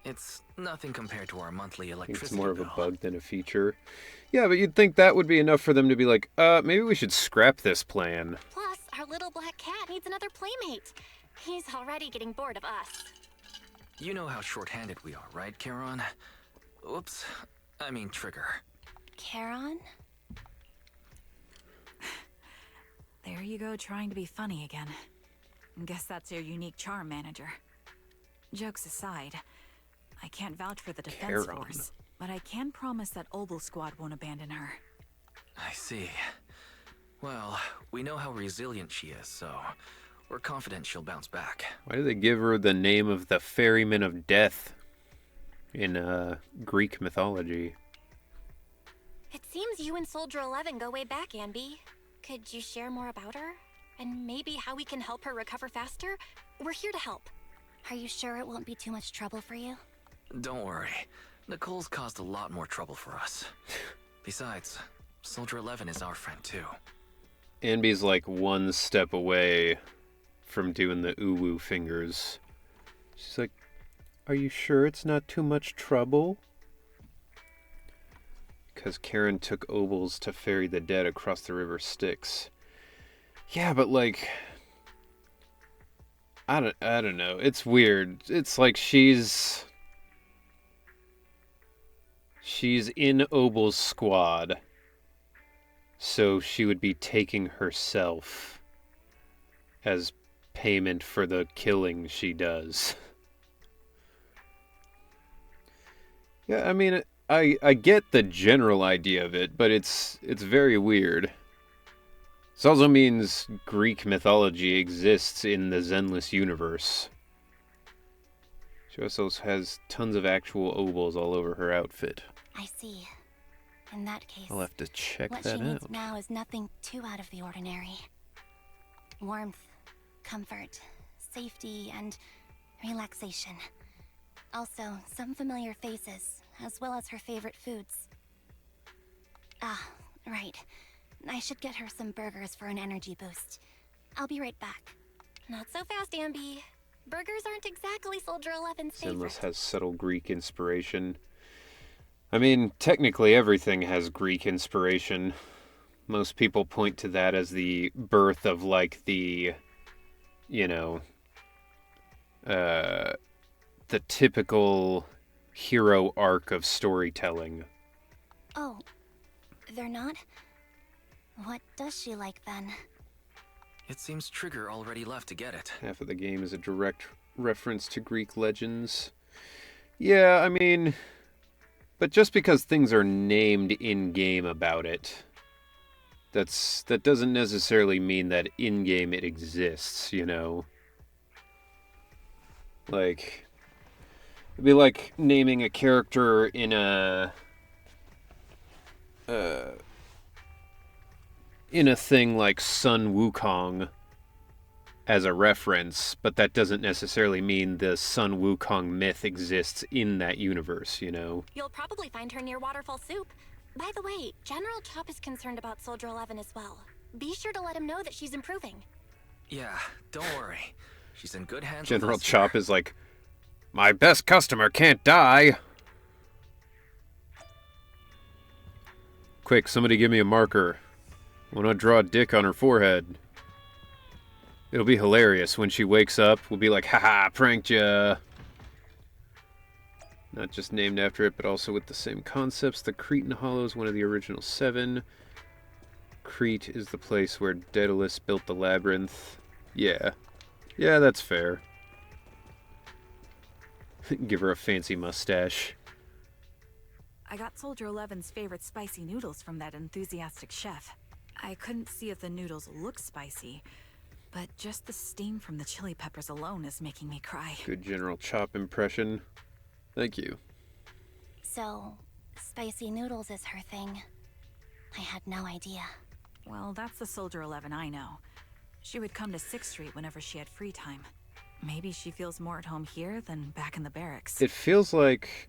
It's nothing compared to our monthly I think electricity it's more of a bill. bug than a feature. Yeah, but you'd think that would be enough for them to be like, maybe we should scrap this plan. Plus, our little black cat needs another playmate. He's already getting bored of us. You know how short-handed we are, right, Charon? Oops, I mean Trigger. Charon? There you go, trying to be funny again. Guess that's your unique charm, manager. Jokes aside, I can't vouch for the Defense Charon. Force, but I can promise that Obel Squad won't abandon her. I see. Well, we know how resilient she is, so we're confident she'll bounce back. Why do they give her the name of the Ferryman of Death in Greek mythology? It seems you and Soldier 11 go way back, Anby. Could you share more about her? And maybe how we can help her recover faster? We're here to help. Are you sure it won't be too much trouble for you? Don't worry. Nicole's caused a lot more trouble for us. Besides, Soldier 11 is our friend too. Anby's like one step away from doing the ooh-woo fingers. She's like, are you sure it's not too much trouble? Because Karen took Obels to ferry the dead across the river Styx. Yeah, but like, I don't know. It's weird. It's like she's in Obel's squad, so she would be taking herself as payment for the killing she does. Yeah, I mean, I get the general idea of it, but it's very weird. This also means Greek mythology exists in the Zenless universe. She also has tons of actual Obels all over her outfit. I see. In that case, I'll have to check what that she needs out. now is nothing too out of the ordinary. Warmth, comfort, safety, and relaxation. Also, some familiar faces, as well as her favorite foods. Ah, right. I should get her some burgers for an energy boost. I'll be right back. Not so fast, Anby. Burgers aren't exactly Soldier 11's favorite. Zenless has subtle Greek inspiration. I mean, technically everything has Greek inspiration. Most people point to that as the birth of, like, the, you know, the typical hero arc of storytelling. Oh, they're not? What does she like then? It seems Trigger already left to get it. Half of the game is a direct reference to Greek legends. Yeah, I mean, but just because things are named in-game about it, that doesn't necessarily mean that in-game it exists, you know? Like, it'd be like naming a character in a thing like Sun Wukong as a reference, but that doesn't necessarily mean the Sun Wukong myth exists in that universe, you know? You'll probably find her near Waterfall Soup. By the way, General Chop is concerned about Soldier 11 as well. Be sure to let him know that she's improving. Yeah, don't worry. She's in good hands General with us Chop here. is like, my best customer can't die. Quick, somebody give me a marker. I want to draw a dick on her forehead. It'll be hilarious when she wakes up. We'll be like, haha, pranked ya. Not just named after it, but also with the same concepts. The Cretan Hollow is one of the original 7. Crete is the place where Daedalus built the labyrinth. Yeah. Yeah, that's fair. Give her a fancy mustache. I got Soldier 11's favorite spicy noodles from that enthusiastic chef. I couldn't see if the noodles look spicy, but just the steam from the chili peppers alone is making me cry. Good General Chop impression. Thank you. So, spicy noodles is her thing. I had no idea. Well, that's the Soldier 11 I know. She would come to 6th Street whenever she had free time. Maybe she feels more at home here than back in the barracks. It feels like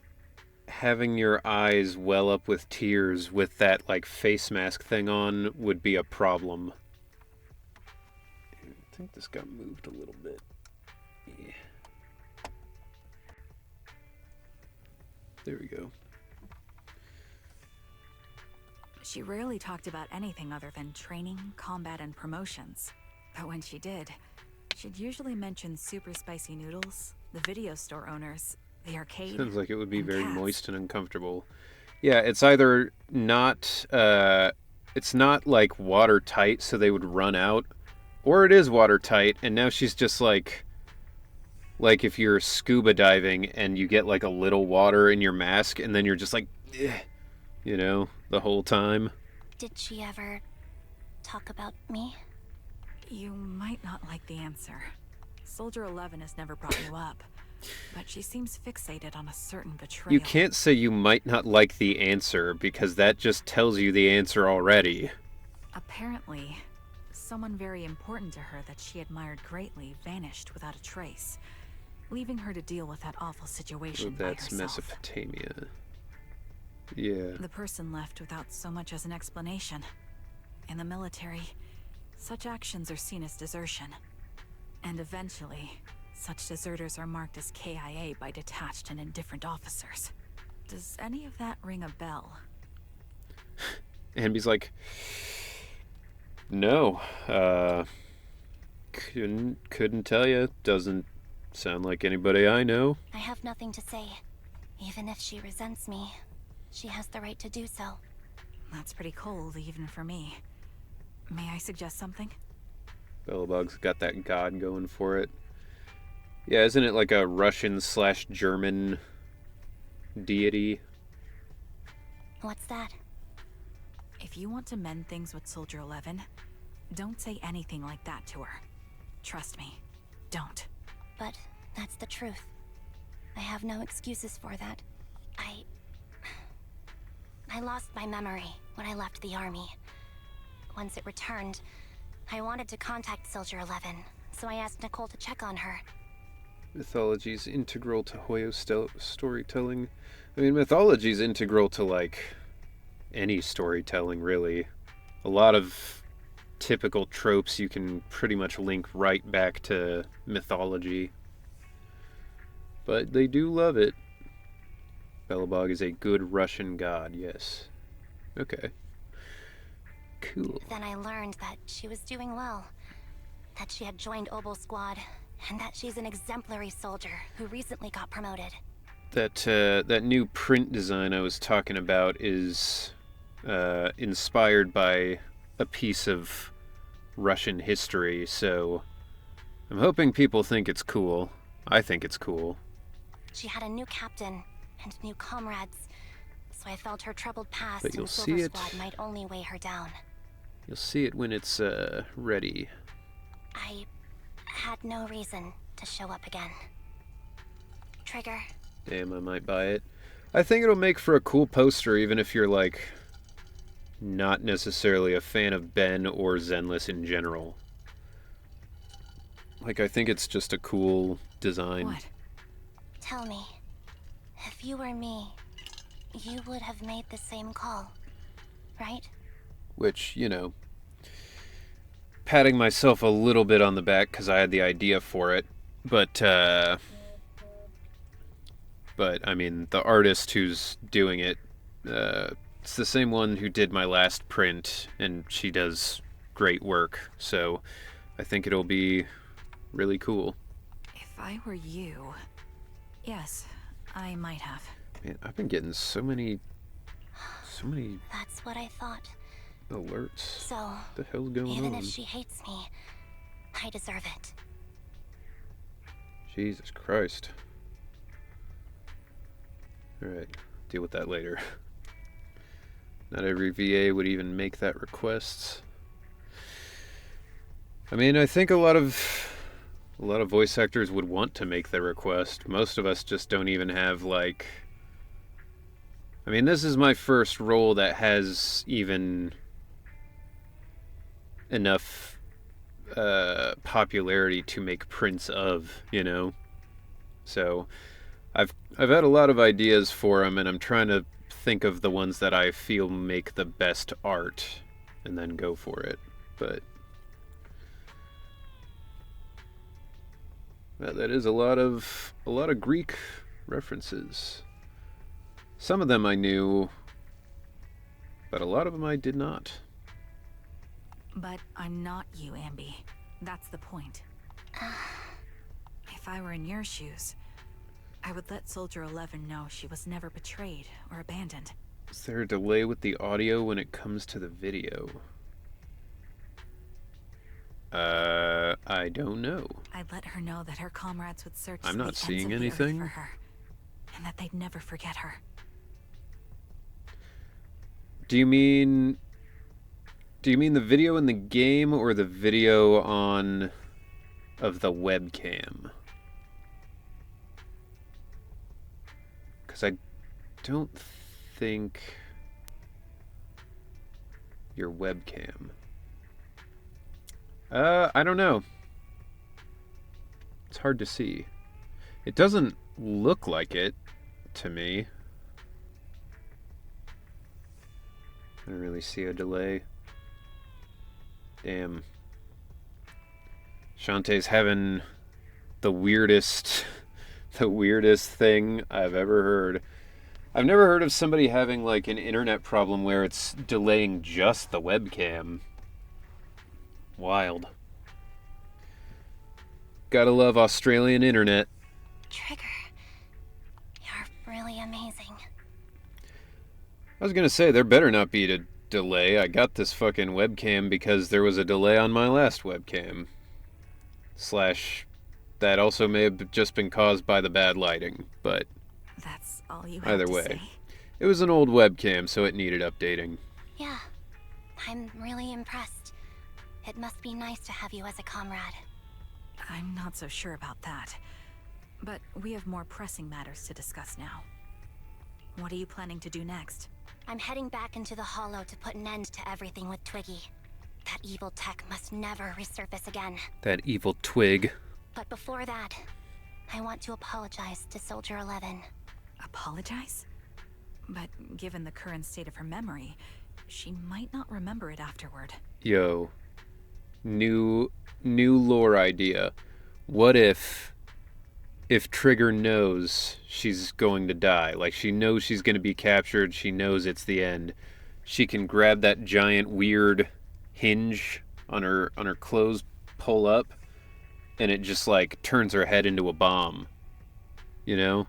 having your eyes well up with tears with that, like, face mask thing on would be a problem. I think this got moved a little bit. Yeah. There we go. She rarely talked about anything other than training, combat, and promotions. But when she did, she'd usually mention super spicy noodles, the video store owners, the arcade. Sounds like it would be and very cats. moist and uncomfortable. Yeah, it's either not, it's not like watertight so they would run out, or it is watertight and now she's just like if you're scuba diving and you get like a little water in your mask and then you're just like, you know, the whole time. Did she ever talk about me? You might not like the answer. Soldier 11 has never brought you up, but she seems fixated on a certain betrayal. You can't say you might not like the answer because that just tells you the answer already. Apparently, someone very important to her that she admired greatly vanished without a trace, leaving her to deal with that awful situation Oh, that's by herself. Mesopotamia. Yeah. The person left without so much as an explanation. In the military, such actions are seen as desertion. And eventually, such deserters are marked as KIA by detached and indifferent officers. Does any of that ring a bell? Amby's like, no, couldn't tell you. Doesn't sound like anybody I know. I have nothing to say. Even if she resents me, she has the right to do so. That's pretty cold, even for me. May I suggest something? Bellabug's got that god going for it. Yeah, isn't it like a Russian/German deity? What's that? If you want to mend things with Soldier 11, don't say anything like that to her. Trust me, don't. But that's the truth. I have no excuses for that. I lost my memory when I left the army. Once it returned, I wanted to contact Soldier 11, so I asked Nicole to check on her. Mythology's integral to Hoyo storytelling. I mean, mythology's integral to, like, any storytelling, really. A lot of typical tropes you can pretty much link right back to mythology. But they do love it. Belobog is a good Russian god, yes. Okay. Cool. Then I learned that she was doing well, that she had joined Obel Squad, and that she's an exemplary soldier who recently got promoted. That new print design I was talking about is inspired by a piece of Russian history, so I'm hoping people think it's cool. I think it's cool. She had a new captain and new comrades, so I felt her troubled past But you'll in Silver see it. Squad might only weigh her down. You'll see it when it's ready. I had no reason to show up again. Trigger. Damn, I might buy it. I think it'll make for a cool poster, even if you're, like, not necessarily a fan of Ben or Zenless in general. Like, I think it's just a cool design. What? Tell me, if you were me, you would have made the same call, right? Which, you know, patting myself a little bit on the back because I had the idea for it. But, I mean, the artist who's doing it, it's the same one who did my last print, and she does great work. So I think it'll be really cool. If I were you... Yes, I might have. Man, I've been getting so many That's what I thought. alerts. So, What the hell's going even on? if she hates me, I deserve it. Jesus Christ. Alright, deal with that later. Not every VA would even make that request. I mean, I think a lot of voice actors would want to make the request. Most of us just don't even have, like... I mean, this is my first role that has even enough popularity to make prints of, you know? So, I've had a lot of ideas for them, and I'm trying to think of the ones that I feel make the best art, and then go for it. But that is a lot of Greek references. Some of them I knew, but a lot of them I did not. But I'm not you, Ambi. That's the point. If I were in your shoes, I would let Soldier 11 know she was never betrayed or abandoned. Is there a delay with the audio when it comes to the video? I don't know. I'd let her know that her comrades would search I'm to not the seeing ends of the earth anything. for her, and that they'd never forget her. Do you mean the video in the game or the video of the webcam? Because I don't think your webcam. I don't know. It's hard to see. It doesn't look like it to me. I don't really see a delay. Damn. Shantae's having the weirdest thing I've ever heard. I've never heard of somebody having like an internet problem where it's delaying just the webcam. Wild. Gotta love Australian internet. Trigger, you're really amazing. I was gonna say, there better not be a delay. I got this fucking webcam because there was a delay on my last webcam. / that also may have just been caused by the bad lighting, but That's all you have either to way. say? It was an old webcam, so it needed updating. Yeah, I'm really impressed. It must be nice to have you as a comrade. I'm not so sure about that. But we have more pressing matters to discuss now. What are you planning to do next? I'm heading back into the Hollow to put an end to everything with Twiggy. That evil tech must never resurface again. That evil twig. But before that, I want to apologize to Soldier 11. Apologize? But given the current state of her memory, she might not remember it afterward. Yo. New lore idea. What if Trigger knows she's going to die? Like, she knows she's going to be captured, she knows it's the end. She can grab that giant weird hinge on her clothes, pull up, and it just like turns her head into a bomb. You know?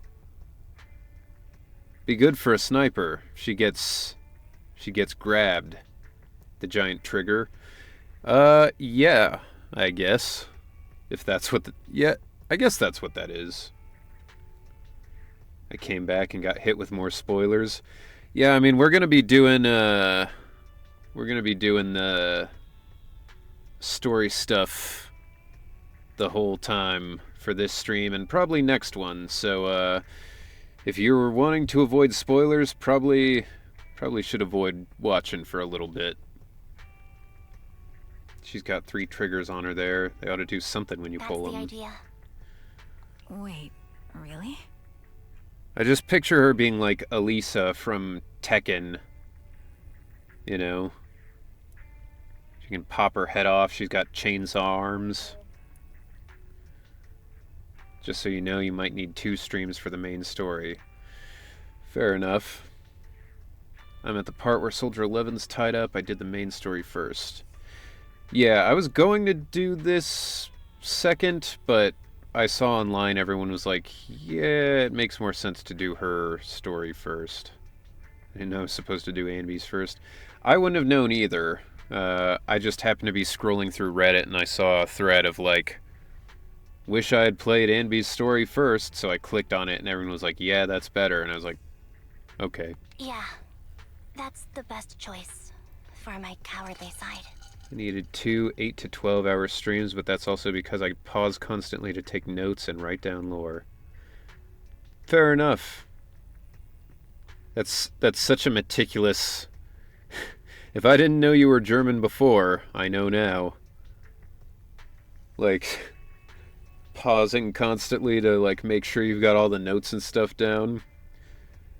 Be good for a sniper. She gets grabbed. The giant trigger. Yeah, I guess. If that's what I guess that's what that is. I came back and got hit with more spoilers. Yeah, I mean, we're gonna be doing the story stuff the whole time for this stream and probably next one. So if you're wanting to avoid spoilers, probably should avoid watching for a little bit. She's got 3 triggers on her there. They ought to do something when you pull them. That's the idea. Wait, really? I just picture her being like Elisa from Tekken. You know? She can pop her head off. She's got chainsaw arms. Just so you know, you might need 2 streams for the main story. Fair enough. I'm at the part where Soldier 11's tied up. I did the main story first. Yeah, I was going to do this second, but I saw online everyone was like, yeah, it makes more sense to do her story first. I didn't know I was supposed to do Anby's first. I wouldn't have known either. I just happened to be scrolling through Reddit and I saw a thread of like, wish I had played Anby's story first, so I clicked on it and everyone was like, yeah, that's better. And I was like, okay. Yeah, that's the best choice for my cowardly side. I needed 2 8 to 12 hour streams, but that's also because I pause constantly to take notes and write down lore. Fair enough. That's such a meticulous... If I didn't know you were German before, I know now. Like, pausing constantly to, like, make sure you've got all the notes and stuff down.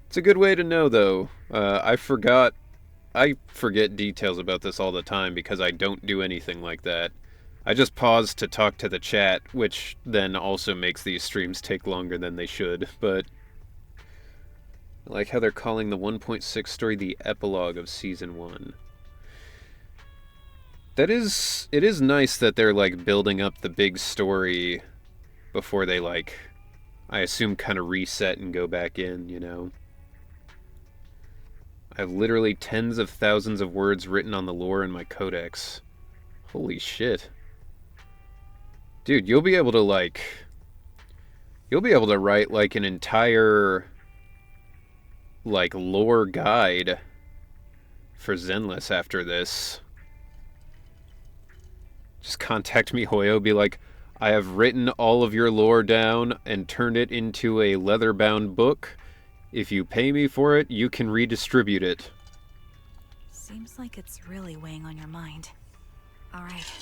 It's a good way to know, though. I forget details about this all the time because I don't do anything like that. I just pause to talk to the chat, which then also makes these streams take longer than they should, but... I like how they're calling the 1.6 story the epilogue of Season 1. It is nice that they're, like, building up the big story before they, like, I assume kind of reset and go back in, you know? I have literally tens of thousands of words written on the lore in my codex. Holy shit. Dude, you'll be able to write, like, an entire... like, lore guide for Zenless after this. Just contact me, Hoyo, be like, I have written all of your lore down and turned it into a leather-bound book. If you pay me for it, you can redistribute it. Seems like it's really weighing on your mind. Alright,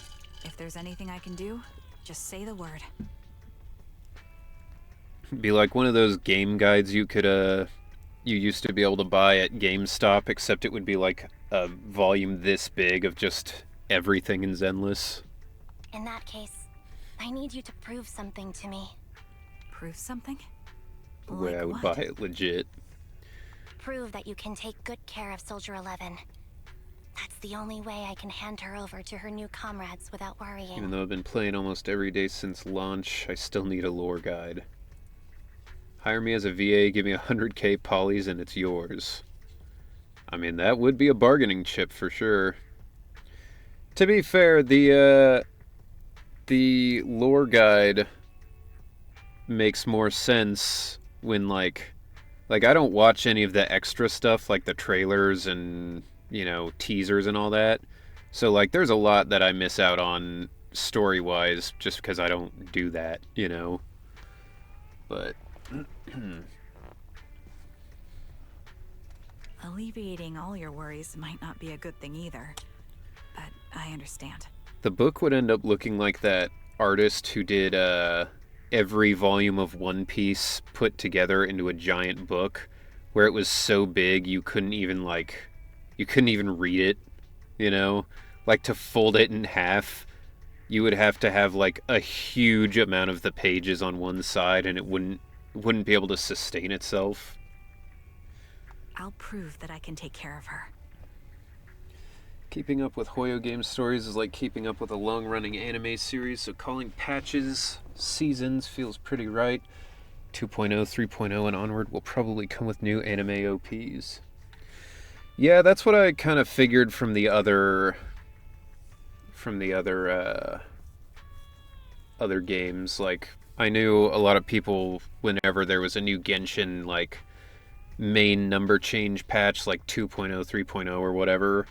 if there's anything I can do, just say the word. Be like one of those game guides you could, you used to be able to buy at GameStop, except it would be like a volume this big of just everything in Zenless. In that case, I need you to prove something to me. Prove something? The way I would buy it legit. Prove that you can take good care of Soldier 11. That's the only way I can hand her over to her new comrades without worrying. Even though I've been playing almost every day since launch, I still need a lore guide. Hire me as a VA, give me 100k polys, and it's yours. I mean, that would be a bargaining chip for sure. To be fair, the lore guide makes more sense when, like I don't watch any of the extra stuff, like the trailers and, you know, teasers and all that. So, like, there's a lot that I miss out on story-wise just because I don't do that, you know? But... Alleviating all your worries might not be a good thing either, but I understand. The book would end up looking like that artist who did every volume of One Piece put together into a giant book, where it was so big you couldn't even read it, you know? Like, to fold it in half, you would have to have, like, a huge amount of the pages on one side, and it wouldn't be able to sustain itself. I'll prove that I can take care of her. Keeping up with Hoyo game stories is like keeping up with a long-running anime series, so calling patches seasons feels pretty right. 2.0, 3.0, and onward will probably come with new anime OPs. Yeah, that's what I kind of figured from the other games. Like, I knew a lot of people, whenever there was a new Genshin, like, main number change patch, like 2.0, 3.0, or whatever,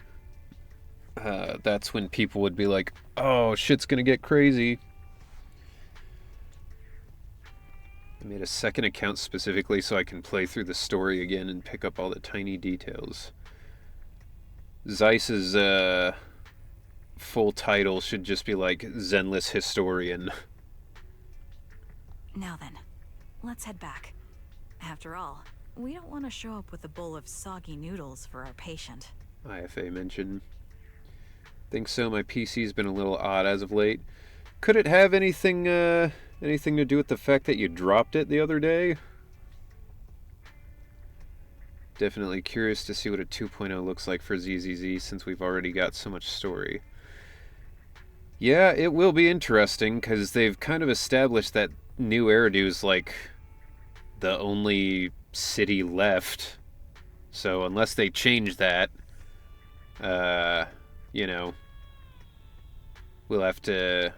that's when people would be like, oh, shit's gonna get crazy. I made a second account specifically so I can play through the story again and pick up all the tiny details. Zeiss's full title should just be like Zenless Historian. Now then, let's head back. After all, we don't want to show up with a bowl of soggy noodles for our patient. IFA mention. Think so, my PC's been a little odd as of late. Could it have anything to do with the fact that you dropped it the other day? Definitely curious to see what a 2.0 looks like for ZZZ since we've already got so much story. Yeah, it will be interesting because they've kind of established that New Eridu's like the only city left. So unless they change that, you know, we'll have to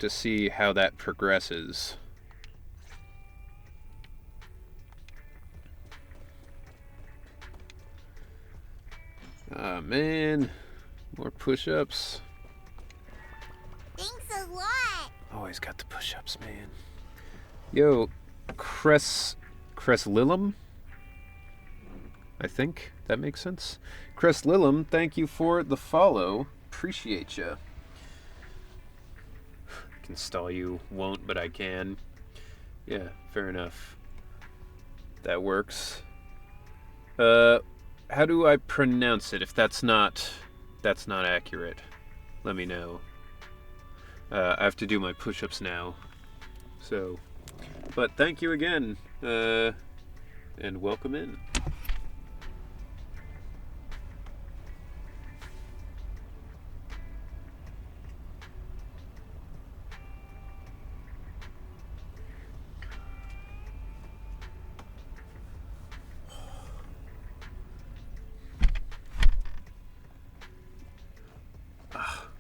see how that progresses. Ah, man. More push-ups. Thanks a lot. Always got the push-ups, man. Yo, Lillum? I think that makes sense. Lillum, thank you for the follow. Appreciate ya. I can stall you, won't, but I can. Yeah, fair enough. That works. How do I pronounce it? If that's not accurate, let me know. I have to do my push-ups now. So, but thank you again, and welcome in.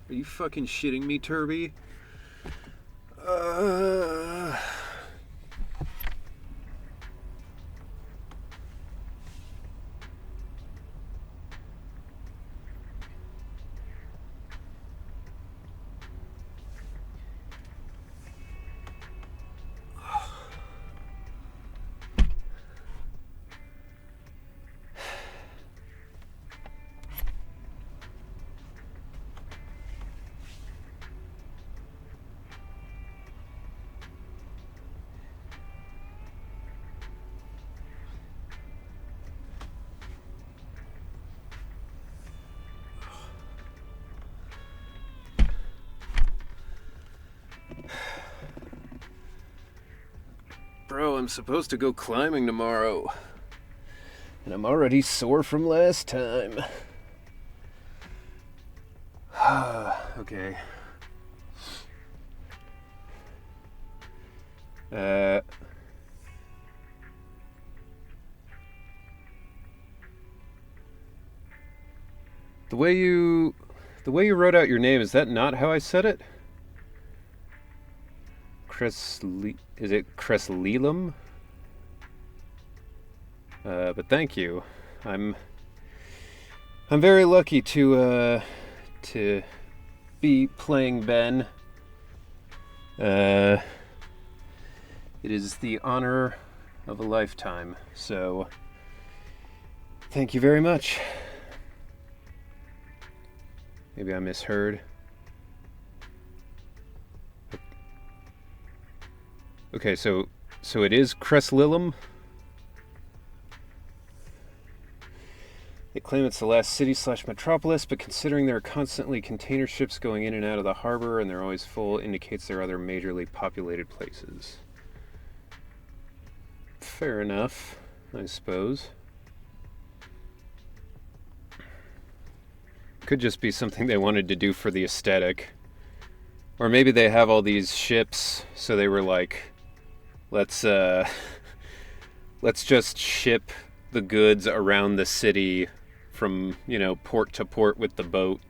Are you fucking shitting me, Turby? Bro, I'm supposed to go climbing tomorrow. And I'm already sore from last time. Okay. The way you wrote out your name, is that not how I said it? Is it Creslelum? But thank you. I'm very lucky to be playing Ben. It is the honor of a lifetime, so thank you very much. Maybe I misheard. Okay, so it is Creslelum? They claim it's the last city/metropolis, but considering there are constantly container ships going in and out of the harbor and they're always full, indicates there are other majorly populated places. Fair enough, I suppose. Could just be something they wanted to do for the aesthetic. Or maybe they have all these ships, so they were like, let's just ship the goods around the city from, port to port with the boat.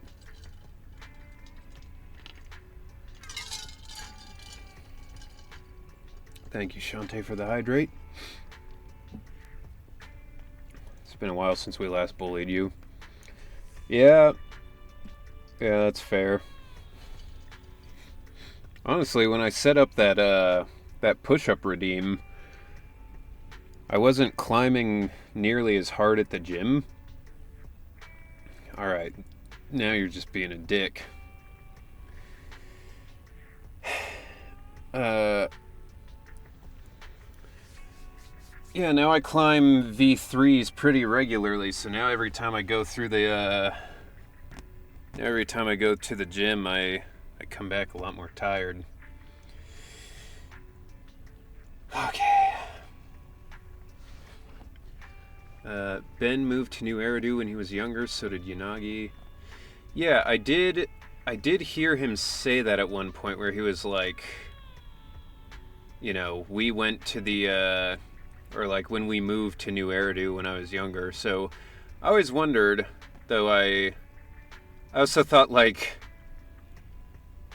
Thank you, Shantae, for the hydrate. It's been a while since we last bullied you. Yeah, that's fair. Honestly, when I set up that push-up redeem, I wasn't climbing nearly as hard at the gym. Alright, now you're just being a dick. Yeah, now I climb V3s pretty regularly, so now every time I go through the, every time I go to the gym, I come back a lot more tired. Okay. Ben moved to New Eridu when he was younger, so did Yanagi. Yeah, I did hear him say that at one point where he was like, we went to the, or like when we moved to New Eridu when I was younger. So I always wondered, though I also thought like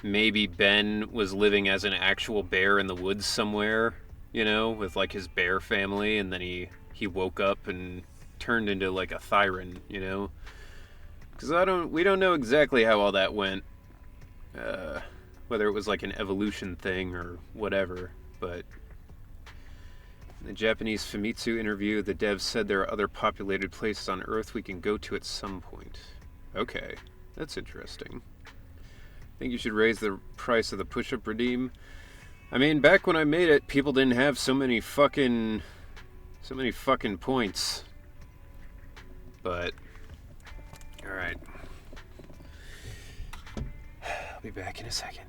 maybe Ben was living as an actual bear in the woods somewhere, with like his bear family, and then he woke up and turned into like a Thyran, because we don't know exactly how all that went, whether it was like an evolution thing or whatever. But in the Japanese Famitsu interview, the devs said there are other populated places on Earth we can go to at some point. Okay, that's interesting. Think you should raise the price of the push-up redeem? I mean, back when I made it, people didn't have so many fucking points. But, alright. I'll be back in a second.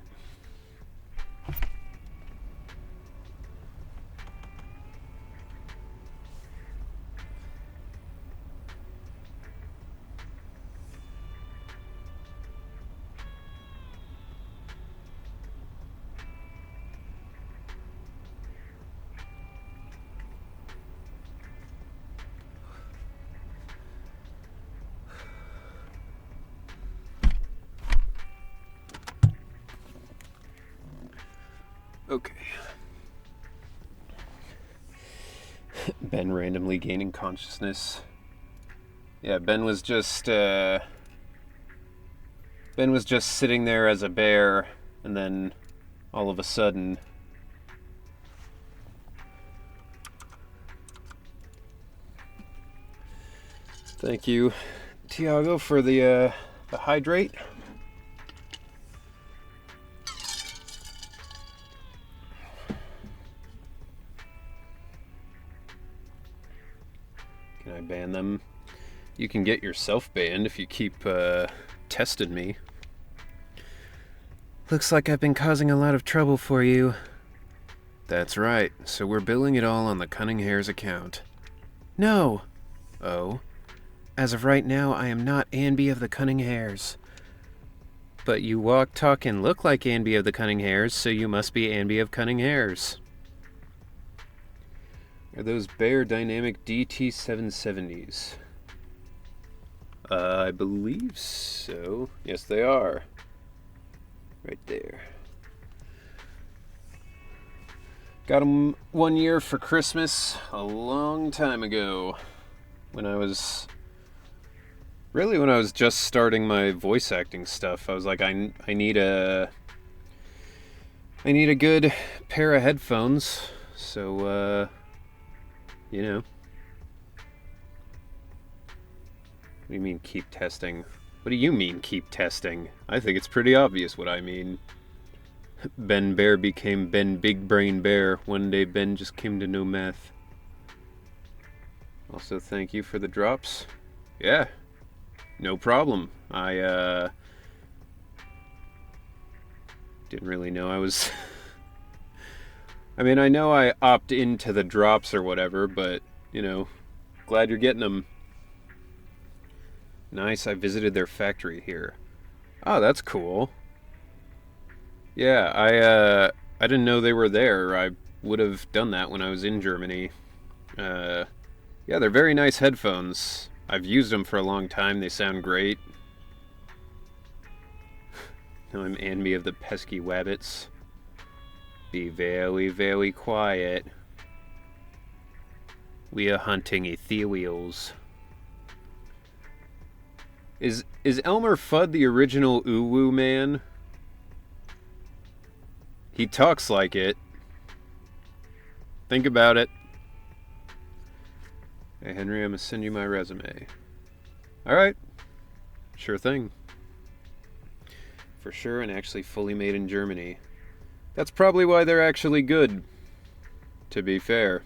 Okay. Ben randomly gaining consciousness. Yeah, Ben was just sitting there as a bear, and then all of a sudden thank you, Tiago, for the hydrate. Can I ban them? You can get yourself banned if you keep testing me. Looks like I've been causing a lot of trouble for you. That's right, so we're billing it all on the Cunning Hare's account. No! Oh. As of right now, I am not Anby of the Cunning Hares. But you walk, talk, and look like Anby of the Cunning Hares, so you must be Anby of Cunning Hares. Are those Bayer Dynamic DT770s? I believe so. Yes, they are. Right there. Got them 1 year for Christmas a long time ago. When I was just starting my voice acting stuff. I was like, I need a good pair of headphones. So, What do you mean keep testing? What do you mean keep testing? I think it's pretty obvious what I mean. Ben Bear became Ben Big Brain Bear. One day Ben just came to know math. Also, thank you for the drops. Yeah, no problem. I didn't really know I was... I mean, I know I opt into the drops or whatever, but, glad you're getting them. Nice, I visited their factory here. Oh, that's cool. Yeah, I didn't know they were there. I would have done that when I was in Germany. Yeah, they're very nice headphones. I've used them for a long time. They sound great. Now I'm Anby of the pesky wabbits. Be very, very quiet. We are hunting ethereals. Is Elmer Fudd the original Uwu man? He talks like it. Think about it. Hey Henry, I'm gonna send you my resume. Alright. Sure thing. For sure, and actually fully made in Germany. That's probably why they're actually good, to be fair.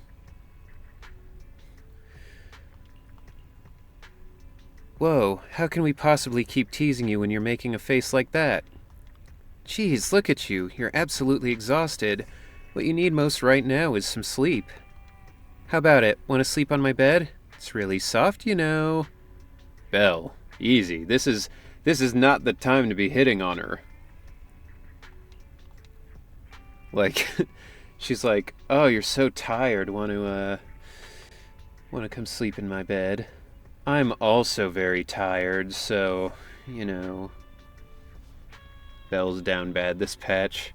Whoa, how can we possibly keep teasing you when you're making a face like that? Jeez, look at you. You're absolutely exhausted. What you need most right now is some sleep. How about it? Want to sleep on my bed? It's really soft, Belle, easy. This is not the time to be hitting on her. Like, She's like, "Oh, you're so tired. Want to come sleep in my bed?" I'm also very tired, so, you know. Belle's down bad this patch.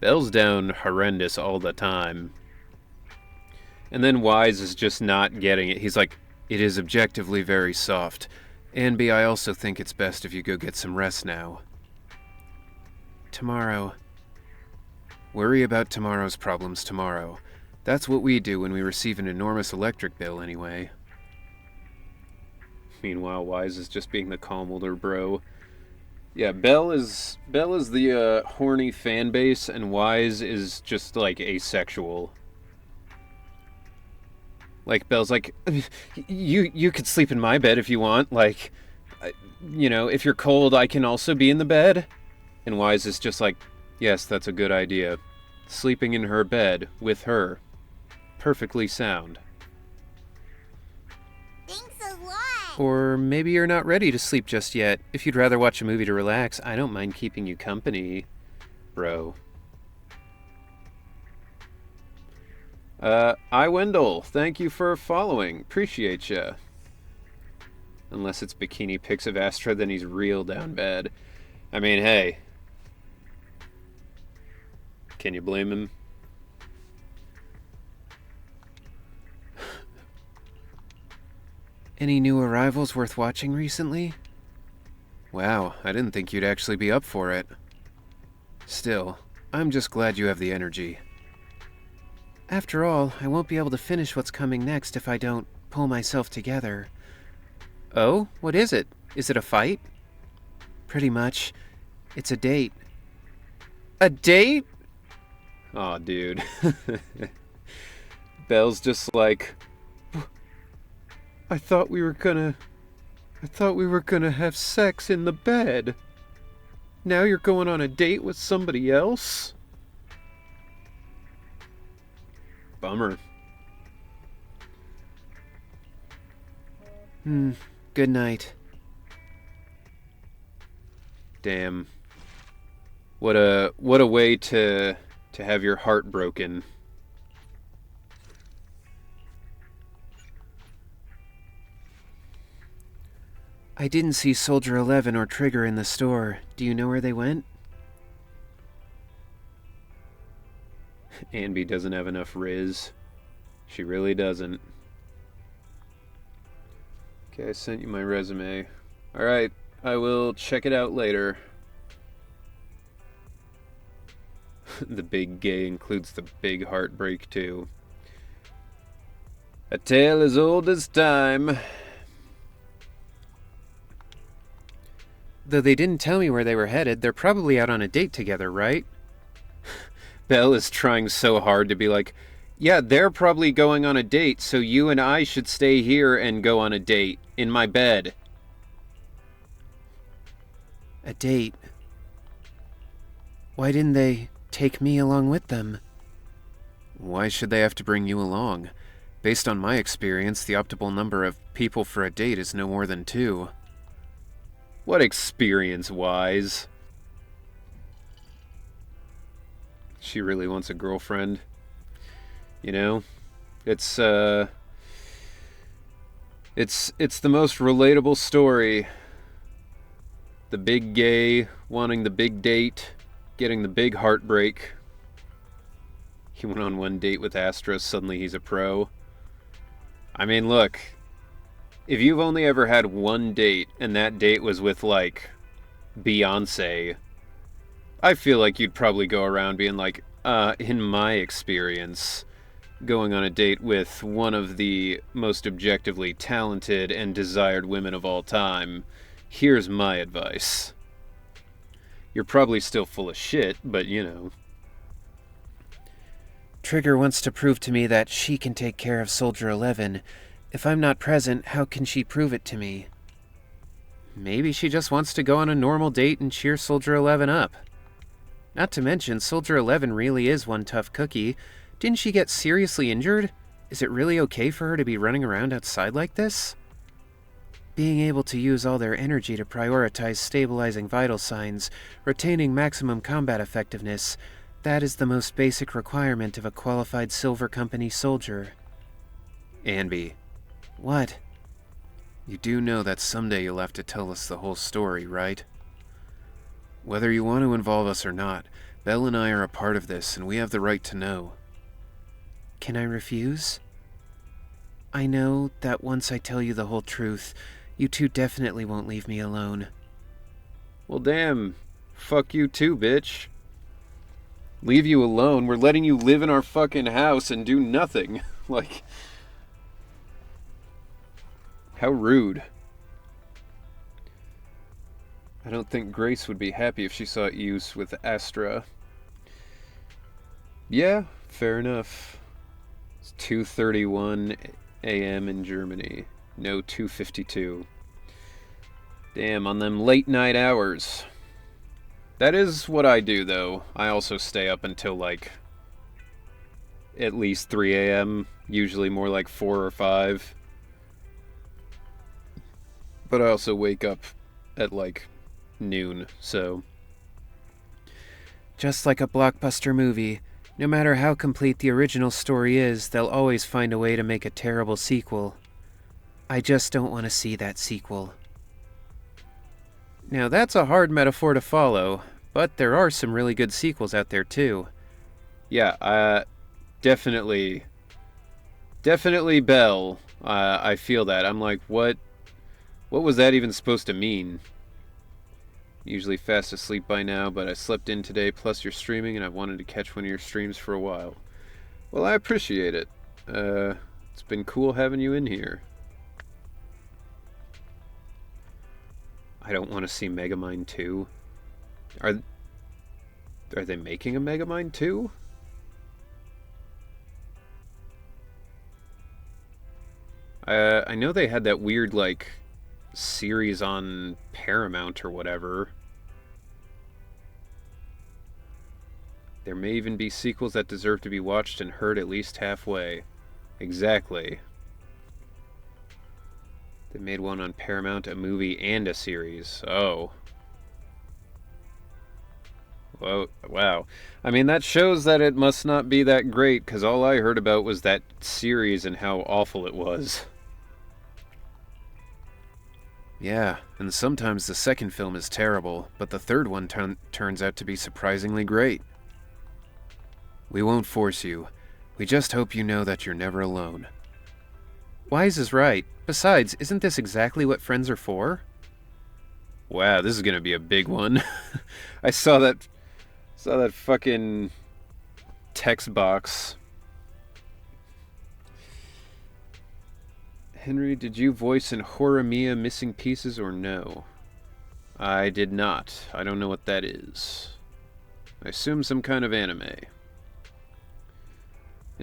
Belle's down horrendous all the time. And then Wise is just not getting it. He's like, "It is objectively very soft. Anby, I also think it's best if you go get some rest now. Tomorrow. Worry about tomorrow's problems tomorrow. That's what we do when we receive an enormous electric bill anyway." Meanwhile, Wise is just being the calm older bro. Yeah, Belle is the horny fan base, and Wise is just like asexual. Like, Belle's like, you could sleep in my bed if you want. Like, you know, if you're cold, I can also be in the bed. And Wise is just like, yes, that's a good idea. Sleeping in her bed with her. Perfectly sound. Thanks a lot. Or maybe you're not ready to sleep just yet. If you'd rather watch a movie to relax, I don't mind keeping you company, bro. I Wendell, thank you for following. Appreciate ya. Unless it's bikini pics of Astra, then he's real down bad. I mean, hey. Can you blame him? Any new arrivals worth watching recently? Wow, I didn't think you'd actually be up for it. Still, I'm just glad you have the energy. After all, I won't be able to finish what's coming next if I don't pull myself together. Oh? What is it? Is it a fight? Pretty much. It's a date. A date? Aw, dude. Belle's just like, I thought we were gonna have sex in the bed. Now you're going on a date with somebody else? Bummer. Good night. Damn. What a way to have your heart broken. I didn't see Soldier 11 or Trigger in the store. Do you know where they went? Anby doesn't have enough riz. She really doesn't. Okay, I sent you my resume. Alright, I will check it out later. The big gay includes the big heartbreak, too. A tale as old as time. Though they didn't tell me where they were headed, they're probably out on a date together, right? Belle is trying so hard to be like, yeah, they're probably going on a date, so you and I should stay here and go on a date. In my bed. A date? Why didn't they take me along with them? Why should they have to bring you along? Based on my experience, the optimal number of people for a date is no more than 2. What experience, Wise? She really wants a girlfriend. You know? It's the most relatable story. The big gay, wanting the big date, getting the big heartbreak. He went on one date with Astra, suddenly he's a pro. I mean, look. If you've only ever had one date, and that date was with, like, Beyonce, I feel like you'd probably go around being like, in my experience, going on a date with one of the most objectively talented and desired women of all time, here's my advice. You're probably still full of shit, but you know. Trigger wants to prove to me that she can take care of Soldier 11. If I'm not present, how can she prove it to me? Maybe she just wants to go on a normal date and cheer Soldier 11 up. Not to mention, Soldier 11 really is one tough cookie. Didn't she get seriously injured? Is it really okay for her to be running around outside like this? Being able to use all their energy to prioritize stabilizing vital signs, retaining maximum combat effectiveness, That is the most basic requirement of a qualified Silver Company soldier. Anby, What? you do know that someday you'll have to tell us the whole story, right? Whether you want to involve us or not, Belle and I are a part of this, and we have the right to know. Can I refuse? I know that once I tell you the whole truth, you two definitely won't leave me alone. Well, damn. Fuck you too, bitch. Leave you alone? We're letting you live in our fucking house and do nothing. Like... how rude. I don't think Grace would be happy if she saw Euse with Astra. Yeah, fair enough. It's 2:31 a.m. in Germany. No 2:52. Damn, on them late night hours. That is what I do, though. I also stay up until, like, at least 3 a.m. Usually more like 4 or 5. But I also wake up at, like, noon, so... Just like a blockbuster movie, no matter how complete the original story is, they'll always find a way to make a terrible sequel. I just don't want to see that sequel. Now that's a hard metaphor to follow, but there are some really good sequels out there too. Yeah, definitely Belle. I feel that. I'm like, what was that even supposed to mean? Usually fast asleep by now, but I slept in today, plus you're streaming, and I wanted to catch one of your streams for a while. Well, I appreciate it. It's been cool having you in here. I don't want to see Megamind 2. Are they making a Megamind 2? I know they had that weird, like, series on Paramount or whatever. There may even be sequels that deserve to be watched and heard at least halfway. Exactly. They made one on Paramount, a movie and a series. Oh. Whoa, wow. I mean, that shows that it must not be that great, because all I heard about was that series and how awful it was. Yeah, and sometimes the second film is terrible, but the third one turns out to be surprisingly great. We won't force you. We just hope you know that you're never alone. Wise is right. Besides, isn't this exactly what friends are for? Wow, this is gonna be a big one. I saw that fucking text box. Henry, did you voice in Horimiya Missing Pieces or no? I did not. I don't know what that is. I assume some kind of anime. And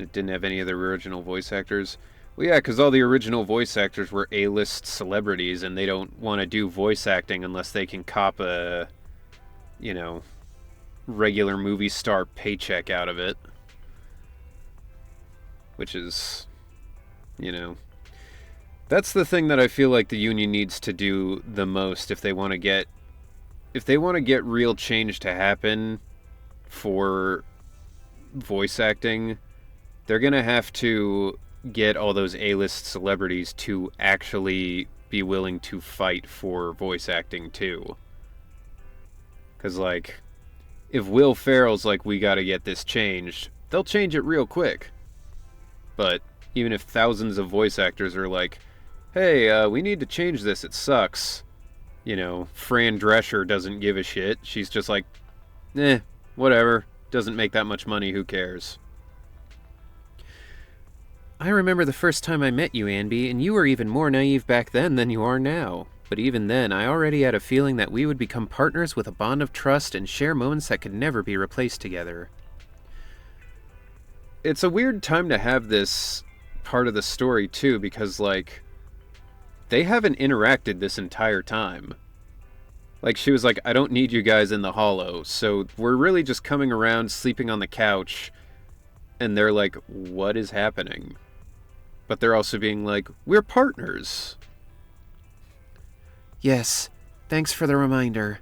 it didn't have any of the original voice actors. Well, yeah, because all the original voice actors were A-list celebrities, and they don't want to do voice acting unless they can cop a, you know, regular movie star paycheck out of it. Which is, you know... That's the thing that I feel like the union needs to do the most if they want to get real change to happen for voice acting. They're going to have to get all those A-list celebrities to actually be willing to fight for voice acting too. Cuz like if Will Ferrell's like, we got to get this changed, they'll change it real quick. But even if thousands of voice actors are like, hey, we need to change this, it sucks. You know, Fran Drescher doesn't give a shit. She's just like, whatever. Doesn't make that much money, who cares? I remember the first time I met you, Anby, and you were even more naive back then than you are now. But even then, I already had a feeling that we would become partners with a bond of trust and share moments that could never be replaced together. It's a weird time to have this part of the story, too, because, like, they haven't interacted this entire time. Like, she was like, I don't need you guys in the hollow, so we're really just coming around, sleeping on the couch, and they're like, what is happening? But they're also being like, we're partners. Yes, thanks for the reminder.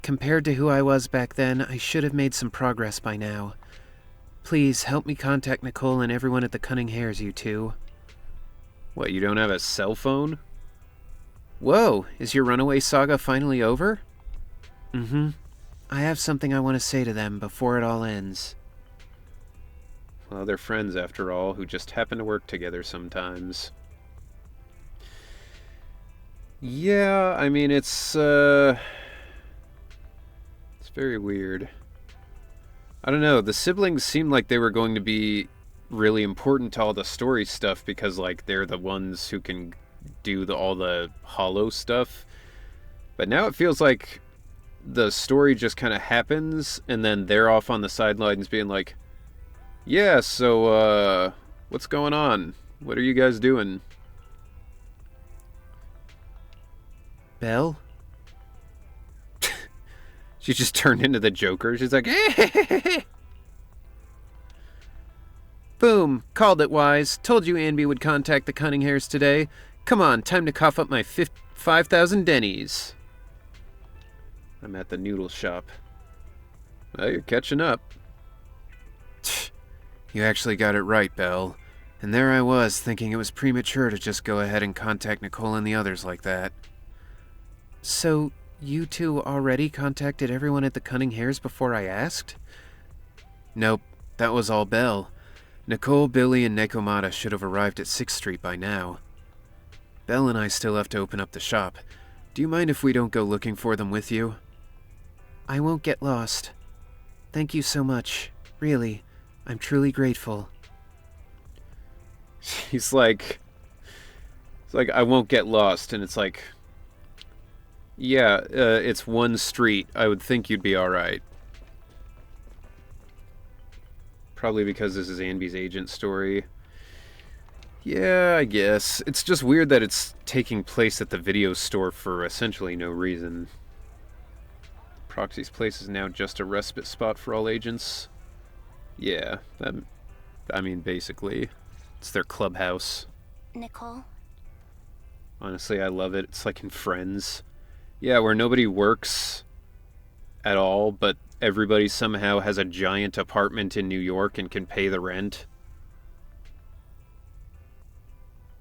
compared to who I was back then, I should have made some progress by now. Please, help me contact Nicole and everyone at the Cunning Hares, you two. What, you don't have a cell phone? Whoa, is your runaway saga finally over? Mm-hmm. I have something I want to say to them before it all ends. Well, they're friends after all, who just happen to work together sometimes. Yeah, I mean, it's very weird. I don't know, the siblings seemed like they were going to be really important to all the story stuff because, like, they're the ones who can do all the hollow stuff. But now it feels like the story just kind of happens, and then they're off on the sidelines being like, yeah, so, what's going on? What are you guys doing? Belle? She just turned into the Joker. She's like, Boom! Called it wise. Told you Anby would contact the Cunning Hares today. Come on, time to cough up my 5,000 Denny's. I'm at the noodle shop. Well, you're catching up. You actually got it right, Belle. And there I was, thinking it was premature to just go ahead and contact Nicole and the others like that. So, you two already contacted everyone at the Cunning Hares before I asked? Nope, that was all Belle. Nicole, Billy, and Nekomata should have arrived at 6th Street by now. Belle and I still have to open up the shop. Do you mind if we don't go looking for them with you? I won't get lost. Thank you so much. Really, I'm truly grateful. He's like, it's like, I won't get lost, and it's like, yeah, it's one street. I would think you'd be alright. Probably because this is Anby's agent story. Yeah, I guess. It's just weird that it's taking place at the video store for essentially no reason. Proxy's place is now just a respite spot for all agents. Yeah, I mean, basically. It's their clubhouse. Nicole? Honestly, I love it. It's like in Friends. Yeah, where nobody works at all, but everybody somehow has a giant apartment in New York and can pay the rent.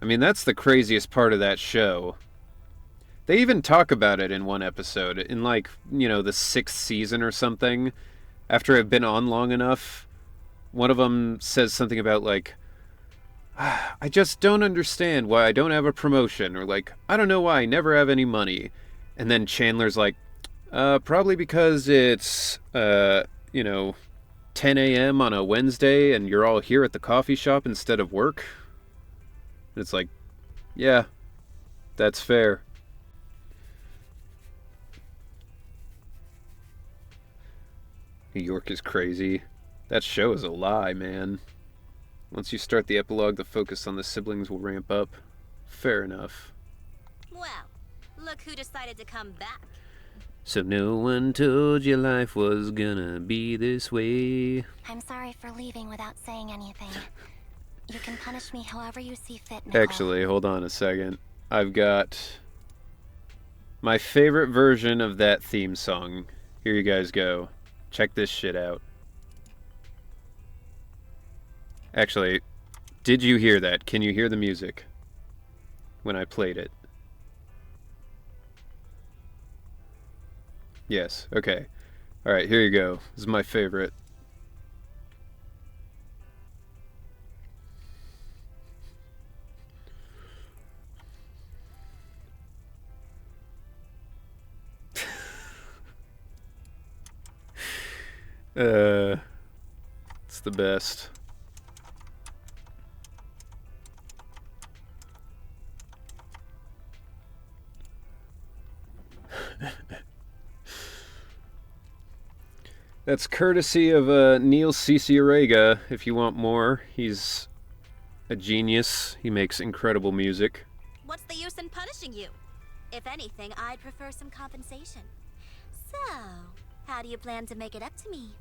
I mean, that's the craziest part of that show. They even talk about it in one episode, in like, you know, the 6th season or something. After it had been on long enough, one of them says something about like, I just don't understand why I don't have a promotion, or like, I don't know why I never have any money. And then Chandler's like, probably because it's, you know, 10 a.m. on a Wednesday and you're all here at the coffee shop instead of work. And it's like, yeah, that's fair. New York is crazy. That show is a lie, man. Once you start the epilogue, the focus on the siblings will ramp up. Fair enough. Well, look who decided to come back. So no one told you life was gonna be this way. I'm sorry for leaving without saying anything. You can punish me however you see fit, Nicole. Actually, hold on a second. I've got my favorite version of that theme song. Here you guys go. Check this shit out. Actually, did you hear that? Can you hear the music when I played it? Yes, okay. Alright, here you go. This is my favorite. It's the best. That's courtesy of Neil Cicierega. If you want more, he's a genius. He makes incredible music. What's the use in punishing you? If anything, I'd prefer some compensation. So, how do you plan to make it up to me?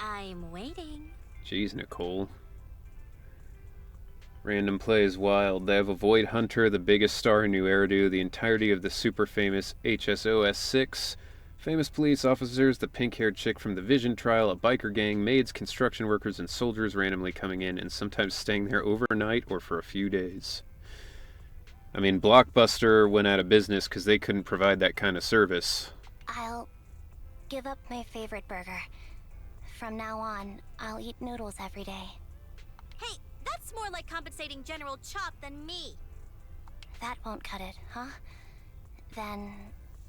I'm waiting. Jeez, Nicole. Random play is wild. They have a Void Hunter, the biggest star in New Eridu, the entirety of the super famous HSOS 6, famous police officers, the pink-haired chick from the Vision trial, a biker gang, maids, construction workers, and soldiers randomly coming in and sometimes staying there overnight or for a few days. I mean, Blockbuster went out of business because they couldn't provide that kind of service. I'll give up my favorite burger. From now on, I'll eat noodles every day. Hey, that's more like compensating General Chop than me. That won't cut it, huh? Then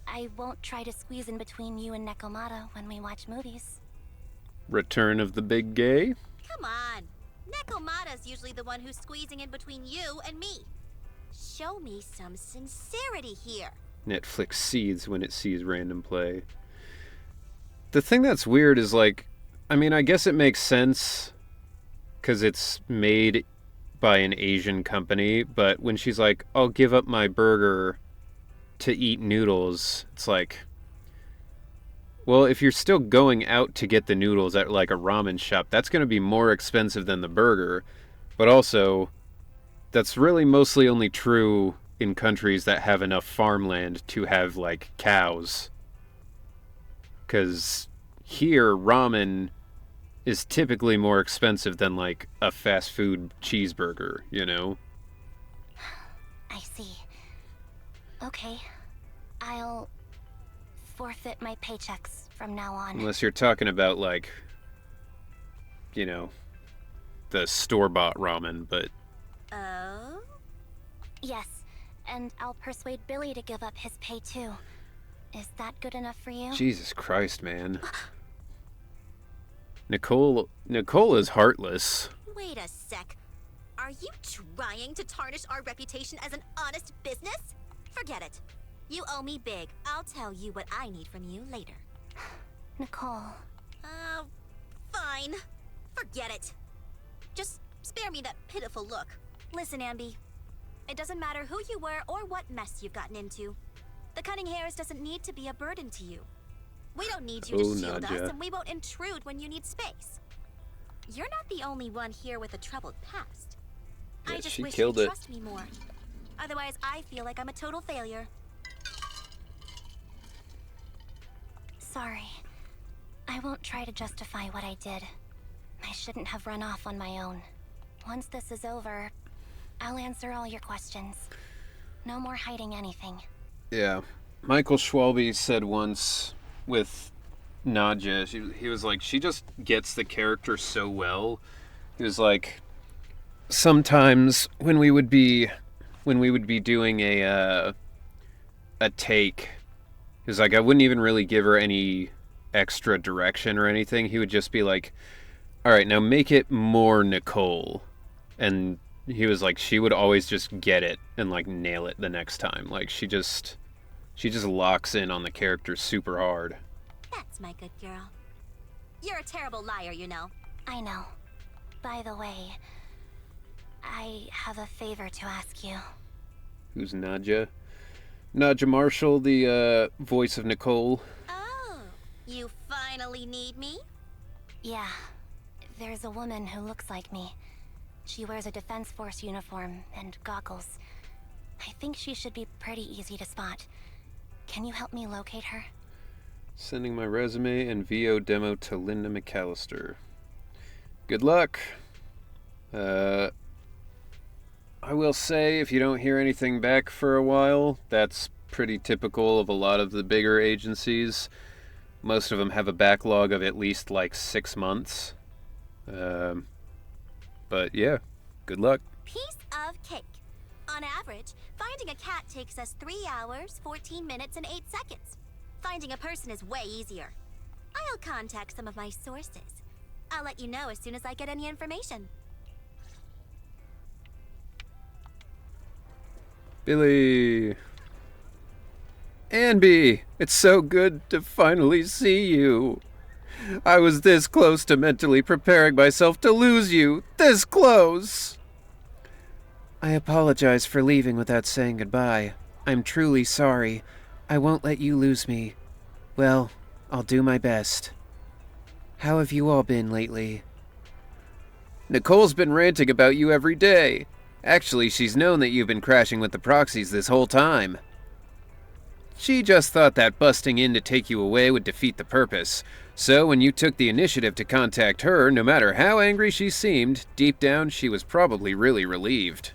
I won't try to squeeze in between you and Nekomata when we watch movies. Return of the Big Gay? Come on. Nekomata's usually the one who's squeezing in between you and me. Show me some sincerity here. Netflix seethes when it sees random play. The thing that's weird is, like, I mean, I guess it makes sense because it's made by an Asian company, but when she's like, I'll give up my burger to eat noodles, it's like, well, if you're still going out to get the noodles at like a ramen shop, that's going to be more expensive than the burger. But also, that's really mostly only true in countries that have enough farmland to have like cows. Because here, ramen is typically more expensive than like a fast food cheeseburger, you know? I see. Okay. I'll forfeit my paychecks from now on. Unless you're talking about like, you know, the store-bought ramen, but... Oh? Yes, and I'll persuade Billy to give up his pay too. Is that good enough for you? Jesus Christ, man. Nicole is heartless. Wait a sec. Are you trying to tarnish our reputation as an honest business? Forget it. You owe me big. I'll tell you what I need from you later. Nicole. Fine. Forget it. Just spare me that pitiful look. Listen, Ambi. It doesn't matter who you were or what mess you've gotten into. The cutting hairs doesn't need to be a burden to you. We don't need you to shield us, and we won't intrude when you need space. You're not the only one here with a troubled past. Yeah, I just she wish killed you'd it. trust me more. Otherwise, I feel like I'm a total failure. Sorry. I won't try to justify what I did. I shouldn't have run off on my own. Once this is over, I'll answer all your questions. No more hiding anything. Yeah. Michael Schwalbe said once with Nadja, he was like, she just gets the character so well. He was like, sometimes when we would be doing a take, he was like, I wouldn't even really give her any extra direction or anything. He would just be like, all right, now make it more Nicole. And he was like, she would always just get it and like nail it the next time. Like she just locks in on the character super hard. That's my good girl. You're a terrible liar, you know. I know. By the way, I have a favor to ask you. Who's Nadja? Nadja Marshall, the voice of Nicole. Oh, you finally need me? Yeah. There's a woman who looks like me. She wears a Defense Force uniform and goggles. I think she should be pretty easy to spot. Can you help me locate her? Sending my resume and VO demo to Linda McAllister. Good luck. I will say, if you don't hear anything back for a while, that's pretty typical of a lot of the bigger agencies. Most of them have a backlog of at least like 6 months. But yeah, good luck. Piece of cake. On average, finding a cat takes us 3 hours, 14 minutes, and 8 seconds. Finding a person is way easier. I'll contact some of my sources. I'll let you know as soon as I get any information. Billy. Anby, it's so good to finally see you. I was this close to mentally preparing myself to lose you. This close! I apologize for leaving without saying goodbye. I'm truly sorry. I won't let you lose me. Well, I'll do my best. How have you all been lately? Nicole's been ranting about you every day. Actually, she's known that you've been crashing with the proxies this whole time. She just thought that busting in to take you away would defeat the purpose. So when you took the initiative to contact her, no matter how angry she seemed, deep down she was probably really relieved.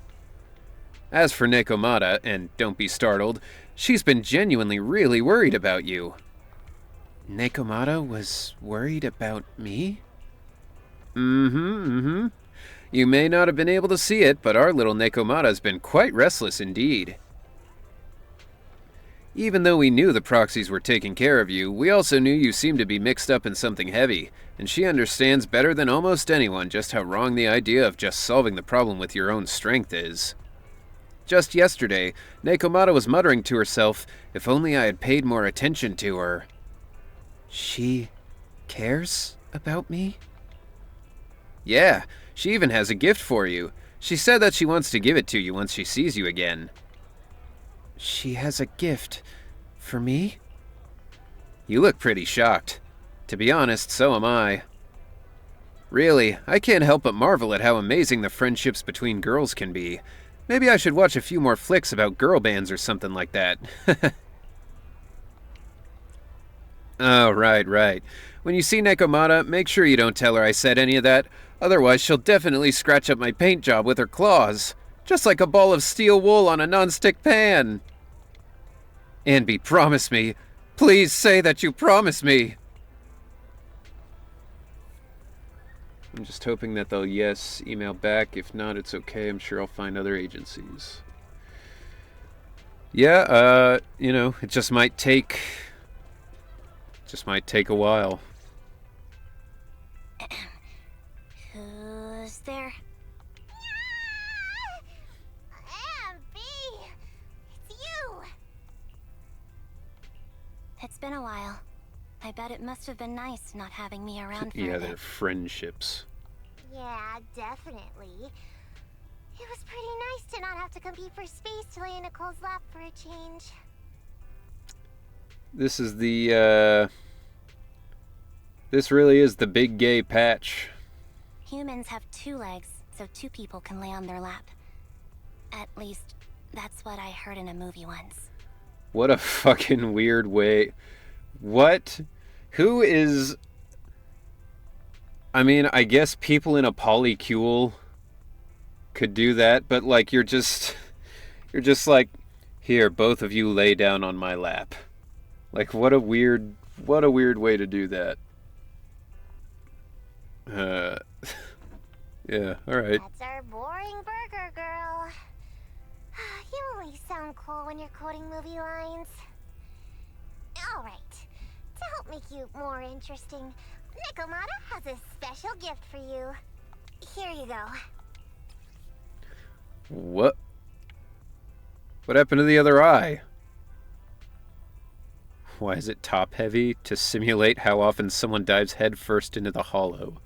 As for Nekomata, and don't be startled, she's been genuinely really worried about you. Nekomata was worried about me? Mm-hmm. You may not have been able to see it, but our little Nekomata's been quite restless indeed. Even though we knew the proxies were taking care of you, we also knew you seemed to be mixed up in something heavy, and she understands better than almost anyone just how wrong the idea of just solving the problem with your own strength is. Just yesterday, Nekomata was muttering to herself, if only I had paid more attention to her. She cares about me? Yeah, she even has a gift for you. She said that she wants to give it to you once she sees you again. She has a gift for me? You look pretty shocked. To be honest, so am I. Really, I can't help but marvel at how amazing the friendships between girls can be. Maybe I should watch a few more flicks about girl bands or something like that. Oh, right. When you see Nekomata, make sure you don't tell her I said any of that. Otherwise, she'll definitely scratch up my paint job with her claws. Just like a ball of steel wool on a non-stick pan. Anby, promise me. Please say that you promise me. I'm just hoping that they'll email back. If not, it's okay. I'm sure I'll find other agencies. Yeah, it just might take a while. Who's there? Amby! It's you! It's been a while. I bet it must have been nice not having me around for Yeah, a bit. their friendships. Yeah, definitely. It was pretty nice to not have to compete for space to lay in Nicole's lap for a change. This is this really is the big gay patch. Humans have 2 legs, so 2 people can lay on their lap. At least, that's what I heard in a movie once. What a fucking weird way. What? Who is... I mean, I guess people in a polycule could do that, but like you're just like, here, both of you lay down on my lap. Like what a weird way to do that. Yeah, alright. That's our boring burger girl. You only sound cool when you're quoting movie lines. Alright, to help make you more interesting, Nekomata has a special gift for you. Here you go. What happened to the other eye? Why is it top heavy? To simulate how often someone dives headfirst into the hollow.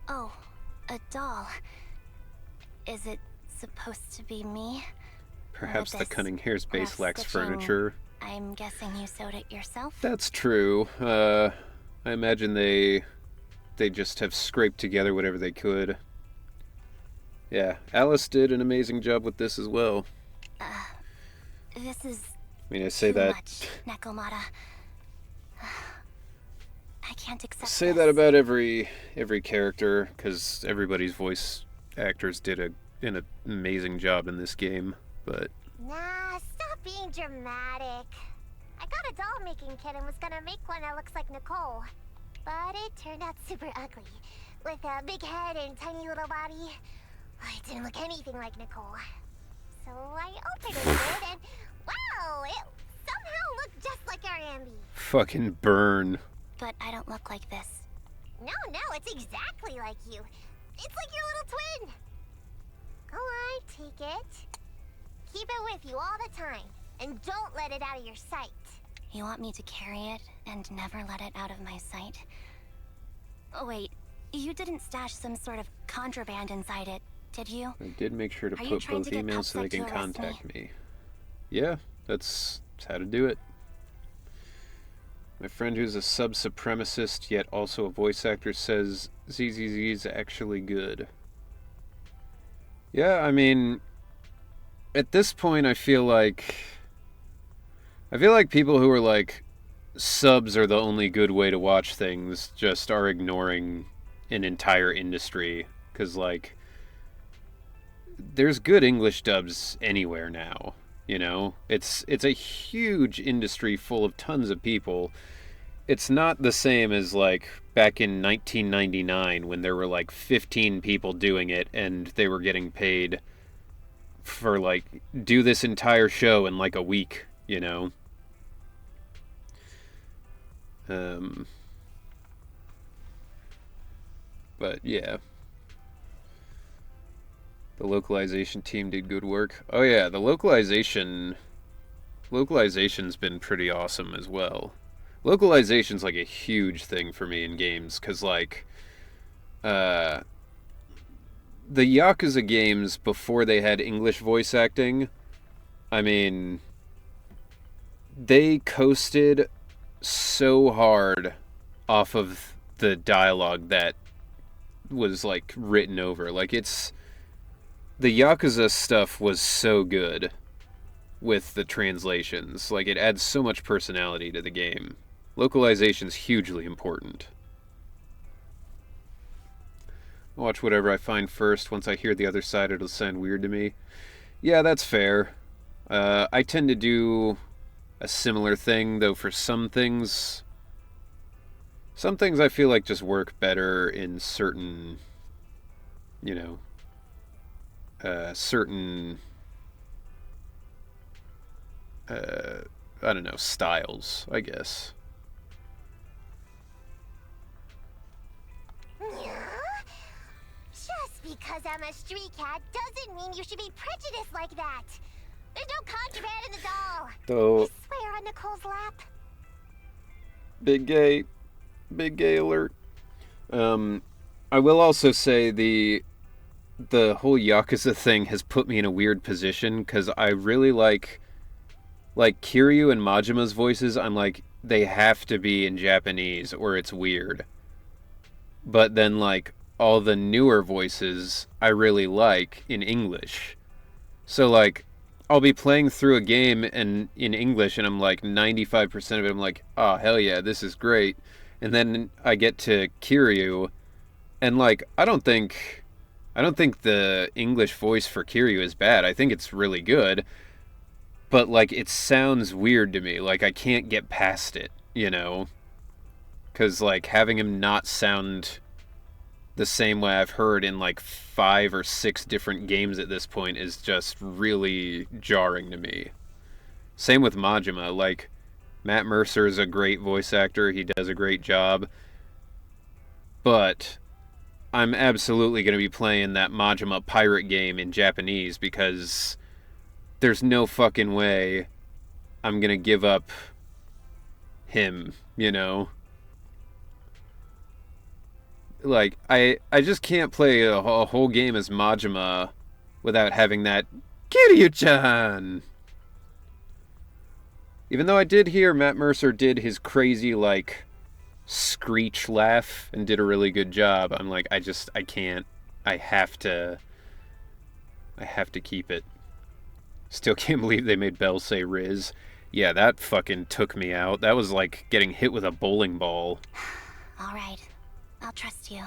Oh, a doll. Is it supposed to be me? Perhaps With the this Cunning Hair's base rough lacks stitching, furniture. I'm guessing you sewed it yourself? That's true. I imagine they just have scraped together whatever they could. Yeah, Alice did an amazing job with this as well. This is I mean, I say too that... much, Nekomata. I can't accept Say this. that about every character, because everybody's voice actors did an amazing job in this game, but... Nah, stop being dramatic. I got a doll making kit and was gonna make one that looks like Nicole. But it turned out super ugly. With a big head and tiny little body. It didn't look anything like Nicole. So I altered it a bit and wow, it somehow looked just like our Amby. Fucking burn. But I don't look like this. No, it's exactly like you. It's like your little twin. Go on, take it. Keep it with you all the time. And don't let it out of your sight. You want me to carry it and never let it out of my sight? Oh, wait. You didn't stash some sort of contraband inside it, did you? I did make sure to Are you put trying both to get emails so they Cupsec can to arrest contact me. Yeah, that's how to do it. My friend who's a sub-supremacist yet also a voice actor says ZZZ is actually good. Yeah, I mean, at this point I feel like people who are like subs are the only good way to watch things just are ignoring an entire industry, cuz like there's good English dubs anywhere now, you know? It's a huge industry full of tons of people. It's not the same as like back in 1999 when there were like 15 people doing it and they were getting paid for like do this entire show in like a week, you know? But yeah. The localization team did good work. Oh yeah, the localization's been pretty awesome as well. Localization's like a huge thing for me in games, cuz like the Yakuza games before they had English voice acting, I mean, they coasted so hard off of the dialogue that was like written over. Like the Yakuza stuff was so good with the translations. Like it adds so much personality to the game. Localization's hugely important. I'll watch whatever I find first. Once I hear the other side, it'll sound weird to me. Yeah, that's fair. I tend to do a similar thing, though for some things I feel like just work better in certain, you know, certain, I don't know, styles, I guess. Just because I'm a street cat doesn't mean you should be prejudiced like that. There's no contraband in the doll. Though, I swear on Nicole's lap. big gay alert. I will also say the whole Yakuza thing has put me in a weird position, because I really like Kiryu and Majima's voices. I'm like, they have to be in Japanese or it's weird. But then like all the newer voices I really like in English. So like I'll be playing through a game and in English and I'm like 95% of it I'm like, oh hell yeah, this is great. And then I get to Kiryu and like I don't think the English voice for Kiryu is bad. I think it's really good. But like it sounds weird to me. Like I can't get past it, you know? Cuz like having him not sound the same way I've heard in like 5 or 6 different games at this point is just really jarring to me. Same with Majima. Like, Matt Mercer is a great voice actor. He does a great job. But I'm absolutely going to be playing that Majima pirate game in Japanese because there's no fucking way I'm going to give up him, you know? Like, I just can't play a whole game as Majima without having that Kiryu-chan. Even though I did hear Matt Mercer did his crazy, like, screech laugh and did a really good job, I'm like, I can't. I have to keep it. Still can't believe they made Belle say Riz. Yeah, that fucking took me out. That was like getting hit with a bowling ball. All right. I'll trust you.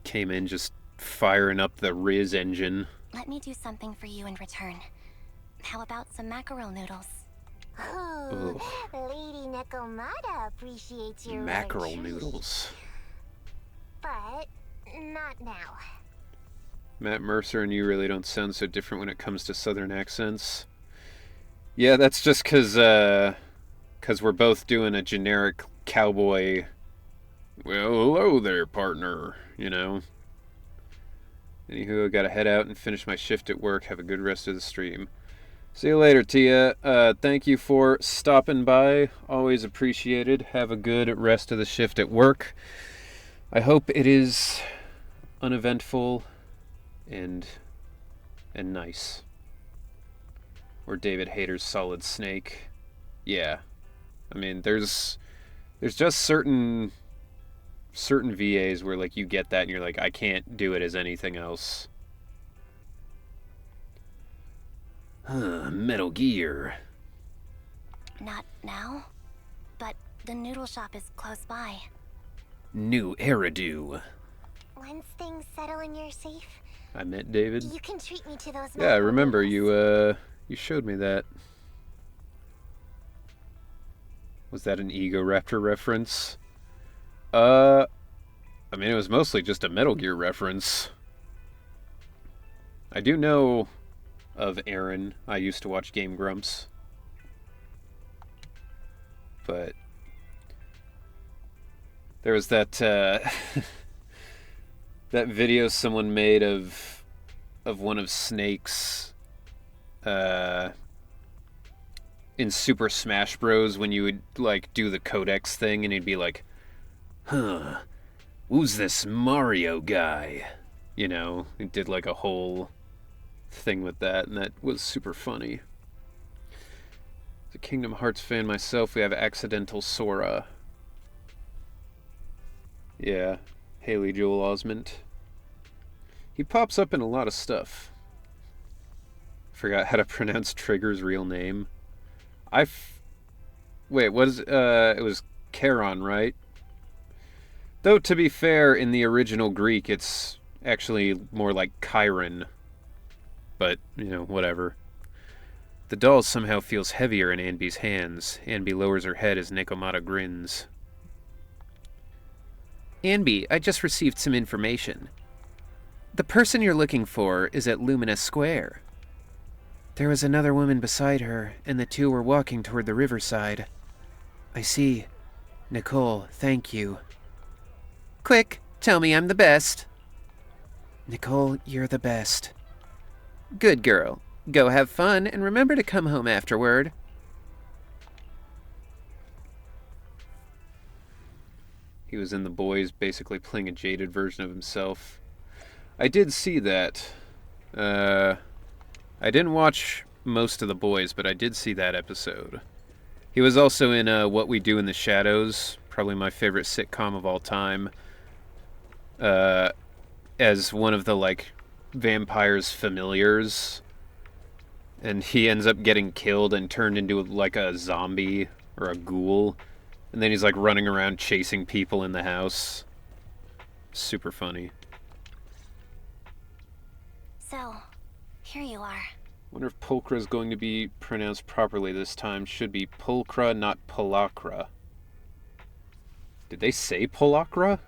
Came in just firing up the Riz engine. Let me do something for you in return. How about some mackerel noodles? Oh, Lady Nekomata appreciates your Mackerel retreat. noodles. But not now. Matt Mercer and you really don't sound so different when it comes to southern accents. Yeah, that's just because we're both doing a generic cowboy, well, hello there, partner, you know. Anywho, I gotta head out and finish my shift at work. Have a good rest of the stream. See you later, Tia. Thank you for stopping by. Always appreciated. Have a good rest of the shift at work. I hope it is uneventful and nice. Or David Hayter's Solid Snake. Yeah. I mean, there's There's just certain VAs where like you get that and you're like, I can't do it as anything else. Metal Gear. Not now, but the noodle shop is close by. New Eridu. Once things settle and you're safe, I met David. you can treat me to those. Yeah, I remember noodles. you showed me that. Was that an Ego Raptor reference? I mean, it was mostly just a Metal Gear reference. I do know of Aaron. I used to watch Game Grumps. But there was that that video someone made of one of Snake's in Super Smash Bros. When you would like do the codex thing and he'd be like, who's this Mario guy? You know, he did like a whole thing with that, and that was super funny. As a Kingdom Hearts fan myself, we have Accidental Sora. Yeah, Haley Joel Osment. He pops up in a lot of stuff. Forgot how to pronounce Trigger's real name. Wait, what is, it was Charon, right? Though, to be fair, in the original Greek, it's actually more like Chiron. But, you know, whatever. The doll somehow feels heavier in Anby's hands. Anby lowers her head as Nekomata grins. Anby, I just received some information. The person you're looking for is at Luminous Square. There was another woman beside her, and the two were walking toward the riverside. I see. Nicole, thank you. Quick, tell me I'm the best. Nicole, you're the best. Good girl. Go have fun, and remember to come home afterward. He was in The Boys, basically playing a jaded version of himself. I did see that. I didn't watch most of The Boys, but I did see that episode. He was also in What We Do in the Shadows, probably my favorite sitcom of all time, as one of the, like, vampire's familiars. And he ends up getting killed and turned into, like, a zombie or a ghoul. And then he's, like, running around chasing people in the house. Super funny. So, here you are. Wonder if pulchra is going to be pronounced properly this time. Should be pulchra, not pulachra. Did they say pulachra?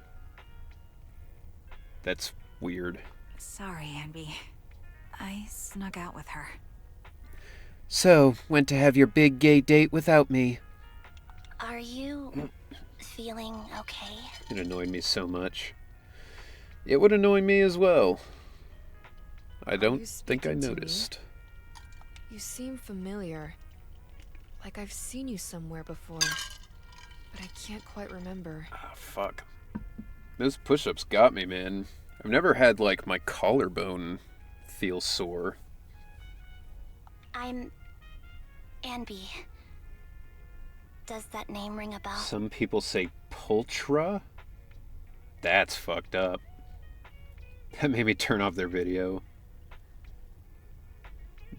That's weird. Sorry, Anby. I snuck out with her. So, went to have your big gay date without me. Are you feeling okay? It annoyed me so much. It would annoy me as well. I don't think I noticed. You seem familiar. Like I've seen you somewhere before. But I can't quite remember. Ah, fuck. Those push-ups got me, man. I've never had, like, my collarbone feel sore. I'm Anby. Does that name ring a bell? Some people say pulchra? That's fucked up. That made me turn off their video.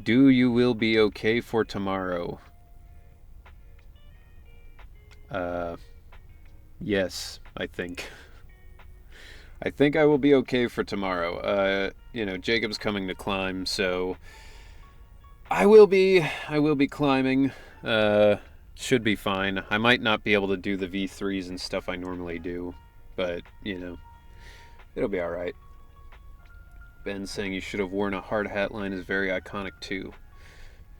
Do you will be okay for tomorrow? Yes, I think. I think I will be okay for tomorrow. You know, Jacob's coming to climb, so I will be climbing. Should be fine. I might not be able to do the V3s and stuff I normally do, but, you know, it'll be alright. Ben saying you should have worn a hard hat line is very iconic too.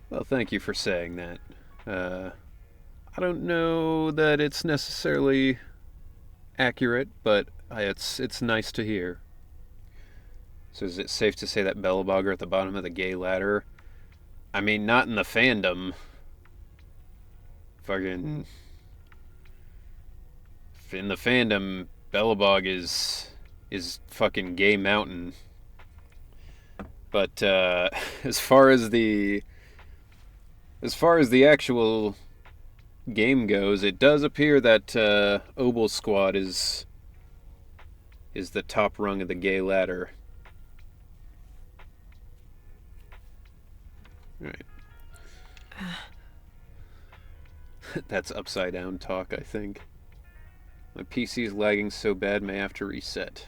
Well, thank you for saying that. I don't know that it's necessarily accurate, but it's nice to hear. So is it safe to say that Bellabog are at the bottom of the gay ladder? I mean, not in the fandom. Fucking... In the fandom, Bellabog is fucking Gay Mountain. But as far as the actual game goes, it does appear that Obel Squad is the top rung of the gay ladder. Right. That's upside down talk, I think. My PC is lagging so bad, may have to reset.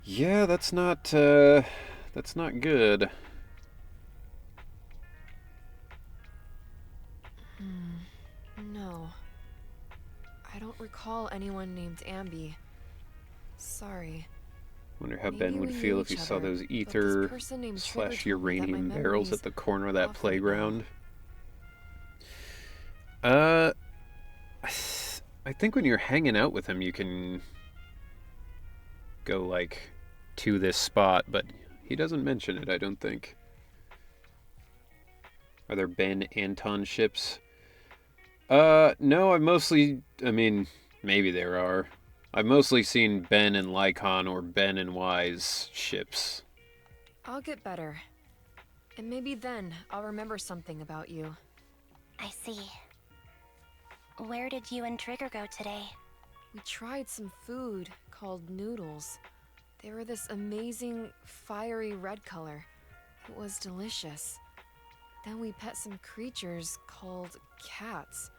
Yeah, that's not good. No. I don't recall anyone named Ambi. Sorry. Wonder how Maybe Ben would we feel knew if he each saw other, those but ether this person named Trigger / told me that my uranium barrels memories at the corner of that often playground. I think when you're hanging out with him, you can go, like, to this spot, but he doesn't mention it, I don't think. Are there Ben Anton ships? No, I mean, maybe there are. I've mostly seen Ben and Lycon or Ben and Y's ships. I'll get better. And maybe then I'll remember something about you. I see. Where did you and Trigger go today? We tried some food called noodles. They were this amazing, fiery red color. It was delicious. Then we pet some creatures called cats.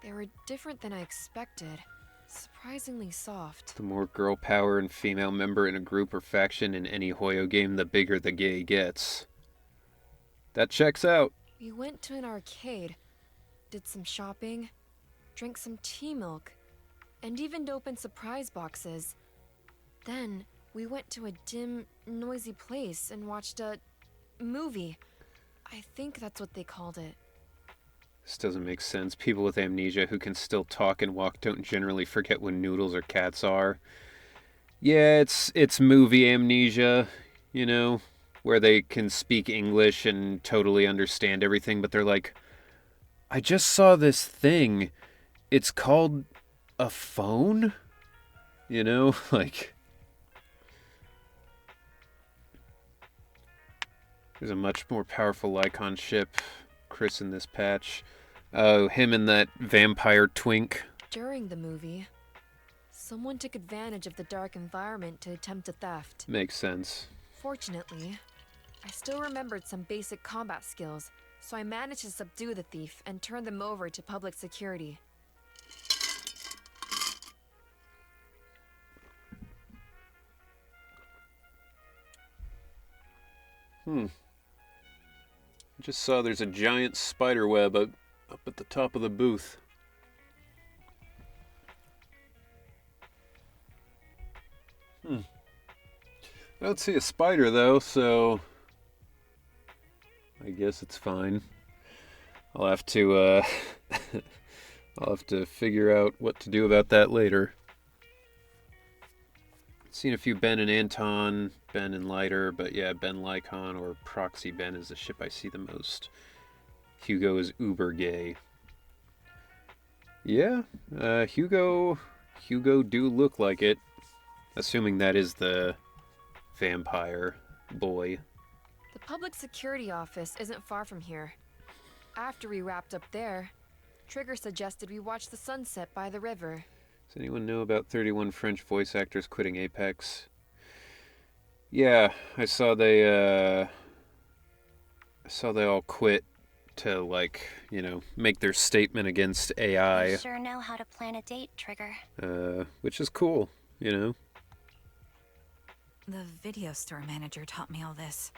They were different than I expected. Surprisingly soft. The more girl power and female member in a group or faction in any Hoyo game, the bigger the gay gets. That checks out. We went to an arcade, did some shopping, drank some tea milk, and even opened surprise boxes. Then we went to a dim, noisy place and watched a movie. I think that's what they called it. This doesn't make sense. People with amnesia who can still talk and walk don't generally forget when noodles or cats are. Yeah, it's movie amnesia, you know, where they can speak English and totally understand everything, but they're like, I just saw this thing. It's called a phone? You know, like... There's a much more powerful Lycon ship. Chris in this patch. Oh, him and that vampire twink. During the movie, someone took advantage of the dark environment to attempt a theft. Makes sense. Fortunately, I still remembered some basic combat skills, so I managed to subdue the thief and turn them over to public security. I just saw there's a giant spider web up at the top of the booth. I don't see a spider though, so I guess it's fine. I'll have to figure out what to do about that later. Seen a few Ben and Anton, Ben and Lighter, but yeah, Ben Lycon or Proxy Ben is the ship I see the most. Hugo is uber gay. Yeah, Hugo do look like it. Assuming that is the vampire boy. The public security office isn't far from here. After we wrapped up there, Trigger suggested we watch the sunset by the river. Does anyone know about 31 French voice actors quitting Apex? Yeah, I saw they all quit to, like, you know, make their statement against AI. You sure know how to plan a date, Trigger. Which is cool, you know. The video store manager taught me all this.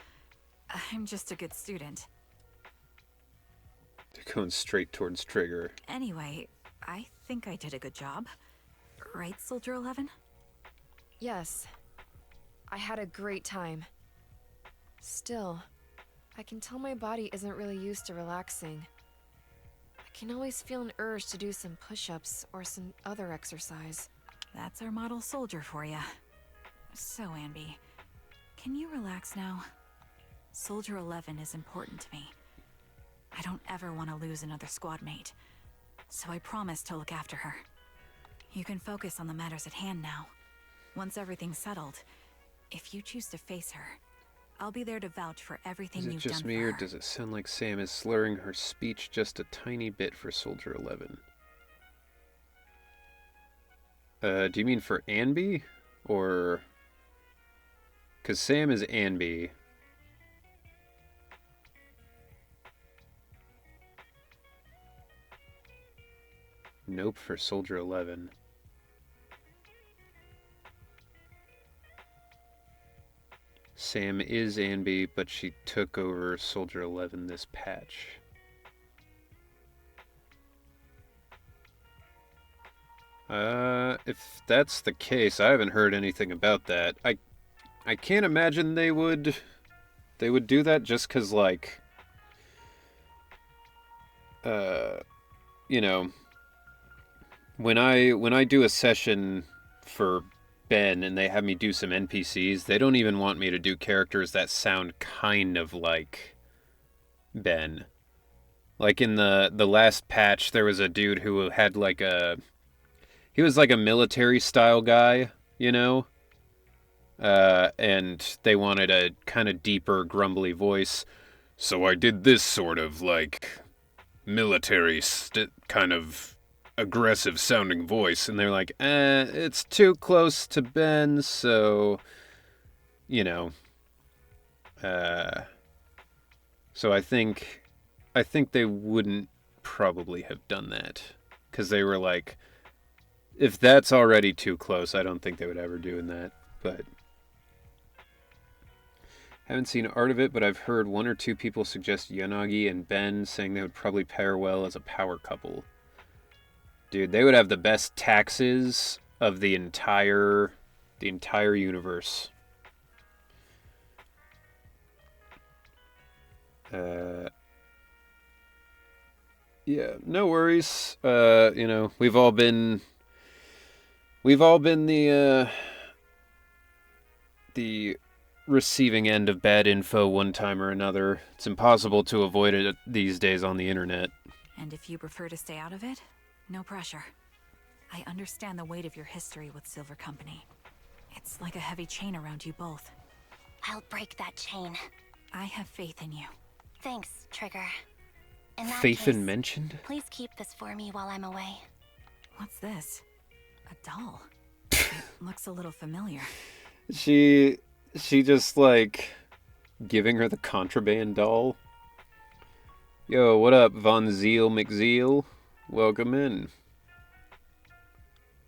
I'm just a good student. They're going straight towards Trigger. Anyway, I think I did a good job. Right, Soldier 11? Yes. I had a great time. Still, I can tell my body isn't really used to relaxing. I can always feel an urge to do some push-ups or some other exercise. That's our model soldier for ya. So, Ambi, can you relax now? Soldier 11 is important to me. I don't ever want to lose another squad mate, so I promise to look after her. You can focus on the matters at hand now. Once everything's settled, if you choose to face her, I'll be there to vouch for everything Is it you've done just for me, or her. does it sound like Sam is slurring her speech just a tiny bit for Soldier 11? Do you mean for Anby? Or... Because Sam is Anby. Nope for Soldier 11. Sam is Anby, but she took over Soldier 11 this patch. If that's the case, I haven't heard anything about that. I can't imagine they would do that just 'cause, like, you know, when I do a session for Ben and they have me do some NPCs, they don't even want me to do characters that sound kind of like Ben. Like in the last patch, there was a dude who had like he was like a military style guy, you know? And they wanted a kind of deeper, grumbly voice. So I did this sort of like military kind of aggressive sounding voice. And they're like, it's too close to Ben, so, you know. So I think they wouldn't probably have done that. Because they were like, if that's already too close, I don't think they would ever do that. But haven't seen art of it, but I've heard one or two people suggest Yanagi and Ben, saying they would probably pair well as a power couple. Dude, they would have the best taxes of the entire universe. Yeah, no worries. You know, we've all been the receiving end of bad info one time or another. It's impossible to avoid it these days on the internet. And if you prefer to stay out of it, no pressure. I understand the weight of your history with Silver Company. It's like a heavy chain around you both. I'll break that chain. I have faith in you. Thanks, Trigger. In that Faith case, and mentioned? please keep this for me while I'm away. What's this? A doll? It looks a little familiar. She just, like, giving her the contraband doll. Yo, what up, Von Zeal McZeal? Welcome in.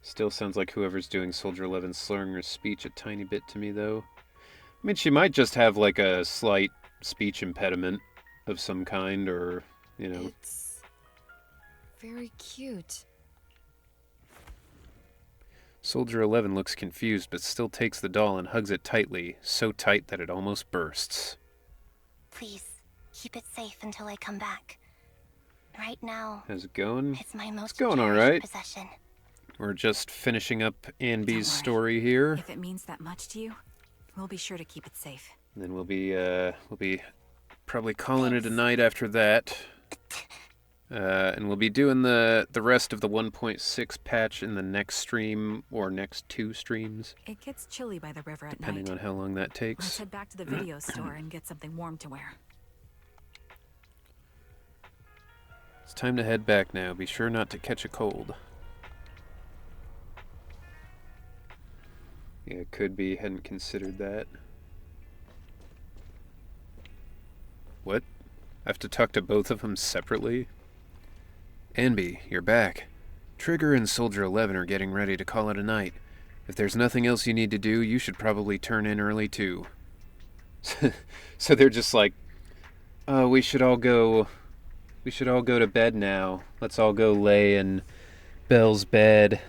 Still sounds like whoever's doing Soldier 11 slurring her speech a tiny bit to me, though. I mean, she might just have, like, a slight speech impediment of some kind, or, you know. It's very cute. Soldier 11 looks confused, but still takes the doll and hugs it tightly, so tight that it almost bursts. Please, keep it safe until I come back. Right now, How's it going? it's my most going all cherished right. possession. We're just finishing up Don't worry. Anby's story here. If it means that much to you, we'll be sure to keep it safe. And then we'll be probably calling it a night after that. And we'll be doing the rest of the 1.6 patch in the next stream, or next 2 streams, It gets chilly by the river at depending night. on how long that Let's takes. head back to the video store and get something warm to wear. It's time to head back now. Be sure not to catch a cold. Yeah, it could be. Hadn't considered that. What? I have to talk to both of them separately? Anby, you're back. Trigger and Soldier 11 are getting ready to call it a night. If there's nothing else you need to do, you should probably turn in early too. So they're just like, oh, we should all go to bed now. Let's all go lay in Belle's bed.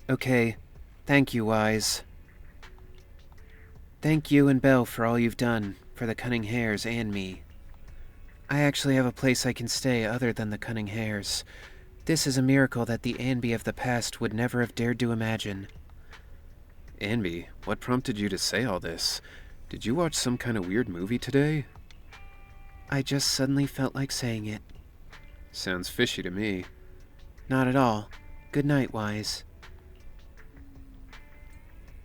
Okay. Thank you, Wise. Thank you and Belle for all you've done, for the Cunning Hares and me. I actually have a place I can stay other than the Cunning Hares. This is a miracle that the Anby of the past would never have dared to imagine. Anby, what prompted you to say all this? Did you watch some kind of weird movie today? I just suddenly felt like saying it. Sounds fishy to me. Not at all. Good night, Wise.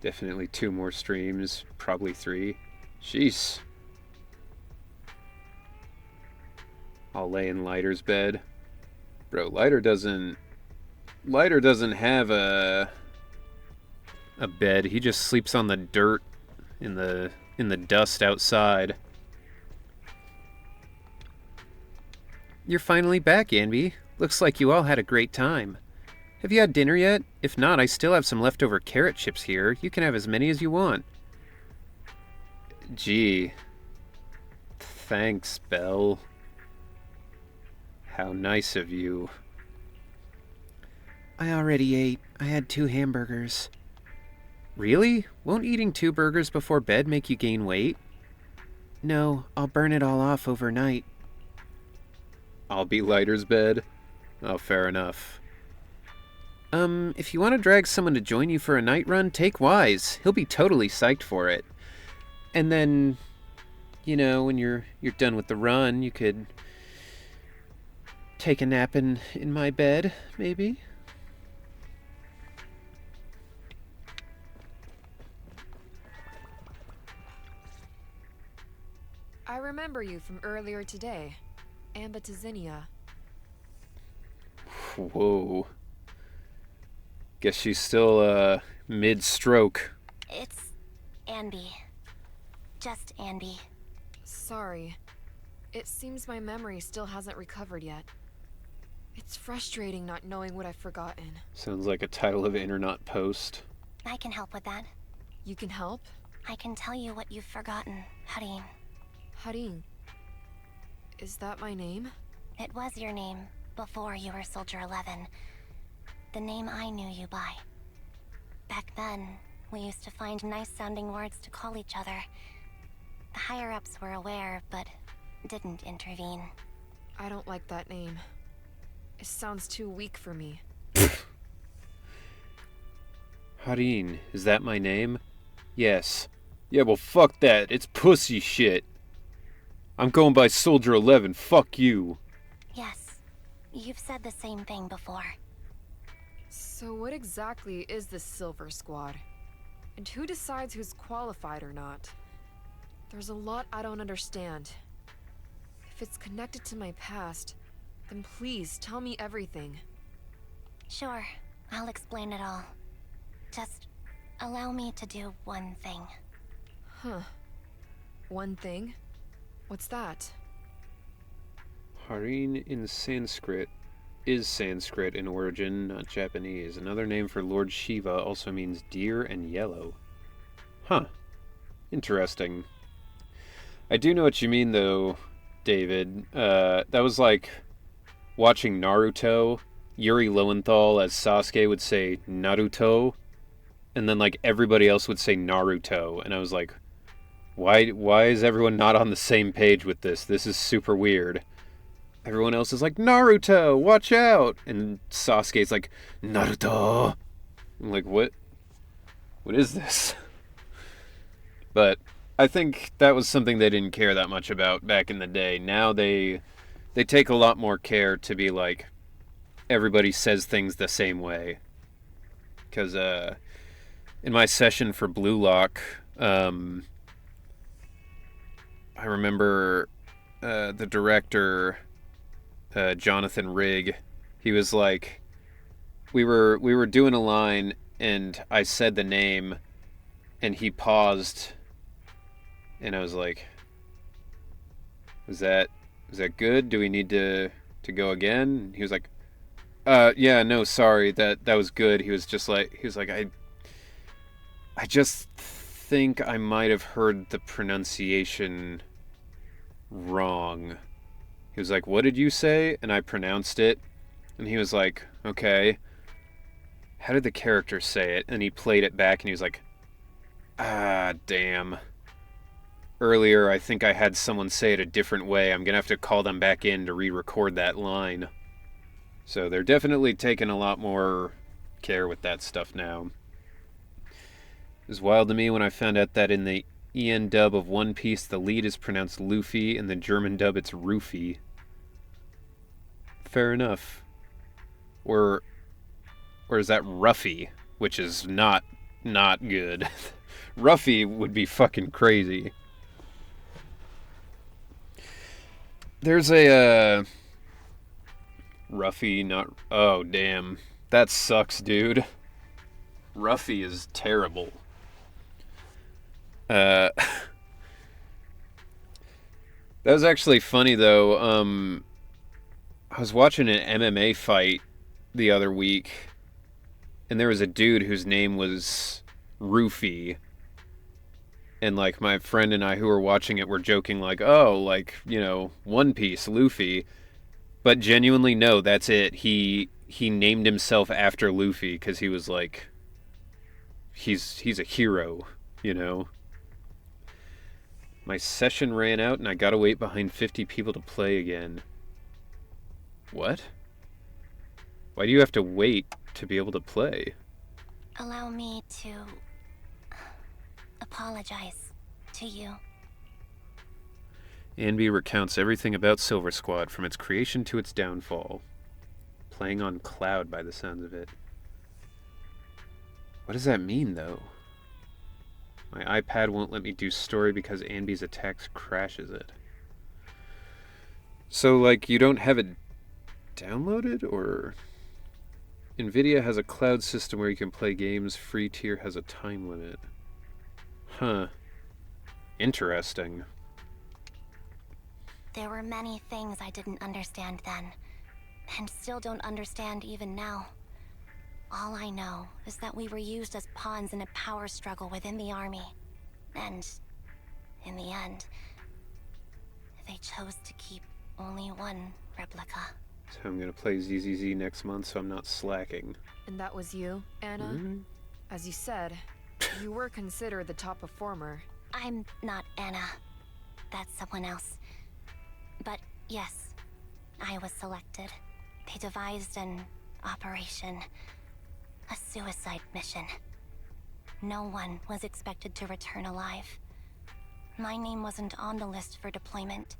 Definitely 2 more streams, probably 3. Jeez. I'll lay in Lighter's bed. Bro, Lighter doesn't have a bed. He just sleeps on the dirt in the dust outside. You're finally back, Anby. Looks like you all had a great time. Have you had dinner yet? If not, I still have some leftover carrot chips here. You can have as many as you want. Gee. Thanks, Belle. How nice of you. I already ate. I had 2 hamburgers. Really? Won't eating 2 burgers before bed make you gain weight? No, I'll burn it all off overnight. I'll be Lighter's bed? Oh, fair enough. If you want to drag someone to join you for a night run, take Wise. He'll be totally psyched for it. And then, you know, when you're done with the run, you could take a nap in my bed, maybe? I remember you from earlier today. Ambitizinia. Whoa. Guess she's still, mid-stroke. It's Anby. Just Anby. Sorry. It seems my memory still hasn't recovered yet. It's frustrating not knowing what I've forgotten. Sounds like a title of an internet post. I can help with that. You can help? I can tell you what you've forgotten, Harim. Harin. Is that my name? It was your name before you were Soldier 11. The name I knew you by. Back then, we used to find nice-sounding words to call each other. The higher-ups were aware, but didn't intervene. I don't like that name. It sounds too weak for me. Harin, is that my name? Yes. Yeah, well, fuck that. It's pussy shit. I'm going by Soldier 11. Fuck you. Yes. You've said the same thing before. So what exactly is this Silver Squad? And who decides who's qualified or not? There's a lot I don't understand. If it's connected to my past, then please tell me everything. Sure. I'll explain it all. Just allow me to do one thing. Huh. One thing? What's that? Harin in Sanskrit is Sanskrit in origin, not Japanese. Another name for Lord Shiva also means deer and yellow. Huh. Interesting. I do know what you mean, though, David. That was like watching Naruto. Yuri Lowenthal as Sasuke would say Naruto, and then like everybody else would say Naruto, and I was like, why is everyone not on the same page with this? This is super weird. Everyone else is like, Naruto, watch out! And Sasuke's like, Naruto! I'm like, what is this? But I think that was something they didn't care that much about back in the day. Now they take a lot more care to be like, everybody says things the same way. Because in my session for Blue Lock, I remember the director, Jonathan Rigg, he was like, we were doing a line and I said the name and he paused and I was like, was that good? Do we need to go again? And he was like, yeah, no, sorry, that was good. He was like, I just think I might have heard the pronunciation wrong. He was like, what did you say? And I pronounced it. And he was like, okay. How did the character say it? And he played it back and he was like, ah, damn. Earlier, I think I had someone say it a different way. I'm going to have to call them back in to re-record that line. So they're definitely taking a lot more care with that stuff now. It was wild to me when I found out that in the EN dub of One Piece, the lead is pronounced Luffy, in the German dub it's Roofy. Fair enough. Or is that Ruffy, which is not not good. Ruffy would be fucking crazy. There's a, Ruffy, not... Oh, damn. That sucks, dude. Ruffy is terrible. That was actually funny, though. I was watching an MMA fight the other week, and there was a dude whose name was Rufy. And, like, my friend and I who were watching it were joking, like, oh, like, you know, One Piece, Luffy. But genuinely, no, that's it. He named himself after Luffy because he was, like, he's a hero, you know? My session ran out and I gotta wait behind 50 people to play again. What? Why do you have to wait to be able to play? Allow me to apologize to you. Anby recounts everything about Silver Squad, from its creation to its downfall. Playing on cloud by the sounds of it. What does that mean, though? My iPad won't let me do story because Anby's attacks crashes it. So, like, you don't have it downloaded, or... Nvidia has a cloud system where you can play games. Free tier has a time limit. Huh. Interesting. There were many things I didn't understand then, and still don't understand even now. All I know is that we were used as pawns in a power struggle within the army. And, in the end, they chose to keep only one replica. So I'm gonna play ZZZ next month, so I'm not slacking. And that was you, Anna? Mm-hmm. As you said, you were considered the top performer. I'm not Anna. That's someone else. But yes, I was selected. They devised an operation. A suicide mission. No one was expected to return alive. My name wasn't on the list for deployment.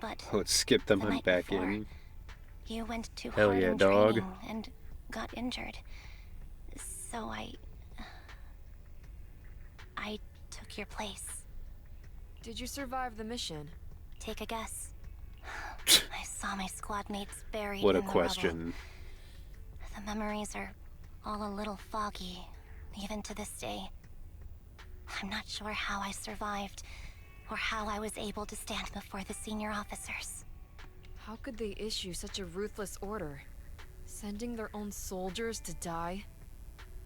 But Oh, it skipped them. I'm back before, in. you went too Hell hard yeah, in dog. training and got injured. So I took your place. Did you survive the mission? Take a guess. I saw my squad mates buried What a in the rubble. question. The memories are all a little foggy, even to this day. I'm not sure how I survived, or how I was able to stand before the senior officers. How could they issue such a ruthless order? Sending their own soldiers to die?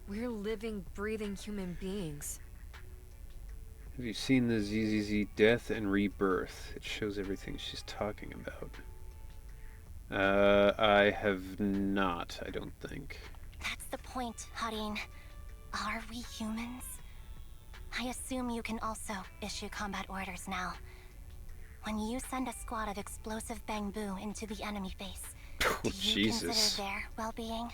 We're living, breathing human beings. Have you seen the ZZZ Death and Rebirth? It shows everything she's talking about. I have not, I don't think. That's the point, Harin. Are we humans? I assume you can also issue combat orders now. When you send a squad of explosive bamboo into the enemy base, Oh, do you Jesus. consider their well-being?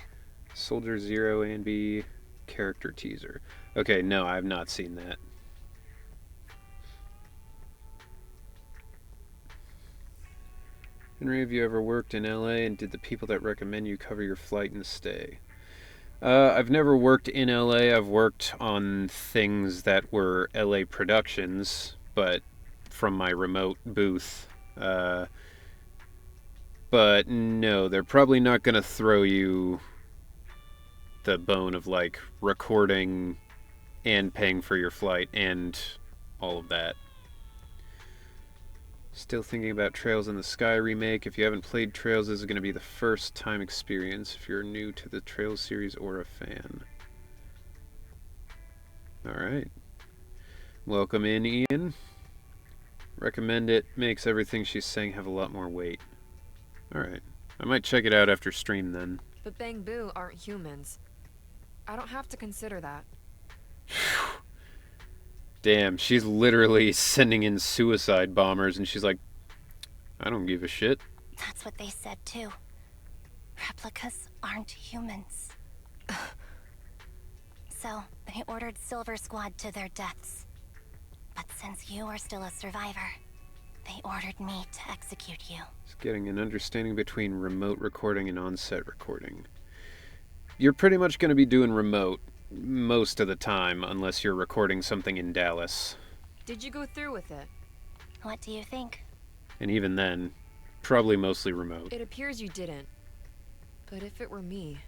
Soldier Zero and B character teaser. Okay, no, I have not seen that. Henry, have you ever worked in LA, and did the people that recommend you cover your flight and stay? I've never worked in LA. I've worked on things that were LA productions, but from my remote booth. But no, they're probably not going to throw you the bone of, like, recording and paying for your flight and all of that. Still thinking about Trails in the Sky remake. If you haven't played Trails, this is going to be the first time experience if you're new to the Trails series or a fan. Alright. Welcome in, Ian. Recommend it. Makes everything she's saying have a lot more weight. Alright. I might check it out after stream then. But Bangbu aren't humans. I don't have to consider that. Damn, she's literally sending in suicide bombers, and she's like, I don't give a shit. That's what they said too. Replicas aren't humans. So, they ordered Silver Squad to their deaths. But since you are still a survivor, they ordered me to execute you. It's getting an understanding between remote recording and on-set recording. You're pretty much going to be doing remote, most of the time, unless you're recording something in Dallas. Did you go through with it? What do you think? And even then, probably mostly remote. It appears you didn't. But if it were me...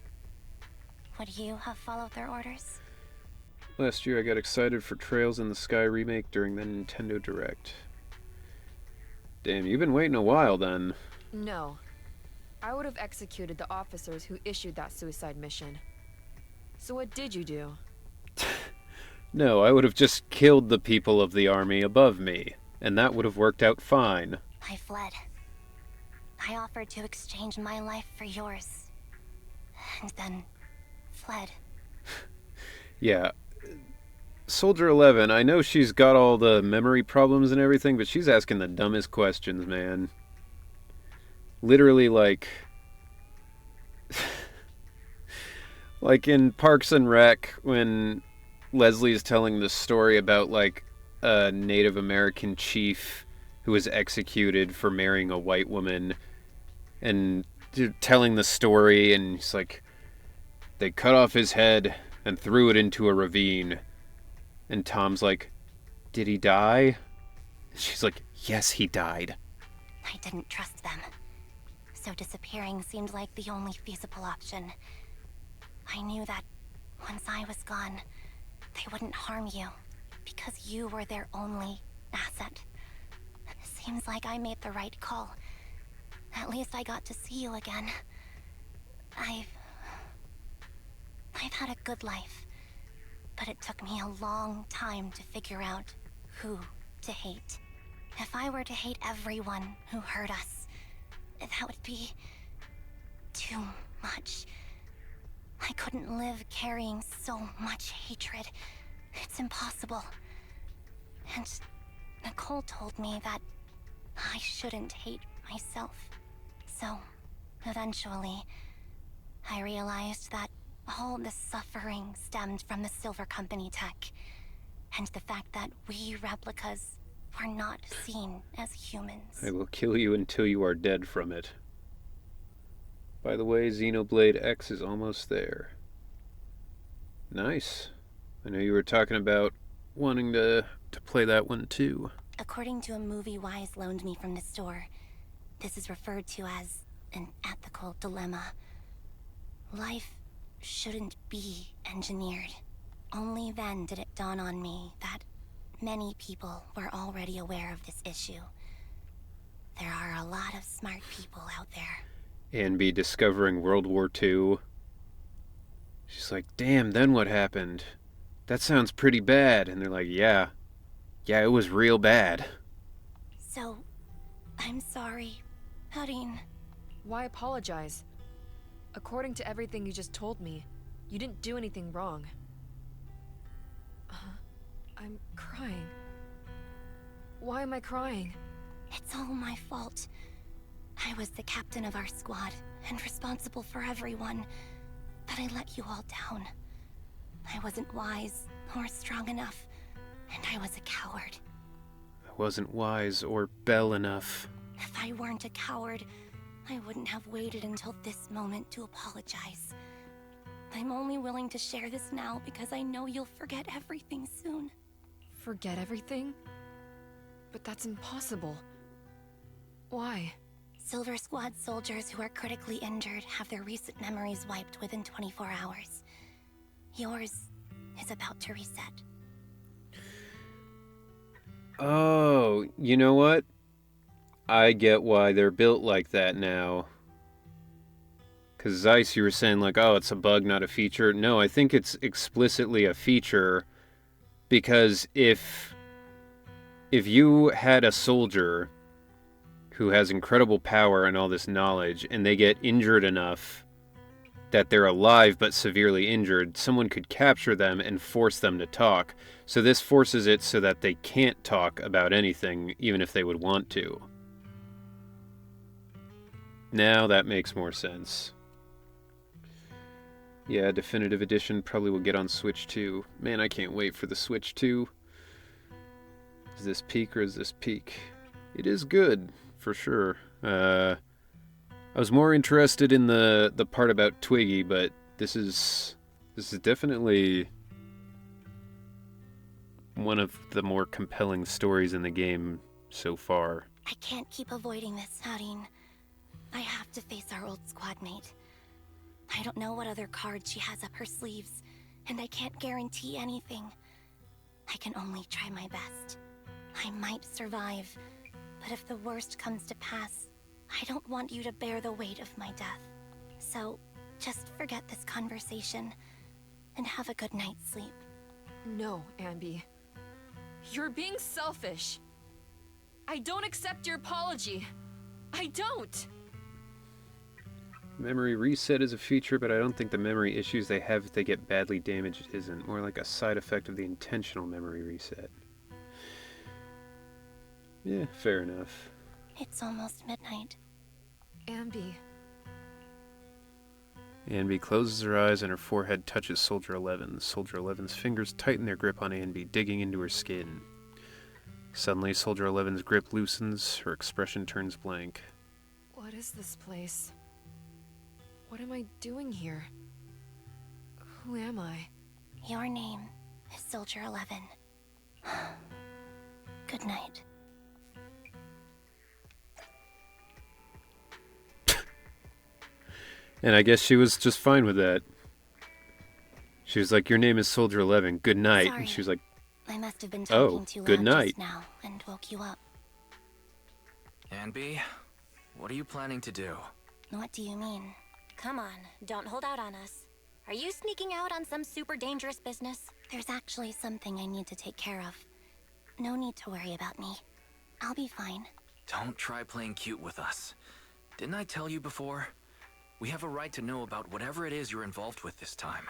Would you have followed their orders? Last year I got excited for Trails in the Sky remake during the Nintendo Direct. Damn, you've been waiting a while then. No. I would have executed the officers who issued that suicide mission. So what did you do? No, I would have just killed the people of the army above me, and that would have worked out fine. I fled. I offered to exchange my life for yours. And then fled. Yeah. Soldier 11, I know she's got all the memory problems and everything, but she's asking the dumbest questions, man. Literally, like... like in Parks and Rec, when Leslie's telling the story about, like, a Native American chief who was executed for marrying a white woman, and telling the story, and he's like, they cut off his head and threw it into a ravine. And Tom's like, did he die? She's like, yes, he died. I didn't trust them. So disappearing seemed like the only feasible option. I knew that once I was gone, they wouldn't harm you, because you were their only asset. Seems like I made the right call. At least I got to see you again. I've had a good life, but it took me a long time to figure out who to hate. If I were to hate everyone who hurt us, that would be too much. I couldn't live carrying so much hatred. It's impossible. And Nicole told me that I shouldn't hate myself. So, eventually, I realized that all the suffering stemmed from the Silver Company tech, and the fact that we replicas were not seen as humans. I will kill you until you are dead from it. By the way, Xenoblade X is almost there. Nice. I know you were talking about wanting to play that one too. According to a movie Wise loaned me from the store, this is referred to as an ethical dilemma. Life shouldn't be engineered. Only then did it dawn on me that many people were already aware of this issue. There are a lot of smart people out there. And be discovering World War II. She's like, damn, then what happened? That sounds pretty bad. And they're like, yeah, it was real bad. So, I'm sorry, Hareen. Why apologize? According to everything you just told me, you didn't do anything wrong. I'm crying. Why am I crying? It's all my fault. I was the captain of our squad and responsible for everyone, but I let you all down. I wasn't wise or strong enough, and I was a coward. I wasn't wise or Bell enough. If I weren't a coward, I wouldn't have waited until this moment to apologize. I'm only willing to share this now because I know you'll forget everything soon. Forget everything? But that's impossible. Why? Silver Squad soldiers who are critically injured have their recent memories wiped within 24 hours. Yours is about to reset. Oh, you know what? I get why they're built like that now. Because Zeiss, you were saying like, oh, it's a bug, not a feature. No, I think it's explicitly a feature. Because if you had a soldier who has incredible power and all this knowledge, and they get injured enough that they're alive but severely injured, someone could capture them and force them to talk. So this forces it so that they can't talk about anything, even if they would want to. Now that makes more sense. Yeah, Definitive Edition probably will get on Switch 2. Man, I can't wait for the Switch 2. Is this peak or is this peak? It is good, for sure. I was more interested in the part about Twiggy, but this is definitely one of the more compelling stories in the game so far. I can't keep avoiding this, Harine. I have to face our old squad mate. I don't know what other cards she has up her sleeves, and I can't guarantee anything. I can only try my best. I might survive, but if the worst comes to pass, I don't want you to bear the weight of my death. So, just forget this conversation, and have a good night's sleep. No, Ambi. You're being selfish. I don't accept your apology. I don't! Memory reset is a feature, but I don't think the memory issues they have if they get badly damaged isn't. More like a side effect of the intentional memory reset. Yeah, fair enough. It's almost midnight. Ambi. Anby closes her eyes and her forehead touches Soldier 11. Soldier 11's fingers tighten their grip on Anby, digging into her skin. Suddenly, Soldier 11's grip loosens, her expression turns blank. What is this place? What am I doing here? Who am I? Your name is Soldier 11. Good night. And I guess she was just fine with that. She was like, your name is Soldier 11, good night. Sorry. And she was like, I must have been talking oh, too good loud night. just now and woke you up. Anby, what are you planning to do? What do you mean? Come on, don't hold out on us. Are you sneaking out on some super dangerous business? There's actually something I need to take care of. No need to worry about me. I'll be fine. Don't try playing cute with us. Didn't I tell you before? We have a right to know about whatever it is you're involved with this time.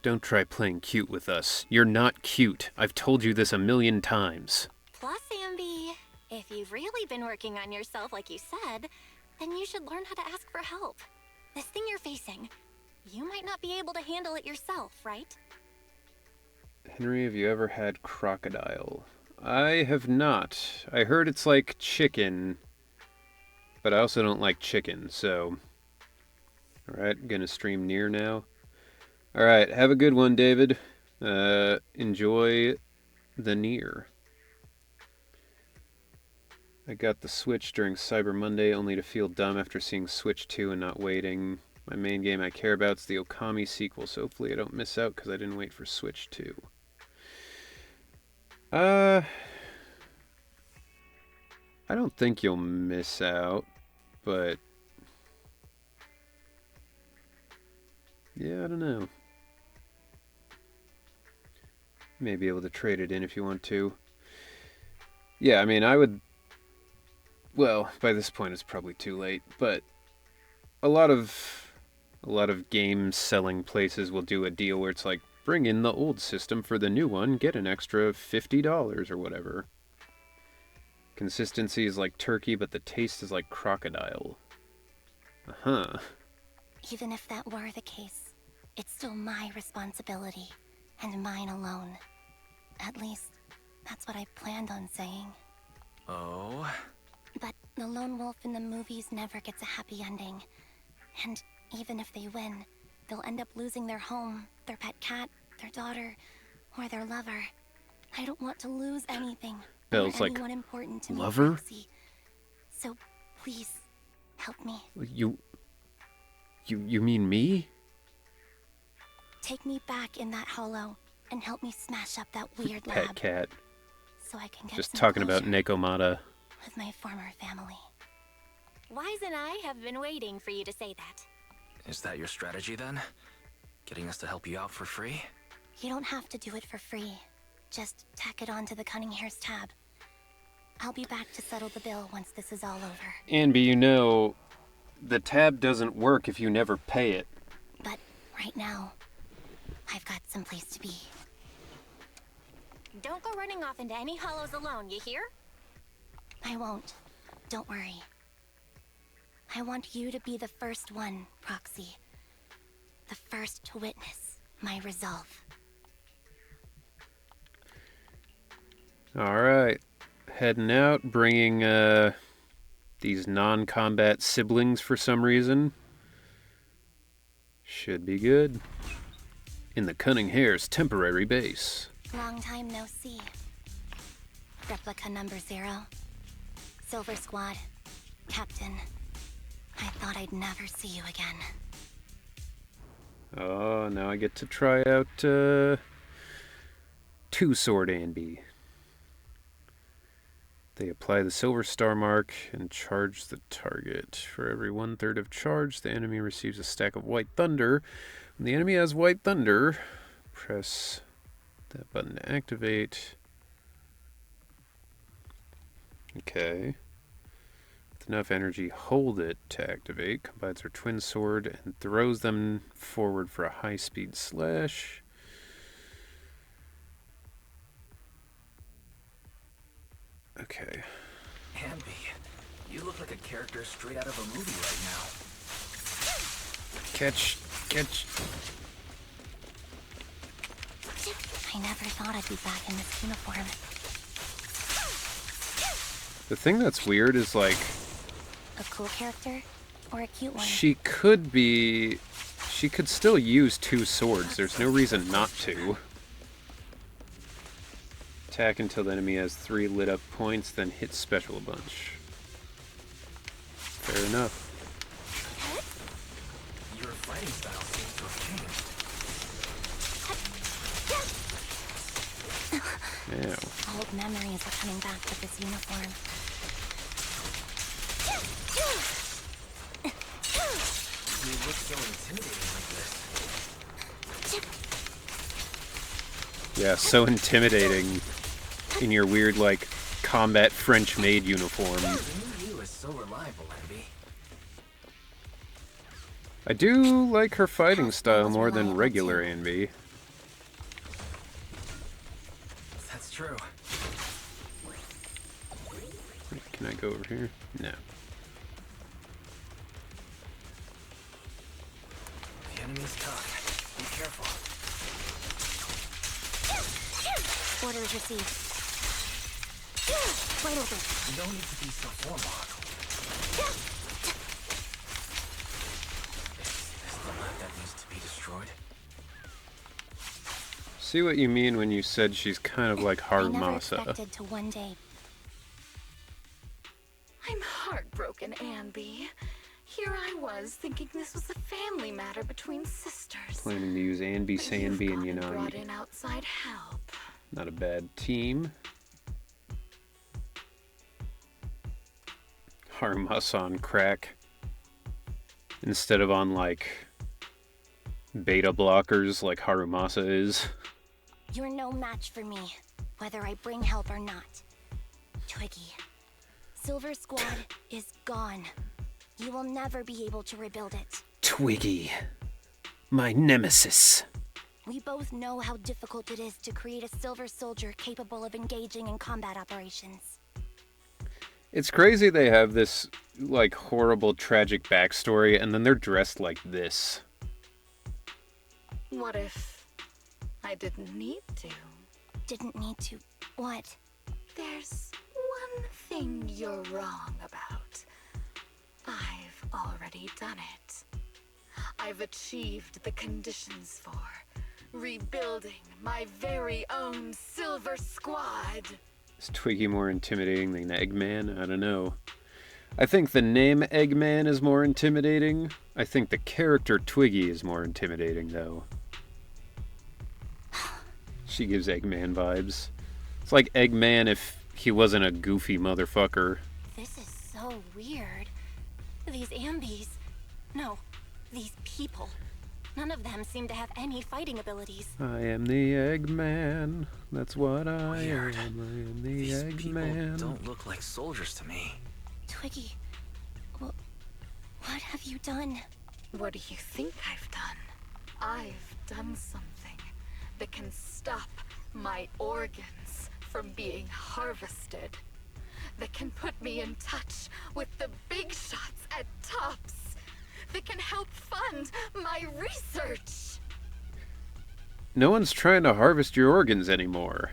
Don't try playing cute with us. You're not cute. I've told you this 1,000,000 times. Plus, Ambi, if you've really been working on yourself like you said, then you should learn how to ask for help. This thing you're facing, you might not be able to handle it yourself, right? Henry, have you ever had crocodile? I have not. I heard it's like chicken, but I also don't like chicken, so... Alright, gonna stream near now. Alright, have a good one, David. Enjoy the near. I got the Switch during Cyber Monday, only to feel dumb after seeing Switch 2 and not waiting. My main game I care about is the Okami sequel, so hopefully I don't miss out because I didn't wait for Switch 2. I don't think you'll miss out, but... yeah, I don't know. You may be able to trade it in if you want to. Yeah, I mean, I would... well, by this point it's probably too late, but a lot of game selling places will do a deal where it's like, bring in the old system for the new one, get an extra $50 or whatever. Consistency is like turkey, but the taste is like crocodile. Uh-huh. Even if that were the case, it's still my responsibility, and mine alone. At least, that's what I planned on saying. Oh? But the lone wolf in the movies never gets a happy ending. And even if they win, they'll end up losing their home, their pet cat, their daughter, or their lover. I don't want to lose anything. Belle's or like, anyone important to lover? me, Roxy. So, please, help me. You mean me? Take me back in that hollow, and help me smash up that weird Pet lab. cat. So I can get Just some talking about closure Nekomata. with my former family. Wise and I have been waiting for you to say that. Is that your strategy then? Getting us to help you out for free? You don't have to do it for free. Just tack it onto the Cunning Hair's tab. I'll be back to settle the bill once this is all over. Anby, you know, the tab doesn't work if you never pay it. But right now, I've got someplace to be. Don't go running off into any hollows alone, you hear? I won't. Don't worry. I want you to be the first one, Proxy. The first to witness my resolve. Alright. Heading out, bringing these non-combat siblings for some reason. Should be good. In the Cunning Hare's temporary base. Long time no see. Replica number 0. Silver Squad. Captain. I thought I'd never see you again. Oh, now I get to try out, two-sword Anby. They apply the silver star mark and charge the target. For every 1/3 of charge, the enemy receives a stack of white thunder. When the enemy has white thunder, press that button to activate. Okay. With enough energy, hold it to activate. Combines her twin sword and throws them forward for a high-speed slash. Okay. Anby, you look like a character straight out of a movie right now. Catch. I never thought I'd be back in this uniform. The thing that's weird is, like, A cool character? Or a cute one? she could still use two swords. There's no reason not to. Attack until the enemy has 3 lit up points, then hit special a bunch. Fair enough. Your fighting style seems to have changed. Yeah. Old memories are coming back with this uniform. You look so intimidating like this. Yeah, so intimidating in your weird, like, combat French maid uniform. The new you is so reliable, Anby. I do like her fighting style more than regular Anby. That's true. Can I go over here? No. The enemy's tough. Be careful. Orders received. Right over. No need to be so formal. Is this the lab that needs to be destroyed? See what you mean when you said she's kind of like I never Harumasa. expected to one day. I'm heartbroken, Anby. Here I was thinking this was a family matter between sisters. Planning to use Anby, But you've Sanby, and gone and brought Yanagi. in outside help. Not a bad team. Harumasa on crack. Instead of on, like, beta blockers like Harumasa is. You're no match for me, whether I bring help or not. Twiggy. Silver Squad is gone. You will never be able to rebuild it. Twiggy. My nemesis. We both know how difficult it is to create a silver soldier capable of engaging in combat operations. It's crazy they have this, like, horrible, tragic backstory, and then they're dressed like this. What if I didn't need to? Didn't need to. What? There's one thing you're wrong about. I've already done it. I've achieved the conditions for rebuilding my very own Silver Squad. Is Twiggy more intimidating than Eggman? I don't know. I think the name Eggman is more intimidating. I think the character Twiggy is more intimidating, though. She gives Eggman vibes. It's like Eggman if he wasn't a goofy motherfucker. This is so weird. These Ambys. No, these people. None of them seem to have any fighting abilities. I am the Eggman. That's what I Weird. am. I am the These people Eggman. don't look like soldiers to me. Twiggy, what have you done? What do you think I've done? I've done something that can stop my organs from being harvested. That can put me in touch with the big shots at Tops. That can help fund my research. No one's trying to harvest your organs anymore.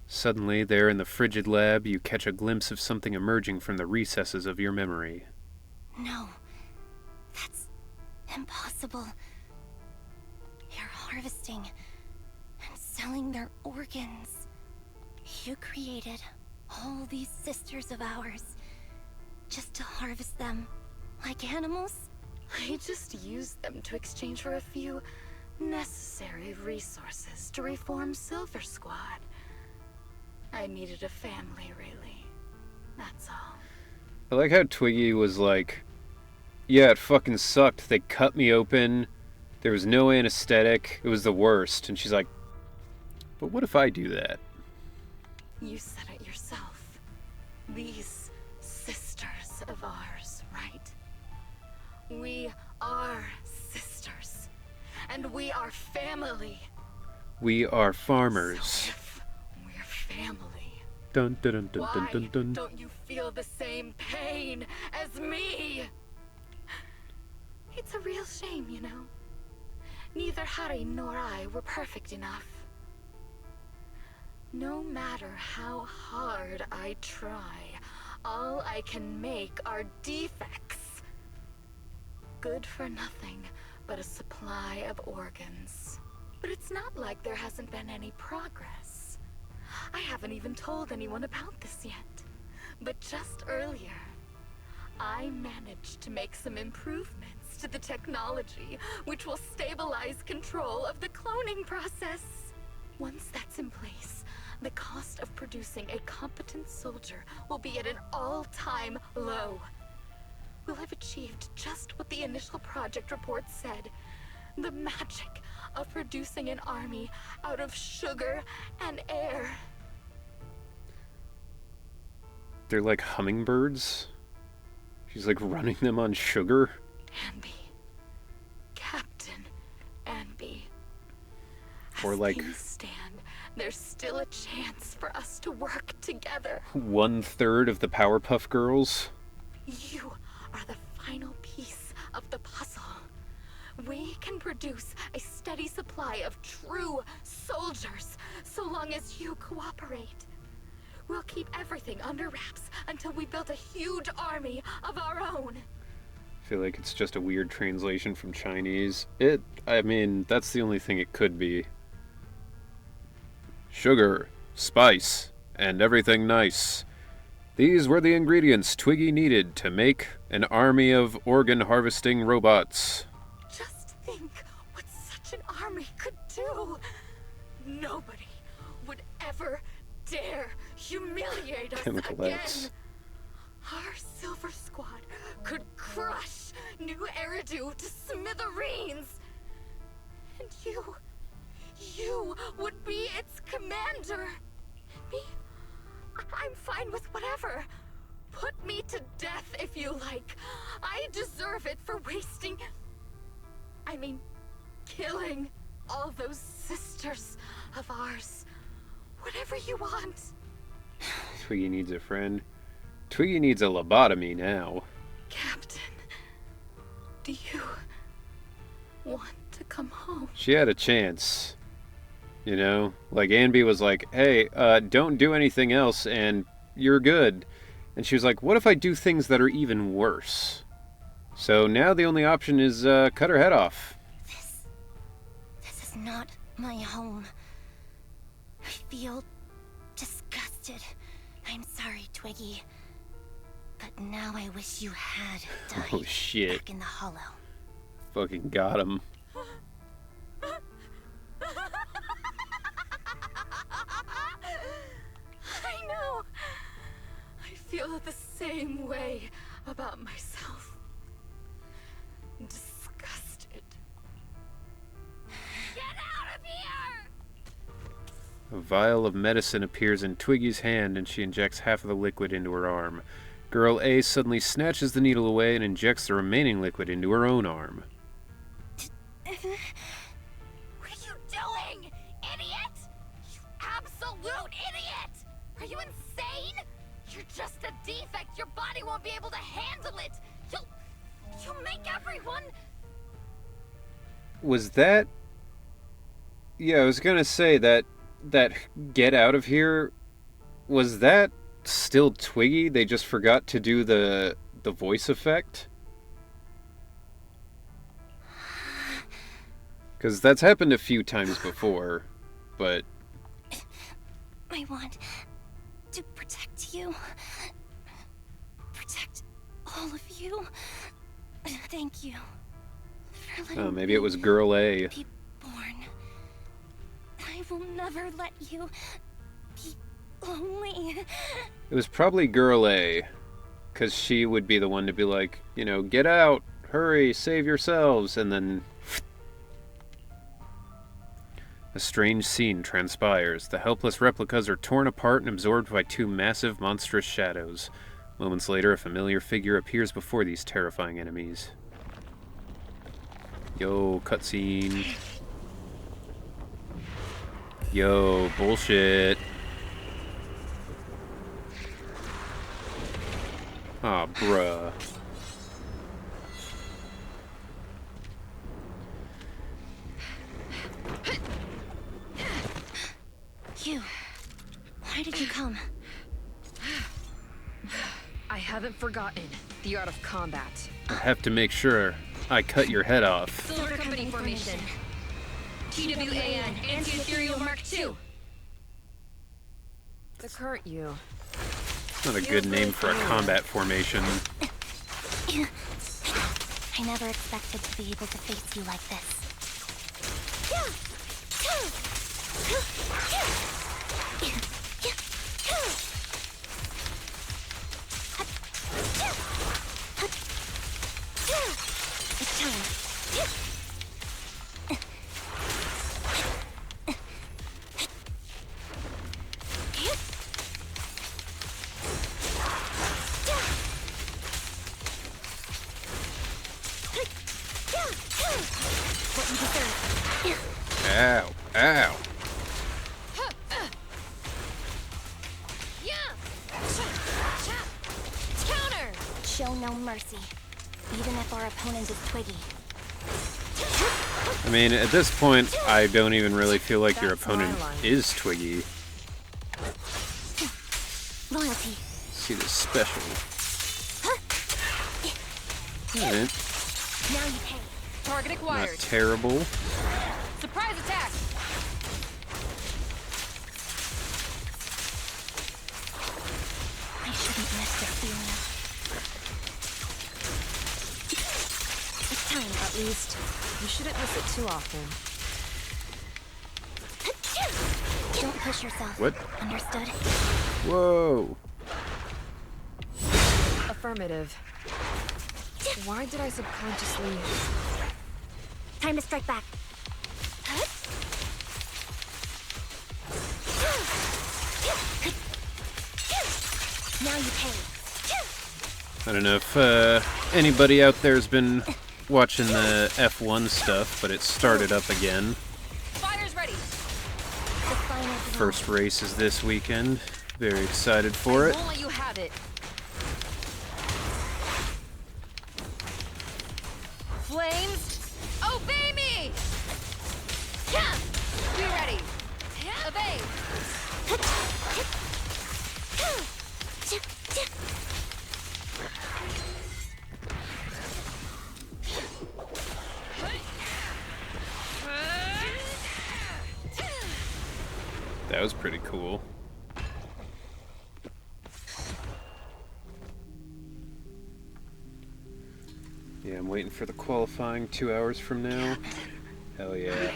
Suddenly, there in the frigid lab, you catch a glimpse of something emerging from the recesses of your memory. No, that's impossible. You're harvesting selling their organs. You created all these sisters of ours just to harvest them like animals? I just used them to exchange for a few necessary resources to reform Silver Squad. I needed a family, really. That's all. I like how Twiggy was like, yeah, it fucking sucked. They cut me open. There was no anesthetic. It was the worst. And she's like, but what if I do that? You said it yourself. These sisters of ours, right? We are sisters. And we are family. We are farmers. So if we're family, Dun dun dun dun why dun dun dun. don't you feel the same pain as me? It's a real shame, you know. Neither Harry nor I were perfect enough. No matter how hard I try, all I can make are defects. Good for nothing but a supply of organs. But it's not like there hasn't been any progress. I haven't even told anyone about this yet. But just earlier, I managed to make some improvements to the technology, which will stabilize control of the cloning process. Once that's in place, the cost of producing a competent soldier will be at an all-time low. We'll have achieved just what the initial project report said. The magic of producing an army out of sugar and air. They're like hummingbirds. She's like running them on sugar. Anby. Captain Anby. Or As like things stand, there's still a chance for us to work together. 1/3 of the Powerpuff Girls. You are the final piece of the puzzle. We can produce a steady supply of true soldiers, so long as you cooperate. We'll keep everything under wraps until we build a huge army of our own. I feel like it's just a weird translation from Chinese. I mean, that's the only thing it could be. Sugar, spice, and everything nice. These were the ingredients Twiggy needed to make an army of organ-harvesting robots. Just think what such an army could do. Nobody would ever dare humiliate us Chemical again. X. Our Silver Squad could crush New Eridu to smithereens. And you would be its commander. Me? I'm fine with whatever. Put me to death if you like. I deserve it for killing all those sisters of ours. Whatever you want. Twiggy needs a friend. Twiggy needs a lobotomy now. Captain, do you want to come home? She had a chance. You know? Like, Anby was like, hey, don't do anything else and you're good. And she was like, what if I do things that are even worse? So now the only option is cut her head off. This is not my home. I feel disgusted. I'm sorry, Twiggy. But now I wish you had died Oh shit. back in the hollow. Fucking got him. I know. I feel the same way about myself. Disgusted. Get out of here! A vial of medicine appears in Twiggy's hand and she injects half of the liquid into her arm. Girl A suddenly snatches the needle away and injects the remaining liquid into her own arm. What are you doing, idiot? You absolute idiot! Are you insane? You're just a defect. Your body won't be able to handle it. You'll make everyone... Was that... Yeah, I was gonna say that get out of here, was that still Twiggy? They just forgot to do the voice effect? Because that's happened a few times before. but... I want to protect you. Protect all of you. Thank you for letting Oh, maybe it was Girl A. be born. I will never let you be lonely. It was probably Girl A, because she would be the one to be like, you know, get out, hurry, save yourselves, and then... A strange scene transpires. The helpless replicas are torn apart and absorbed by two massive, monstrous shadows. Moments later, a familiar figure appears before these terrifying enemies. Yo, cutscene. Yo, bullshit. Aw, bruh. You. Why did you come? I haven't forgotten the art of combat. I have to make sure I cut your head off. Silver Company formation. TWAN, Anti-Ethereal Mark II. The current you. Not a good name for a combat formation. I never expected to be able to face you like this. It's time. What you deserve. Ow, ow. Counter! Show no mercy, even if our opponent is Twiggy. I mean, at this point, I don't even really feel like your That's opponent my line. is Twiggy. Loyalty. See this special. Alright, Now you pay. Target not acquired. terrible. Surprise attack! I shouldn't miss this feeling. It's time, At least, you shouldn't miss it too often. Don't push yourself. What? Understood? Whoa. Affirmative. Why did I subconsciously... Time to strike back. Now you pay. I don't know if anybody out there's been watching the F1 stuff, but it started up again. Fire's ready! The final blow. First race is this weekend. Very excited for I it. won't let you have it. Flames, obey me! Yeah! Be ready. Obey. That was pretty cool. Yeah, I'm waiting for the qualifying 2 hours from now. Hell yeah.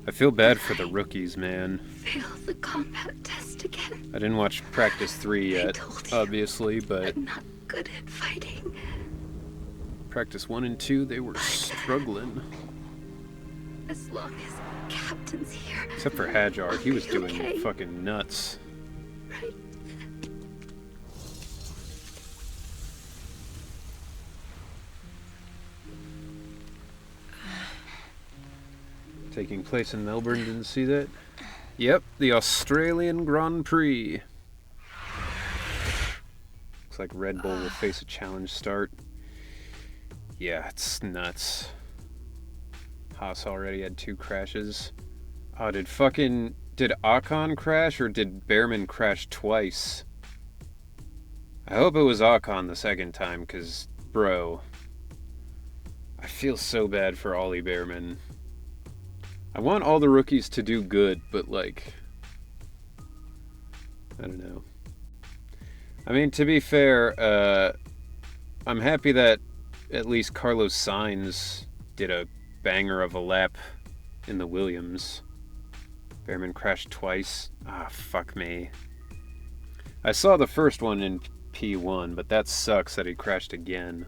I feel bad for the rookies, man. Fail the combat test again. I didn't watch practice 3 yet, told you. obviously, but I'm not good at fighting. practice 1 and 2, they were struggling. As long as Captain's here. Except for Hajar, he was I'll be doing okay. fucking nuts. Right? Taking place in Melbourne, didn't see that? Yep, the Australian Grand Prix. Looks like Red Bull will face a challenge start. Yeah, it's nuts. Haas already had 2 crashes. Oh, did Ocon crash or did Behrman crash twice? I hope it was Ocon the second time, cause, bro, I feel so bad for Ollie Behrman. I want all the rookies to do good, but like, I don't know. I mean, to be fair, I'm happy that at least Carlos Sainz did a banger of a lap in the Williams. Behrman crashed twice. Ah, fuck me. I saw the first one in P1, but that sucks that he crashed again.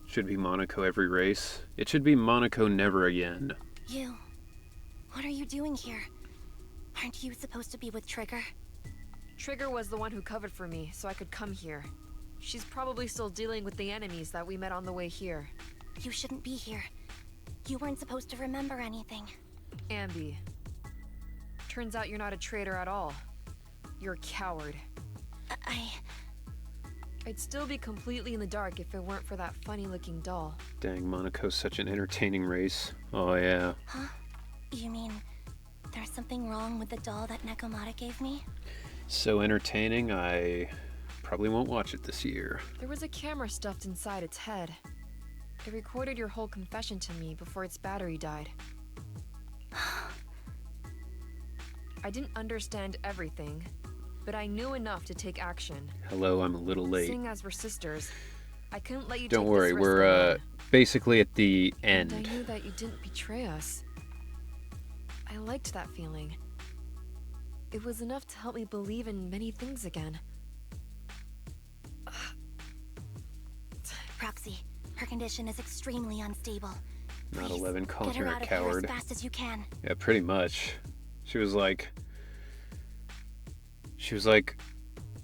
Should be Monaco every race. It should be Monaco never again. You. What are you doing here? Aren't you supposed to be with Trigger? Trigger was the one who covered for me, so I could come here. She's probably still dealing with the enemies that we met on the way here. You shouldn't be here. You weren't supposed to remember anything. Ambi. Turns out you're not a traitor at all. You're a coward. I'd still be completely in the dark if it weren't for that funny-looking doll. Dang, Monaco's such an entertaining race. Oh, yeah. Huh? You mean there's something wrong with the doll that Nekomata gave me? So entertaining, I probably won't watch it this year. There was a camera stuffed inside its head. It recorded your whole confession to me before its battery died. I didn't understand everything, but I knew enough to take action. Hello, I'm a little late. Seeing as we're sisters, I couldn't let you Don't take worry, this risk we're alone. basically at the And end. I knew that you didn't betray us. I liked that feeling. It was enough to help me believe in many things again. Proxy, her condition is extremely unstable. Not Please, 11 calling get her her a out of here coward. as fast as you can. Yeah, pretty much. She was like,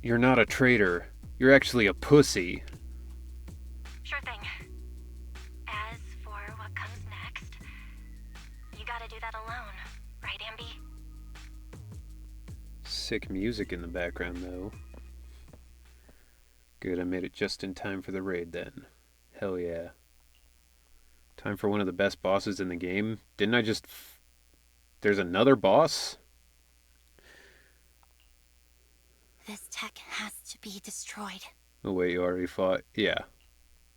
you're not a traitor. You're actually a pussy. Sure thing. As for what comes next, you gotta do that alone, right, Ambi? Sick music in the background, though. Good, I made it just in time for the raid then. Hell yeah. Time for one of the best bosses in the game. Didn't I just... There's another boss? This tech has to be destroyed. Oh wait, you already fought? Yeah.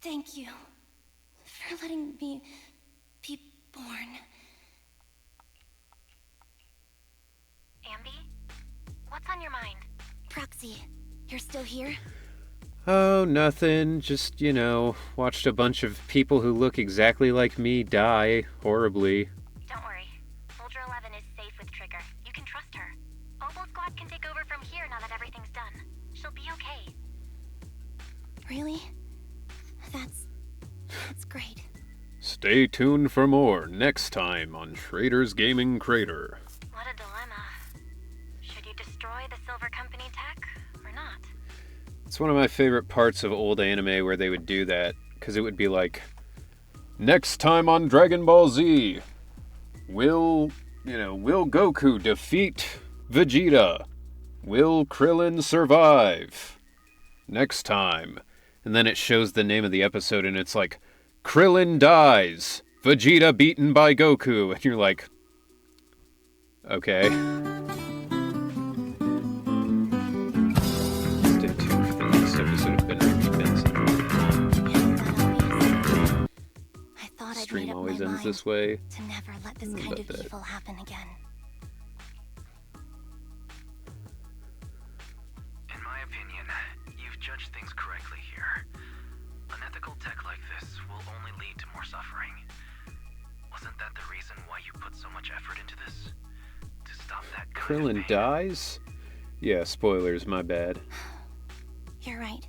Thank you for letting me be born. Ambi? What's on your mind? Proxy, you're still here? Oh, nothing. Just, watched a bunch of people who look exactly like me die horribly. Don't worry. Soldier 11 is safe with Trigger. You can trust her. Obo Squad can take over from here now that everything's done. She'll be okay. Really? That's great. Stay tuned for more next time on Trader's Gaming Crater. What a dilemma. Should you destroy the Silver Company tech or not? It's one of my favorite parts of old anime where they would do that, because it would be like, next time on Dragon Ball Z, will Goku defeat Vegeta? Will Krillin survive? Next time. And then it shows the name of the episode and it's like, Krillin dies, Vegeta beaten by Goku. And you're like, okay. Stay tuned for the next episode of Ben Benson. I thought I'd Stream made up always my ends mind this way. to never let this About kind of that. evil happen again. In my opinion, you've judged things correctly here. Unethical tech like this will only lead to more suffering. Wasn't that the reason why you put so much effort into this? To stop that kind of Krillin pain? dies? Yeah, spoilers, my bad. You're right.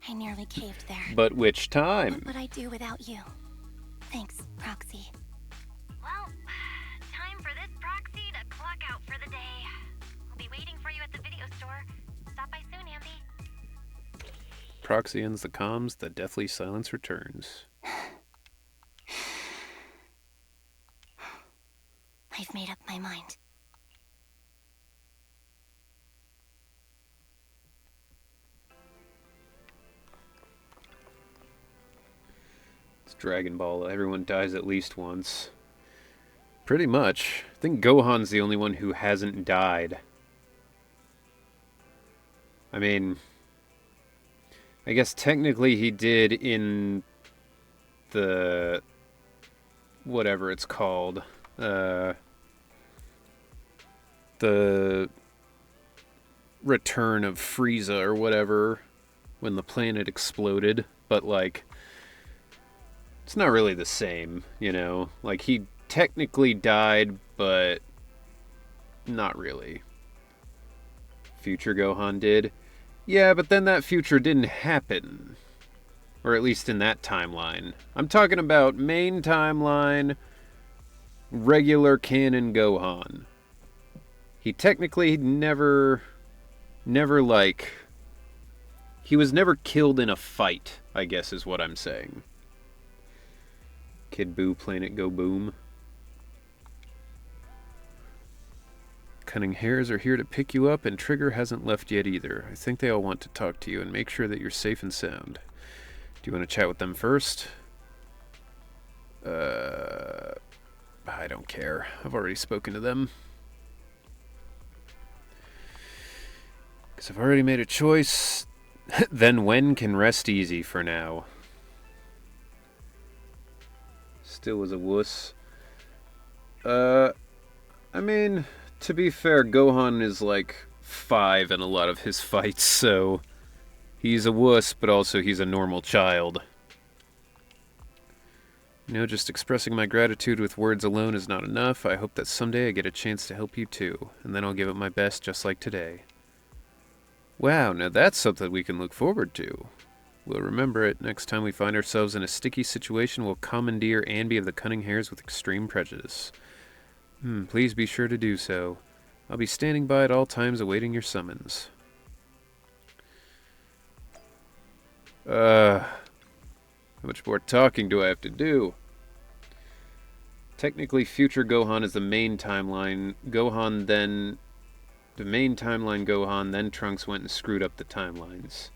I nearly caved there. But which time? What would I do without you? Thanks, Proxy. Well, time for this proxy to clock out for the day. I'll be waiting for you at the video store. Stop by soon, Ambi. Proxy ends the comms, the deathly silence returns. I've made up my mind. It's Dragon Ball, everyone dies at least once. Pretty much. I think Gohan's the only one who hasn't died. I mean, I guess technically he did in the whatever it's called. The return of Frieza or whatever when the planet exploded, but like it's not really the same, you know? Like he technically died, but not really. Future Gohan did. Yeah, but then that future didn't happen. Or at least in that timeline. I'm talking about main timeline, regular canon Gohan. He technically never like... He was never killed in a fight, I guess is what I'm saying. Kid Buu, Planet Go Boom. Cunning Hares are here to pick you up, and Trigger hasn't left yet either. I think they all want to talk to you and make sure that you're safe and sound. Do you want to chat with them first? I don't care. I've already spoken to them. Because I've already made a choice. Then Wen can rest easy for now. Still was a wuss. I mean, to be fair, Gohan is like 5 in a lot of his fights, so he's a wuss, but also he's a normal child. You know, just expressing my gratitude with words alone is not enough. I hope that someday I get a chance to help you too, and then I'll give it my best just like today. Wow, now that's something we can look forward to. We'll remember it. Next time we find ourselves in a sticky situation, we'll commandeer Anby of the Cunning Hares with extreme prejudice. Please be sure to do so. I'll be standing by at all times awaiting your summons. How much more talking do I have to do? Technically, future Gohan is the main timeline. The main timeline Gohan, then Trunks went and screwed up the timelines.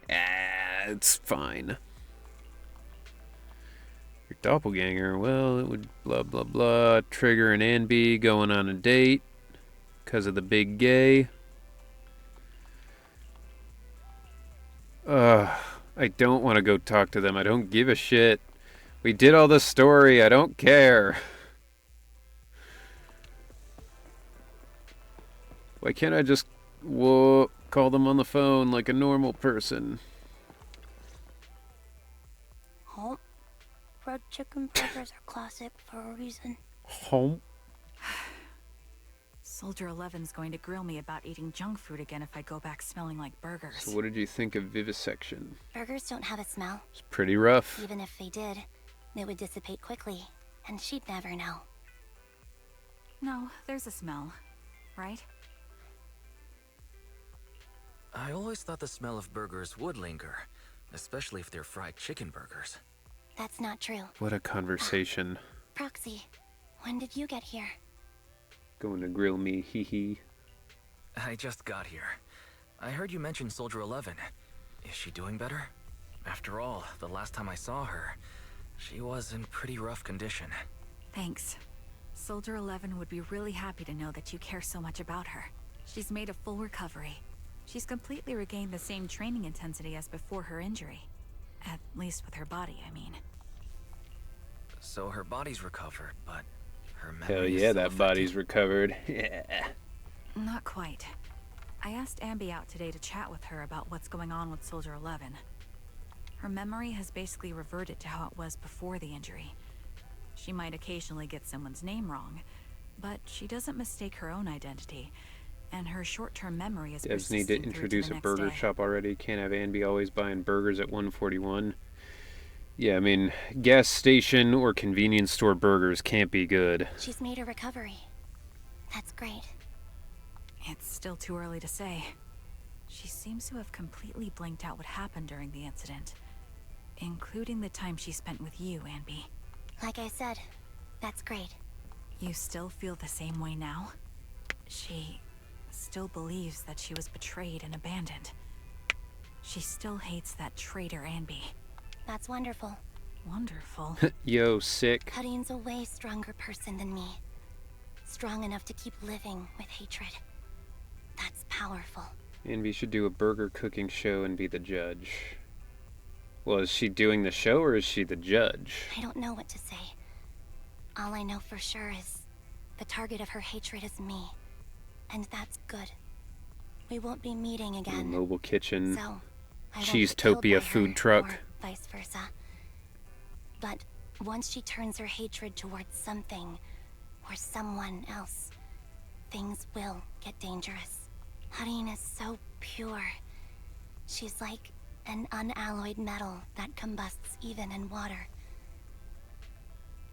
It's fine. Your doppelganger, well, it would blah blah blah. Trigger and Anby going on a date because of the big gay. I don't want to go talk to them. I don't give a shit. We did all the story. I don't care. Why can't I just call them on the phone like a normal person? Home. Fried chicken burgers are classic for a reason. Home. Soldier 11's going to grill me about eating junk food again if I go back smelling like burgers. So what did you think of vivisection? Burgers don't have a smell. It's pretty rough. Even if they did, it would dissipate quickly, and she'd never know. No, there's a smell, right? I always thought the smell of burgers would linger, especially if they're fried chicken burgers. That's not true. What a conversation. Proxy, when did you get here? Going to grill me, hee hee. I just got here. I heard you mention Soldier 11. Is she doing better? After all, the last time I saw her, she was in pretty rough condition. Thanks. Soldier 11 would be really happy to know that you care so much about her. She's made a full recovery. She's completely regained the same training intensity as before her injury. At least with her body, I mean. So her body's recovered, but her memory Hell is yeah, still that affected. body's recovered. Yeah. Not quite. I asked Anby out today to chat with her about what's going on with Soldier 11. Her memory has basically reverted to how it was before the injury. She might occasionally get someone's name wrong, but she doesn't mistake her own identity, and her short-term memory is Devs need persisting to through introduce the a next burger day. shop already. Can't have Anby always buying burgers at 141. Yeah, I mean, gas station or convenience store burgers can't be good. She's made a recovery. That's great. It's still too early to say. She seems to have completely blanked out what happened during the incident, including the time she spent with you, Anby. Like I said, that's great. You still feel the same way now? She still believes that she was betrayed and abandoned. She still hates that traitor Anby. That's wonderful. Wonderful. Yo, sick. Cutting's a way stronger person than me. Strong enough to keep living with hatred. That's powerful. Anby should do a burger cooking show and be the judge. Well, is she doing the show or is she the judge? I don't know what to say. All I know for sure is the target of her hatred is me. And that's good. We won't be meeting A again. mobile kitchen, So, I won't get killed by Cheesetopia her, food truck. or vice versa. But once she turns her hatred towards something or someone else, things will get dangerous. Hareen is so pure. She's like an unalloyed metal that combusts even in water.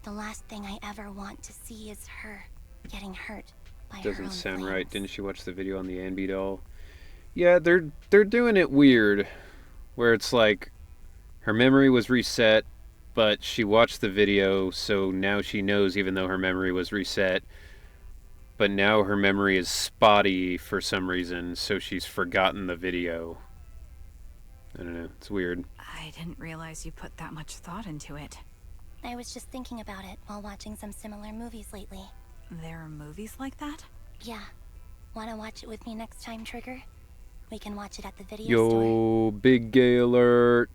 The last thing I ever want to see is her getting hurt by her own Doesn't sound flames. right. Didn't you watch the video on the Anby doll? Yeah, they're doing it weird, where it's like her memory was reset, but she watched the video, so now she knows even though her memory was reset. But now her memory is spotty for some reason, so she's forgotten the video. I don't know, it's weird. I didn't realize you put that much thought into it. I was just thinking about it while watching some similar movies lately. There are movies like that? Yeah. Wanna watch it with me next time, Trigger? We can watch it at the video Yo, store. big gay alert.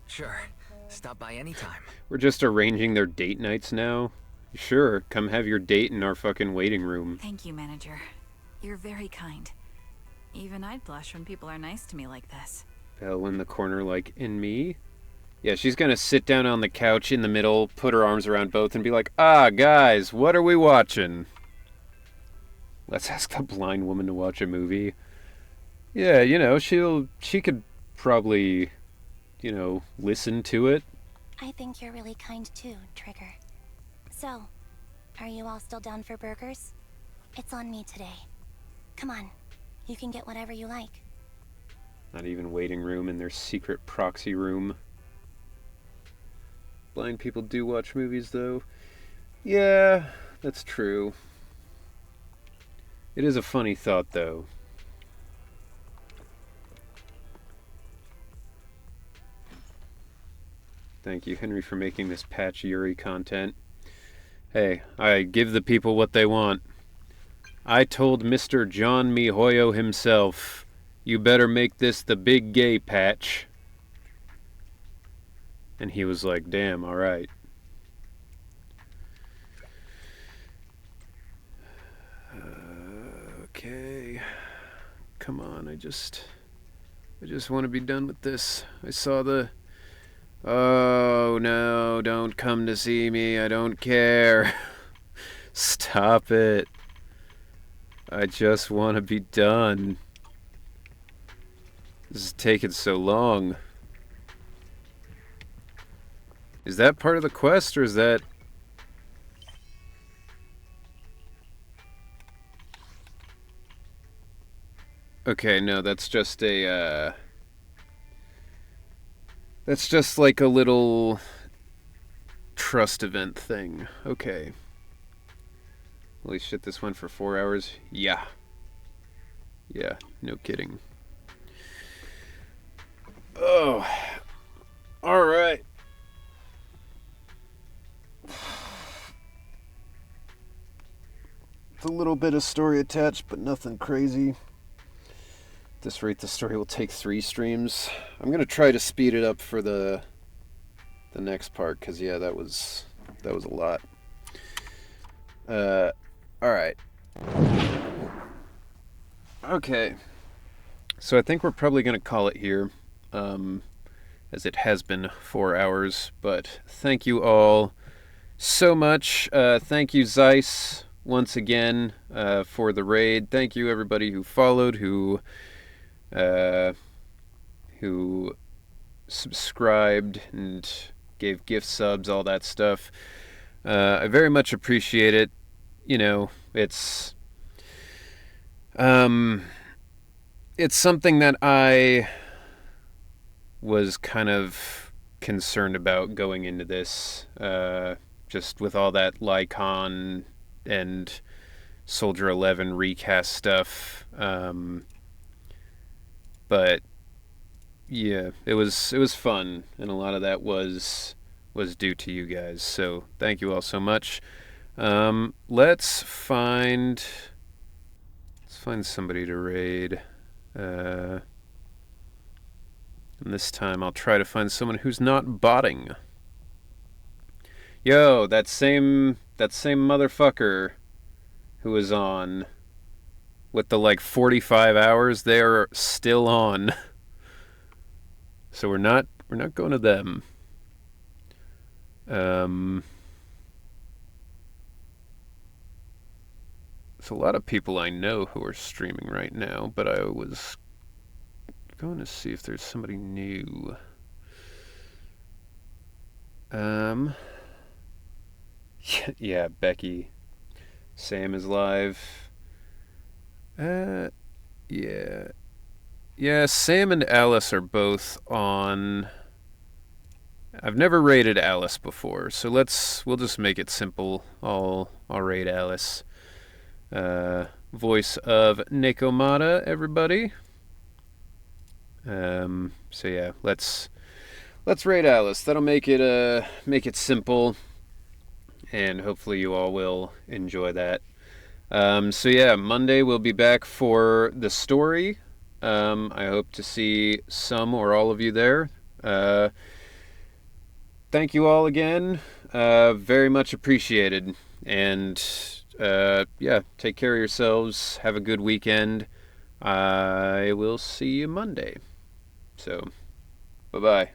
Sure. Stop by anytime. We're just arranging their date nights now. Sure, come have your date in our fucking waiting room. Thank you, manager. You're very kind. Even I'd blush when people are nice to me like this. Belle in the corner like, in me? Yeah, she's gonna sit down on the couch in the middle, put her arms around both, and be like, ah, guys, what are we watching? Let's ask the blind woman to watch a movie. Yeah, you know, she could probably, you know, listen to it. I think you're really kind too, Trigger. So, are you all still down for burgers? It's on me today. Come on, you can get whatever you like. Not even waiting room in their secret proxy room. Blind people do watch movies, though. Yeah, that's true. It is a funny thought, though. Thank you, Henry, for making this Patch Yuri content. Hey, I give the people what they want. I told Mr. John Mihoyo himself, you better make this the big gay patch. And he was like, damn, alright. Okay. Come on, I just want to be done with this. I saw the... Oh, no, don't come to see me. I don't care. Stop it. I just want to be done. This is taking so long. Is that part of the quest, or is that... Okay, no, that's just a, that's just like a little trust event thing. Okay. Holy shit, this went for 4 hours? Yeah. Yeah, no kidding. Oh. Alright. It's a little bit of story attached, but nothing crazy. At this rate, the story will take 3 streams. I'm gonna try to speed it up for the next part, because yeah, that was a lot. Alright. Okay. So I think we're probably gonna call it here, as it has been 4 hours, but thank you all so much. Thank you, Zeiss, once again, for the raid. Thank you, everybody who followed, who subscribed and gave gift subs, all that stuff. I very much appreciate it. You know, it's something that I was kind of concerned about going into this, just with all that Lycon and Soldier 11 recast stuff. But yeah, it was fun, and a lot of that was due to you guys. So thank you all so much. Let's find somebody to raid. And this time I'll try to find someone who's not botting. Yo, that same motherfucker who was on with the like 45 hours, they're still on. So we're not going to them. There's a lot of people I know who are streaming right now, but I was going to see if there's somebody new. Yeah, Becky. Sam is live. Yeah. Yeah, Sam and Alice are both on. I've never rated Alice before, so we'll just make it simple. I'll rate Alice. Voice of Nekomata, everybody. So yeah, let's rate Alice. That'll make it simple, and hopefully you all will enjoy that. So yeah, Monday we'll be back for the story. I hope to see some or all of you there. Thank you all again. Very much appreciated. And yeah, take care of yourselves. Have a good weekend. I will see you Monday. So, bye-bye.